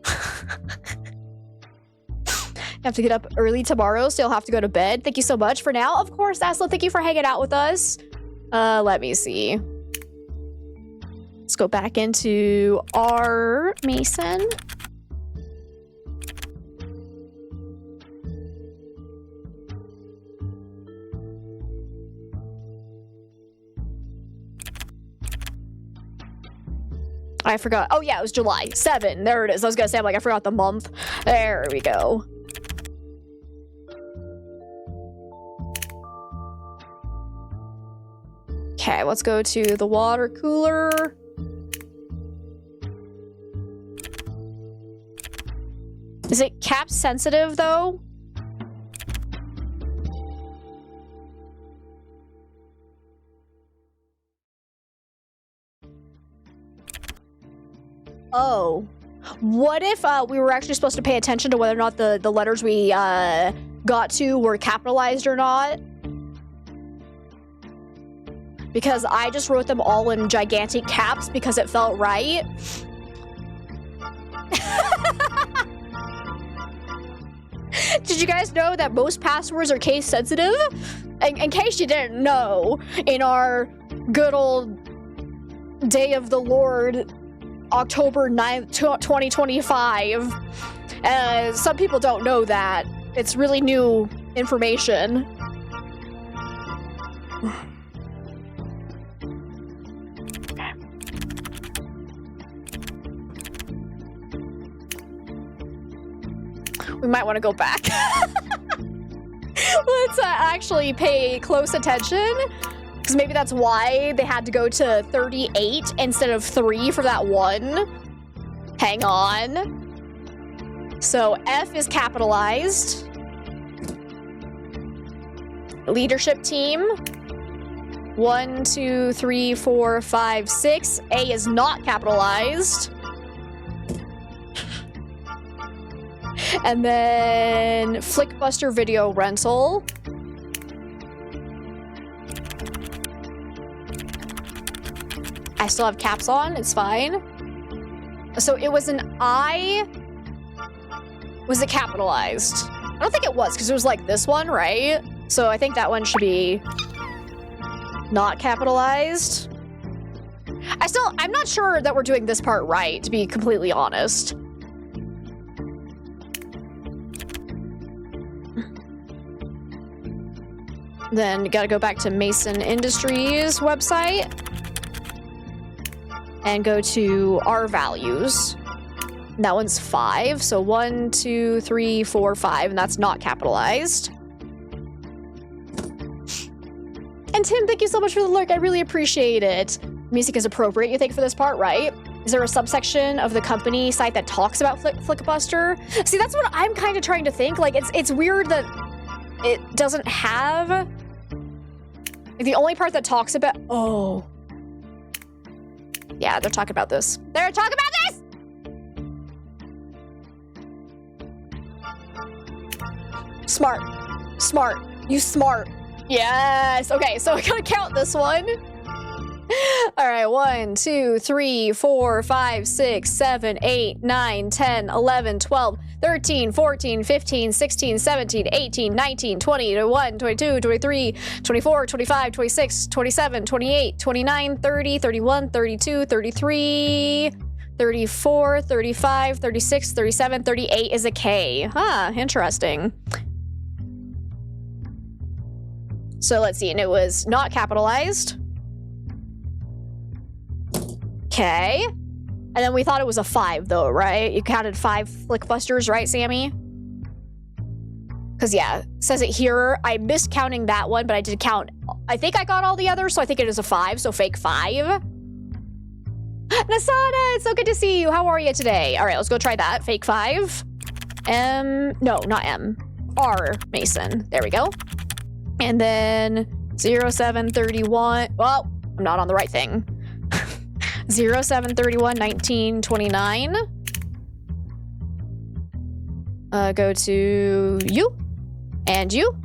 You have to get up early tomorrow, so you'll have to go to bed. Thank you so much for now. Of course, Asla, thank you for hanging out with us. Let me see. Let's go back into our Mason. I forgot. Oh, yeah, it was July 7. There it is. I was going to say, I'm like, I forgot the month. There we go. Okay, let's go to the water cooler. Is it cap sensitive, though? Oh, what if we were actually supposed to pay attention to whether or not the letters we got to were capitalized or not? Because I just wrote them all in gigantic caps because it felt right. Did you guys know that most passwords are case sensitive? In case you didn't know, in our good old Day of the Lord, October 9th, 2025. Some people don't know that. It's really new information. We might want to go back. Let's actually pay close attention. Because maybe that's why they had to go to 38 instead of 3 for that one. Hang on. So F is capitalized. Leadership team. 1, 2, 3, 4, 5, 6. A is not capitalized. And then Flickbuster video rental. I still have caps on, it's fine. So it was an I. Was it capitalized? I don't think it was, because it was like this one, right? So I think that one should be not capitalized. I'm not sure that we're doing this part right, to be completely honest. Then gotta go back to Mason Industries website and go to our values. That one's 5, so 1, 2, 3, 4, 5, and that's not capitalized. And Tim, thank you so much for the lurk. I really appreciate it. Music is appropriate, you think, for this part, right? Is there a subsection of the company site that talks about Flickbuster? See, that's what I'm kind of trying to think. Like, it's weird that it doesn't have... The only part that talks about... Oh. Yeah, they're talking about this. They're talking about this! Smart. Smart. You smart. Yes. Okay, so I gotta count this one. All right, 1, 2, 3, 4, 5, 6, 7, 8, 9, 10, 11, 12, 13, 14, 15, 16, 17, 18, 19, 20, 21, 22, 23, 24, 25, 26, 27, 28, 29, 30, 31, 32, 33, 34, 35, 36, 37, 38 is a K. Huh, interesting. So let's see, and it was not capitalized. Okay. And then we thought it was a 5, though, right? You counted 5 Flickbusters, right, Sammy? Because, yeah, it says it here. I missed counting that one, but I did count. I think I got all the others, so I think it is a 5, so fake 5. Nasana, it's so good to see you. How are you today? All right, let's go try that. Fake 5. No, not M. R, Mason. There we go. And then 0731. Well, I'm not on the right thing. 0731 1929. Go to you and you.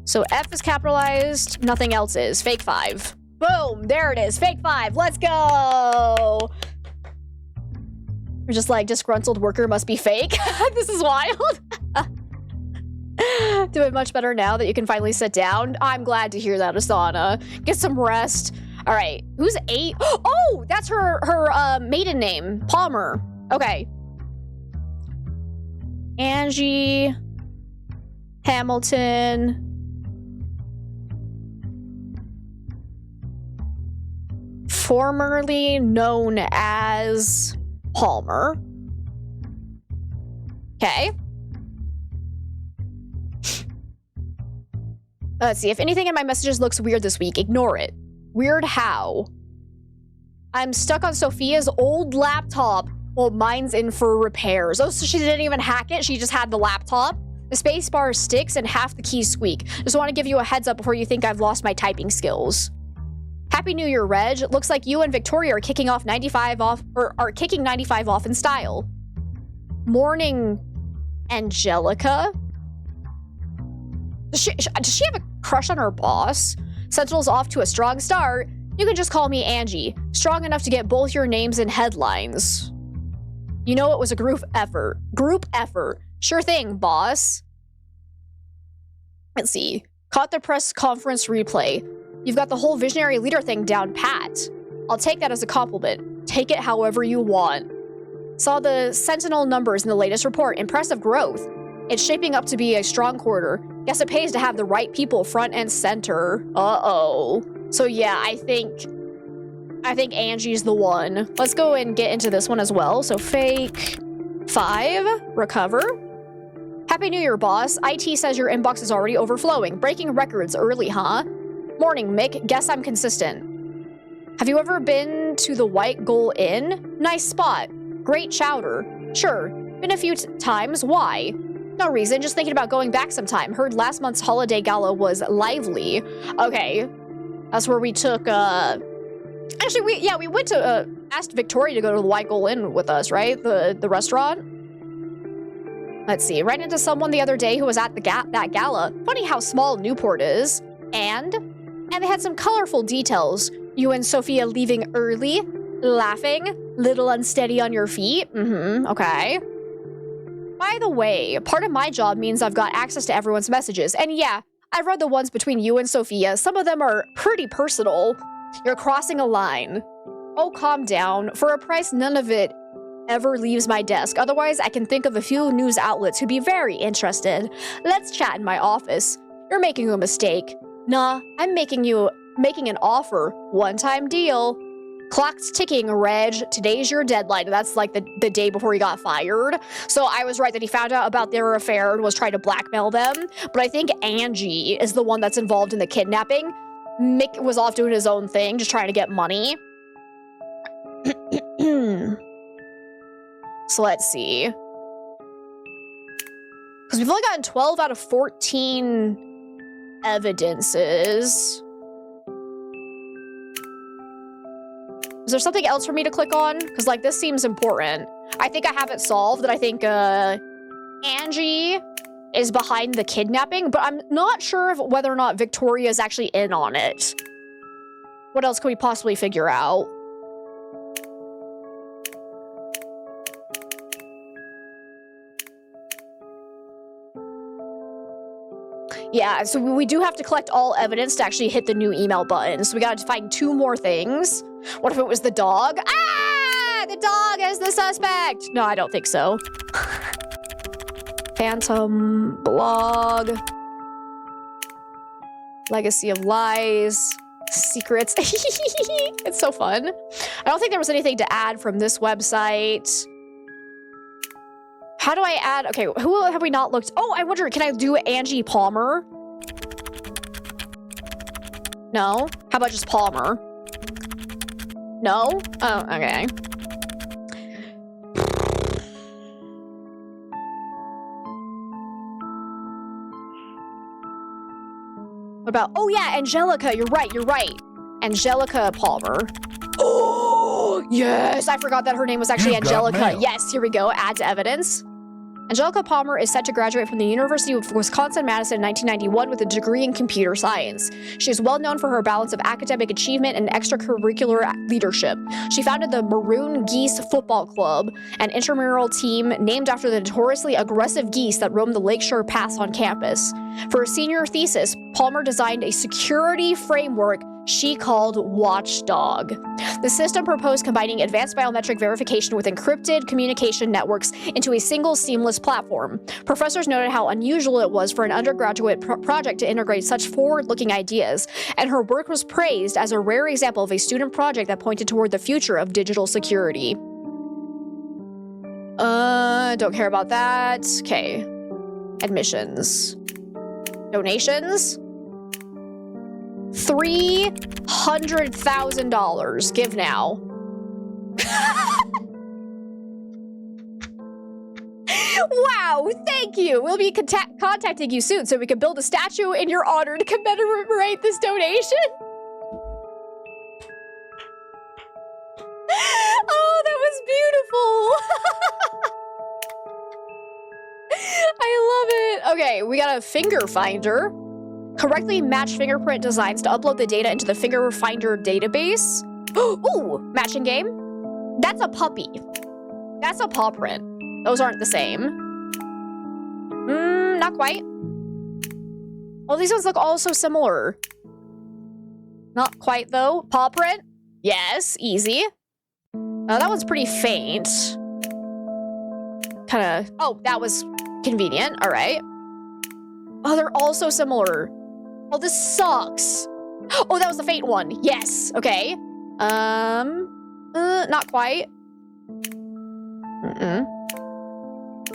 So F is capitalized, nothing else is. Fake 5. Boom, there it is. Fake 5. Let's go. We're just like, disgruntled worker must be fake. This is wild. Doing much better now that you can finally sit down. I'm glad to hear that, Asana. Get some rest. All right, who's 8? Oh, that's her maiden name, Palmer. Okay. Angie Hamilton. Formerly known as Palmer. Okay. Let's see, if anything in my messages looks weird this week, ignore it. Weird how? I'm stuck on Sophia's old laptop while mine's in for repairs. Oh, so she didn't even hack it? She just had the laptop? The space bar sticks and half the keys squeak. Just want to give you a heads up before you think I've lost my typing skills. Happy New Year, Reg. Looks like you and Victoria are kicking 95 off in style. Morning, Angelica? Does she have a crush on her boss? Sentinel's off to a strong start. You can just call me Angie. Strong enough to get both your names in headlines. You know it was a group effort. Group effort. Sure thing, boss. Let's see. Caught the press conference replay. You've got the whole visionary leader thing down pat. I'll take that as a compliment. Take it however you want. Saw the Sentinel numbers in the latest report. Impressive growth. It's shaping up to be a strong quarter. Guess it pays to have the right people front and center. Uh-oh. So yeah, I think Angie's the one. Let's go and get into this one as well. So fake 5, recover. Happy New Year, boss. IT says your inbox is already overflowing. Breaking records early, huh? Morning, Mick. Guess I'm consistent. Have you ever been to the White Gull Inn? Nice spot. Great chowder. Sure. Been a few times. Why? No reason, just thinking about going back sometime. Heard last month's holiday gala was lively. Okay, that's where we took, actually, we went to, asked Victoria to go to the White Gull Inn with us, right? The restaurant? Let's see, ran into someone the other day who was at that gala. Funny how small Newport is. And they had some colorful details. You and Sophia leaving early, laughing, little unsteady on your feet. Okay. By the way, part of my job means I've got access to everyone's messages. And yeah, I've read the ones between you and Sophia. Some of them are pretty personal. You're crossing a line. Oh, calm down. For a price, none of it ever leaves my desk. Otherwise, I can think of a few news outlets who'd be very interested. Let's chat in my office. You're making a mistake. Nah, I'm making an offer. One-time deal. Clock's ticking, Reg. Today's your deadline. That's like the day before he got fired. So I was right that he found out about their affair and was trying to blackmail them. But I think Angie is the one that's involved in the kidnapping. Mick was off doing his own thing, just trying to get money. So let's see. Because we've only gotten 12 out of 14 evidences. Is there something else for me to click on? Because, like, this seems important. I think I have it solved, that I think, Angie is behind the kidnapping, but I'm not sure whether or not Victoria is actually in on it. What else can we possibly figure out? Yeah, so we do have to collect all evidence to actually hit the new email button. So we gotta find 2 more things. What if it was the dog? Ah! The dog is the suspect! No, I don't think so. Phantom blog. Legacy of lies. Secrets. It's so fun. I don't think there was anything to add from this website. How do I add? Okay, who have we not looked? Oh, I wonder, can I do Angie Palmer? No? How about just Palmer? No? Oh, okay. What about, oh yeah, Angelica, you're right. Angelica Palmer. Oh, yes, I forgot that her name was actually Angelica. Yes, here we go, add to evidence. Angelica Palmer is set to graduate from the University of Wisconsin-Madison in 1991 with a degree in computer science. She is well known for her balance of academic achievement and extracurricular leadership. She founded the Maroon Geese Football Club, an intramural team named after the notoriously aggressive geese that roam the Lakeshore Paths on campus. For her senior thesis, Palmer designed a security framework she called Watchdog. The system proposed combining advanced biometric verification with encrypted communication networks into a single seamless platform. Professors noted how unusual it was for an undergraduate project to integrate such forward-looking ideas, and her work was praised as a rare example of a student project that pointed toward the future of digital security. Don't care about that. Okay. Admissions. Donations. $300,000. Give now. Wow, thank you. We'll be contacting you soon so we can build a statue in your honor to commemorate this donation. Oh, that was beautiful. I love it. Okay, we got a finger finder. Correctly match fingerprint designs to upload the data into the finger finder database. Ooh, matching game. That's a puppy. That's a paw print. Those aren't the same. Not quite. Oh, these ones look all so similar. Not quite though. Paw print. Yes, easy. That one's pretty faint. Kind of. Oh, that was convenient. All right. Oh, they're all so similar. Oh, this sucks. Oh, that was the faint one. Yes. Okay. Not quite.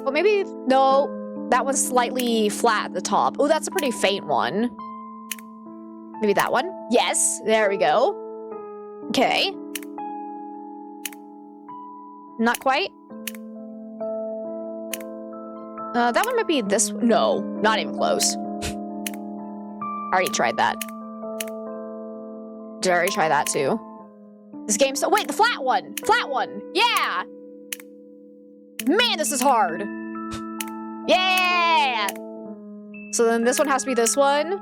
Well, maybe, no. That one's slightly flat at the top. Oh, that's a pretty faint one. Maybe that one. Yes. There we go. Okay. Not quite. That one might be this. No, not even close. Already tried that. Did I already try that too? This game's so. Wait, the flat one! Flat one! Yeah! Man, this is hard! Yeah! So then this one has to be this one.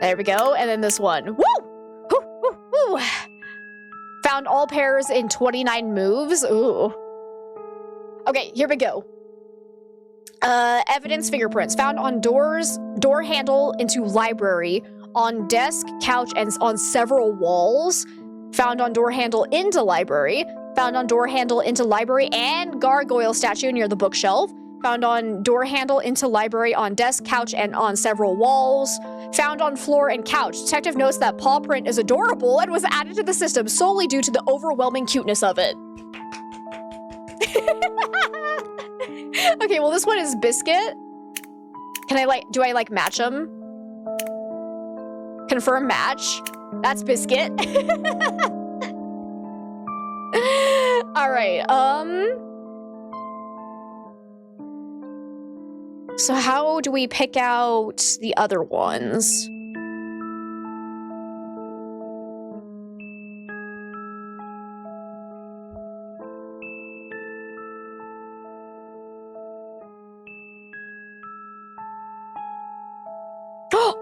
There we go. And then this one. Woo! Woo! Woo! Woo! Found all pairs in 29 moves. Ooh. Okay, here we go. Evidence fingerprints found on door handle into library. on desk, couch, and on several walls. Found on door handle into library. Found on door handle into library and gargoyle statue near the bookshelf. Found on door handle into library on desk, couch, and on several walls. Found on floor and couch. Detective notes that paw print is adorable and was added to the system solely due to the overwhelming cuteness of it. Okay, well, this one is Biscuit. Can I, like, do I, like, match them? Confirm match. That's Biscuit. All right, so how do we pick out the other ones?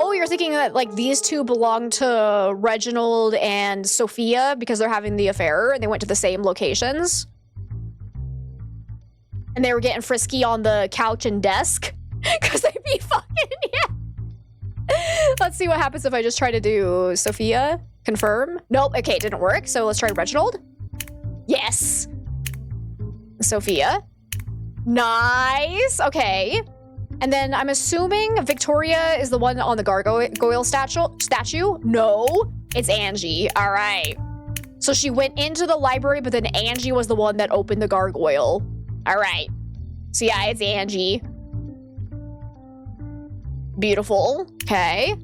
Oh, you're thinking that, like, these two belong to Reginald and Sophia because they're having the affair and they went to the same locations? And they were getting frisky on the couch and desk? Because they'd be fucking, yeah. Let's see what happens if I just try to do Sophia. Confirm. Nope, okay, it didn't work. So let's try Reginald. Yes. Sophia. Nice, okay. And then I'm assuming Victoria is the one on the gargoyle statue. No, it's Angie. All right. So she went into the library, but then Angie was the one that opened the gargoyle. All right. So yeah, it's Angie. Beautiful. Okay.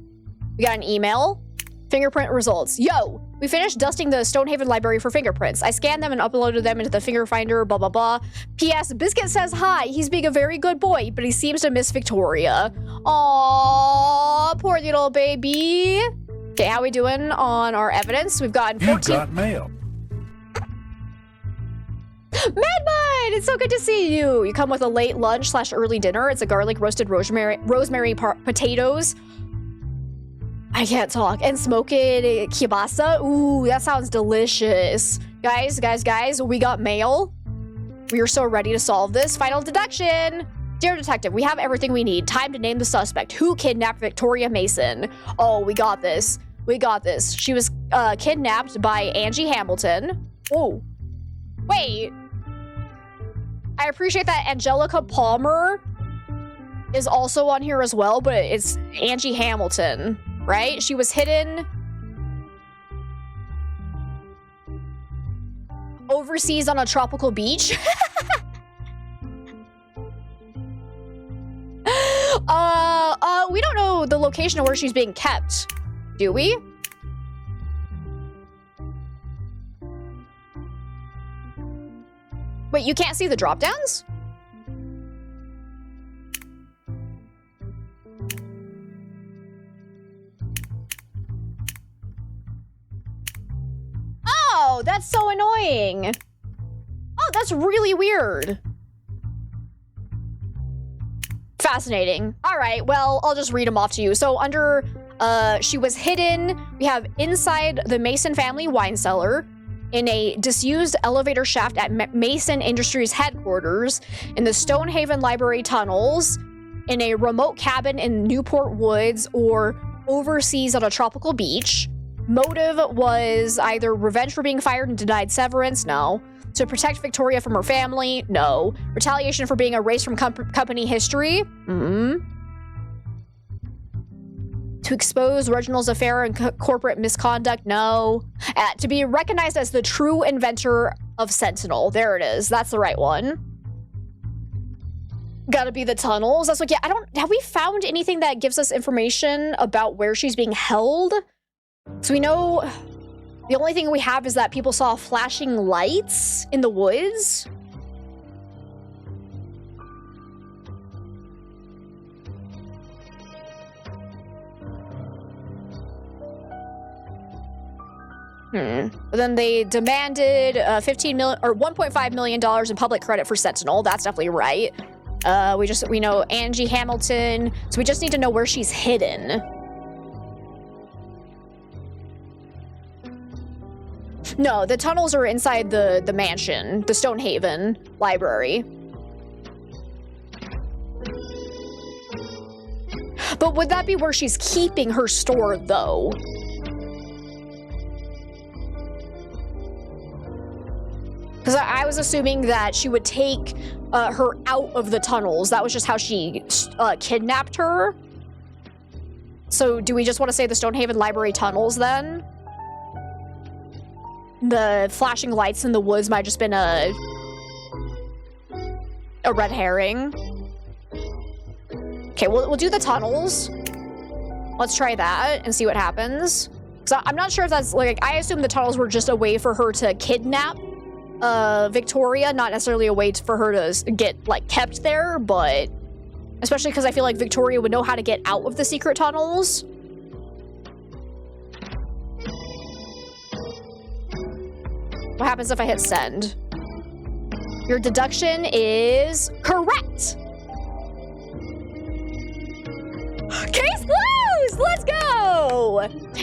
We got an email. Fingerprint results. Yo, we finished dusting the Stonehaven library for fingerprints. I scanned them and uploaded them into the finger finder, blah, blah, blah. P.S. Biscuit says hi. He's being a very good boy, but he seems to miss Victoria. Aww, poor little baby. Okay, how we doing on our evidence? We've gotten 14. You got mail. Madbud, it's so good to see you. You come with a late lunch / early dinner. It's a garlic roasted rosemary potatoes. I can't talk. And smoked kielbasa. Ooh, that sounds delicious. Guys, we got mail. We are so ready to solve this. Final deduction. Dear detective, we have everything we need. Time to name the suspect. Who kidnapped Victoria Mason? Oh, we got this. We got this. She was kidnapped by Angie Hamilton. Oh, wait. I appreciate that Angelica Palmer is also on here as well, but it's Angie Hamilton. Right? She was hidden overseas on a tropical beach. We don't know the location of where she's being kept, do we? Wait, you can't see the drop downs? Oh, that's so annoying. Oh, that's really weird. Fascinating. All right, well, I'll just read them off to you. So under, she was hidden. We have inside the Mason family wine cellar, in a disused elevator shaft at Mason Industries headquarters, in the Stonehaven Library tunnels, in a remote cabin in Newport Woods, or overseas on a tropical beach. Motive was either revenge for being fired and denied severance, no. To protect Victoria from her family, no. Retaliation for being erased from company history, To expose Reginald's affair and corporate misconduct, no. To be recognized as the true inventor of Sentinel, there it is. That's the right one. Gotta be the tunnels. That's like, yeah, have we found anything that gives us information about where she's being held? So we know the only thing we have is that people saw flashing lights in the woods. But then they demanded $1.5 million in public credit for Sentinel. That's definitely right. We know Angie Hamilton, so we just need to know where she's hidden. No, the tunnels are inside the mansion, the Stonehaven library. But would that be where she's keeping her store, though? Because I was assuming that she would take her out of the tunnels. That was just how she kidnapped her. So do we just want to say the Stonehaven Library tunnels, then? The flashing lights in the woods might have just been a red herring. Okay, we'll do the tunnels. Let's try that and see what happens. So I'm not sure if that's, like, I assume the tunnels were just a way for her to kidnap Victoria, not necessarily a way for her to get, like, kept there, but especially because I feel like Victoria would know how to get out of the secret tunnels. What happens if I hit send? Your deduction is correct. Case closed! Let's go!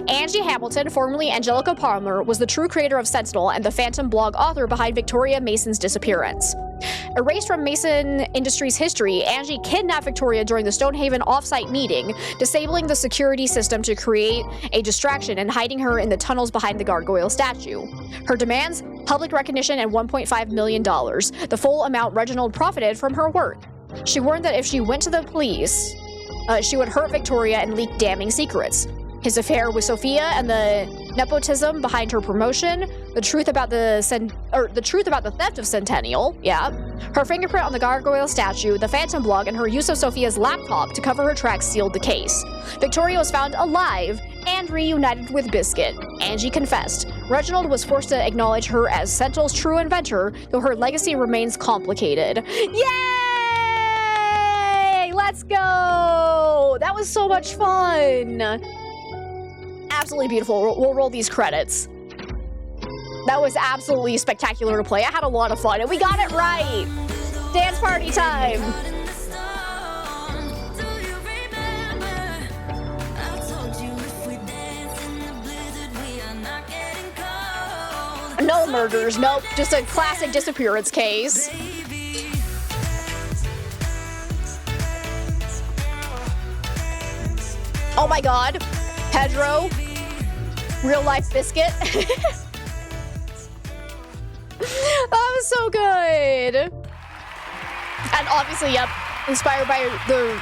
Angie Hamilton, formerly Angelica Palmer, was the true creator of Sentinel and the Phantom blog author behind Victoria Mason's disappearance. Erased from Mason Industries' history, Angie kidnapped Victoria during the Stonehaven offsite meeting, disabling the security system to create a distraction and hiding her in the tunnels behind the gargoyle statue. Her demands? Public recognition and $1.5 million, the full amount Reginald profited from her work. She warned that if she went to the police, she would hurt Victoria and leak damning secrets. His affair with Sophia and the nepotism behind her promotion, the truth about the theft of Centennial, her fingerprint on the gargoyle statue, the Phantom blog, and her use of Sophia's laptop to cover her tracks sealed the case. Victoria was found alive and reunited with Biscuit. Angie confessed. Reginald was forced to acknowledge her as Sentinel's true inventor, though her legacy remains complicated. Yay! Let's go! That was so much fun! Absolutely beautiful. We'll roll these credits. That was absolutely spectacular to play. I had a lot of fun, and we got it right! Dance party time! No murders, nope. Just a classic disappearance case. Oh my god. Pedro. Real life Biscuit. That was so good. And obviously, yep, inspired by the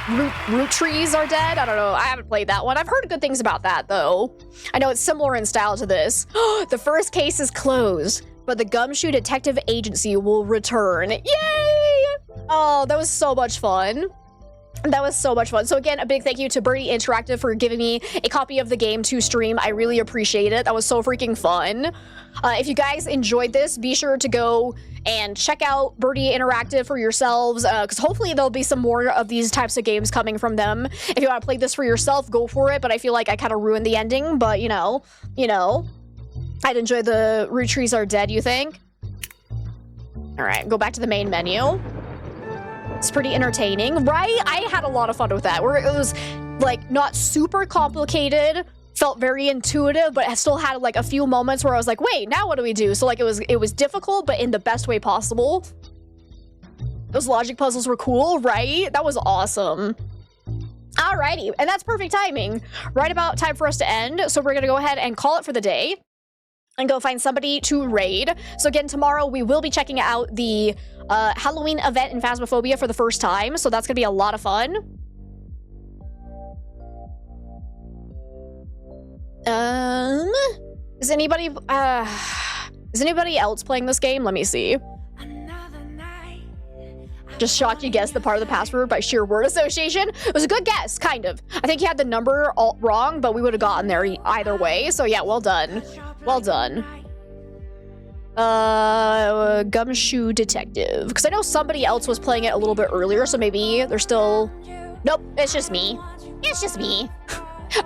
root trees are dead. I don't know. I haven't played that one. I've heard good things about that, though. I know it's similar in style to this. The first case is closed, but the Gumshoe Detective Agency will return. Yay! Oh, that was so much fun. That was so much fun. So again, a big thank you to Birdie Interactive for giving me a copy of the game to stream. I really appreciate it. That was so freaking fun. If you guys enjoyed this, be sure to go and check out Birdie Interactive for yourselves, because hopefully there'll be some more of these types of games coming from them. If you want to play this for yourself, go for it, but I feel like I kind of ruined the ending, but you know, I'd enjoy the root trees are dead, you think? All right, go back to the main menu. It's pretty entertaining, right? I had a lot of fun with that, where it was like not super complicated, felt very intuitive, but I still had like a few moments where I was like, wait, now what do we do? So like it was difficult, but in the best way possible. Those logic puzzles were cool, right? That was awesome. Alrighty, and that's perfect timing. Right about time for us to end, so we're gonna go ahead and call it for the day and go find somebody to raid. So again, tomorrow we will be checking out the Halloween event in Phasmophobia for the first time, so that's gonna be a lot of fun. Is anybody else playing this game? Let me see. Just shocked you guessed the part of the password by sheer word association. It was a good guess, kind of. I think you had the number all wrong, but we would have gotten there either way. So yeah, well done. Well done. Gumshoe Detective. Because I know somebody else was playing it a little bit earlier, so maybe they're still... Nope, it's just me. It's just me.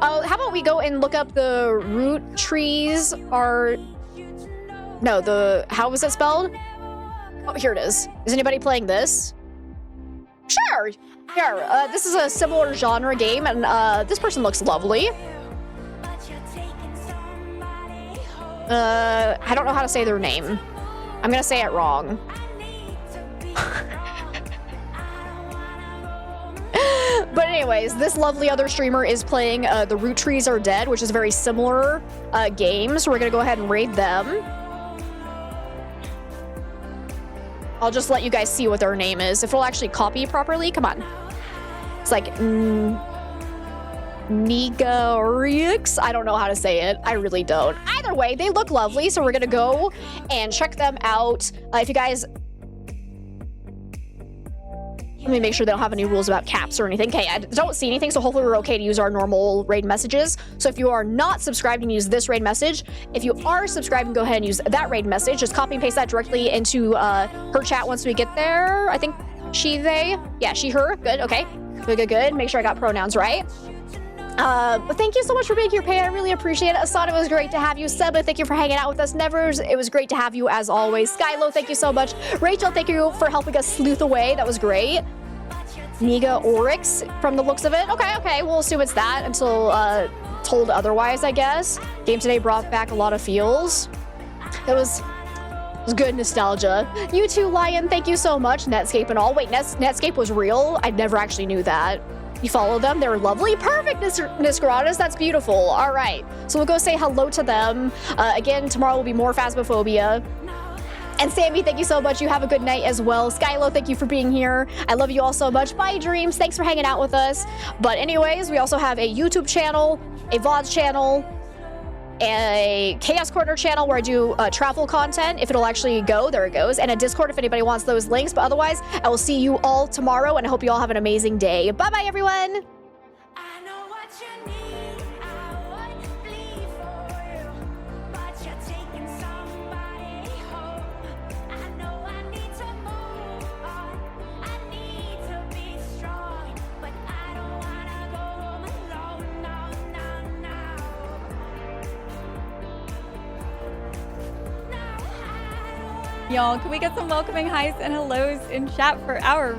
How about we go and look up the root trees are... No, how was it spelled? Oh, here it is. Is anybody playing this? Sure. This is a similar genre game, and this person looks lovely. I don't know how to say their name. I'm gonna say it wrong. But anyways, this lovely other streamer is playing The Root Trees Are Dead, which is a very similar game. So we're going to go ahead and raid them. I'll just let you guys see what their name is. If we'll actually copy it properly, come on. It's like Wixx. I don't know how to say it. I really don't. Either way, they look lovely, so we're gonna go and check them out. If you guys... Let me make sure they don't have any rules about caps or anything. Okay, I don't see anything, so hopefully we're okay to use our normal raid messages. So if you are not subscribed, you can use this raid message. If you are subscribed, go ahead and use that raid message. Just copy and paste that directly into her chat once we get there. I think she, they. Yeah, she, her. Good, okay. Good. Make sure I got pronouns right. But thank you so much for being here, Pay. I really appreciate it. Asada, it was great to have you. Seba, thank you for hanging out with us. Nevers, it was great to have you as always. Skylo, thank you so much. Rachel, thank you for helping us sleuth away. That was great. Niga Oryx, from the looks of it. Okay, we'll assume it's that until told otherwise, I guess. Game today brought back a lot of feels. It was good nostalgia. You too, Lion, thank you so much. Netscape and all. Wait, Netscape was real? I never actually knew that. You follow them? They're lovely? Perfect, Niscaratus. That's beautiful. All right. So we'll go say hello to them. Again, tomorrow will be more Phasmophobia. And Sammy, thank you so much. You have a good night as well. Skylo, thank you for being here. I love you all so much. Bye, Dreams. Thanks for hanging out with us. But anyways, we also have a YouTube channel, a VOD channel, a Chaos Corner channel where I do travel content. If it'll actually go, there it goes. And a Discord if anybody wants those links. But otherwise, I will see you all tomorrow, and I hope you all have an amazing day. Bye-bye, everyone. Y'all, can we get some welcoming highs and hellos in chat for our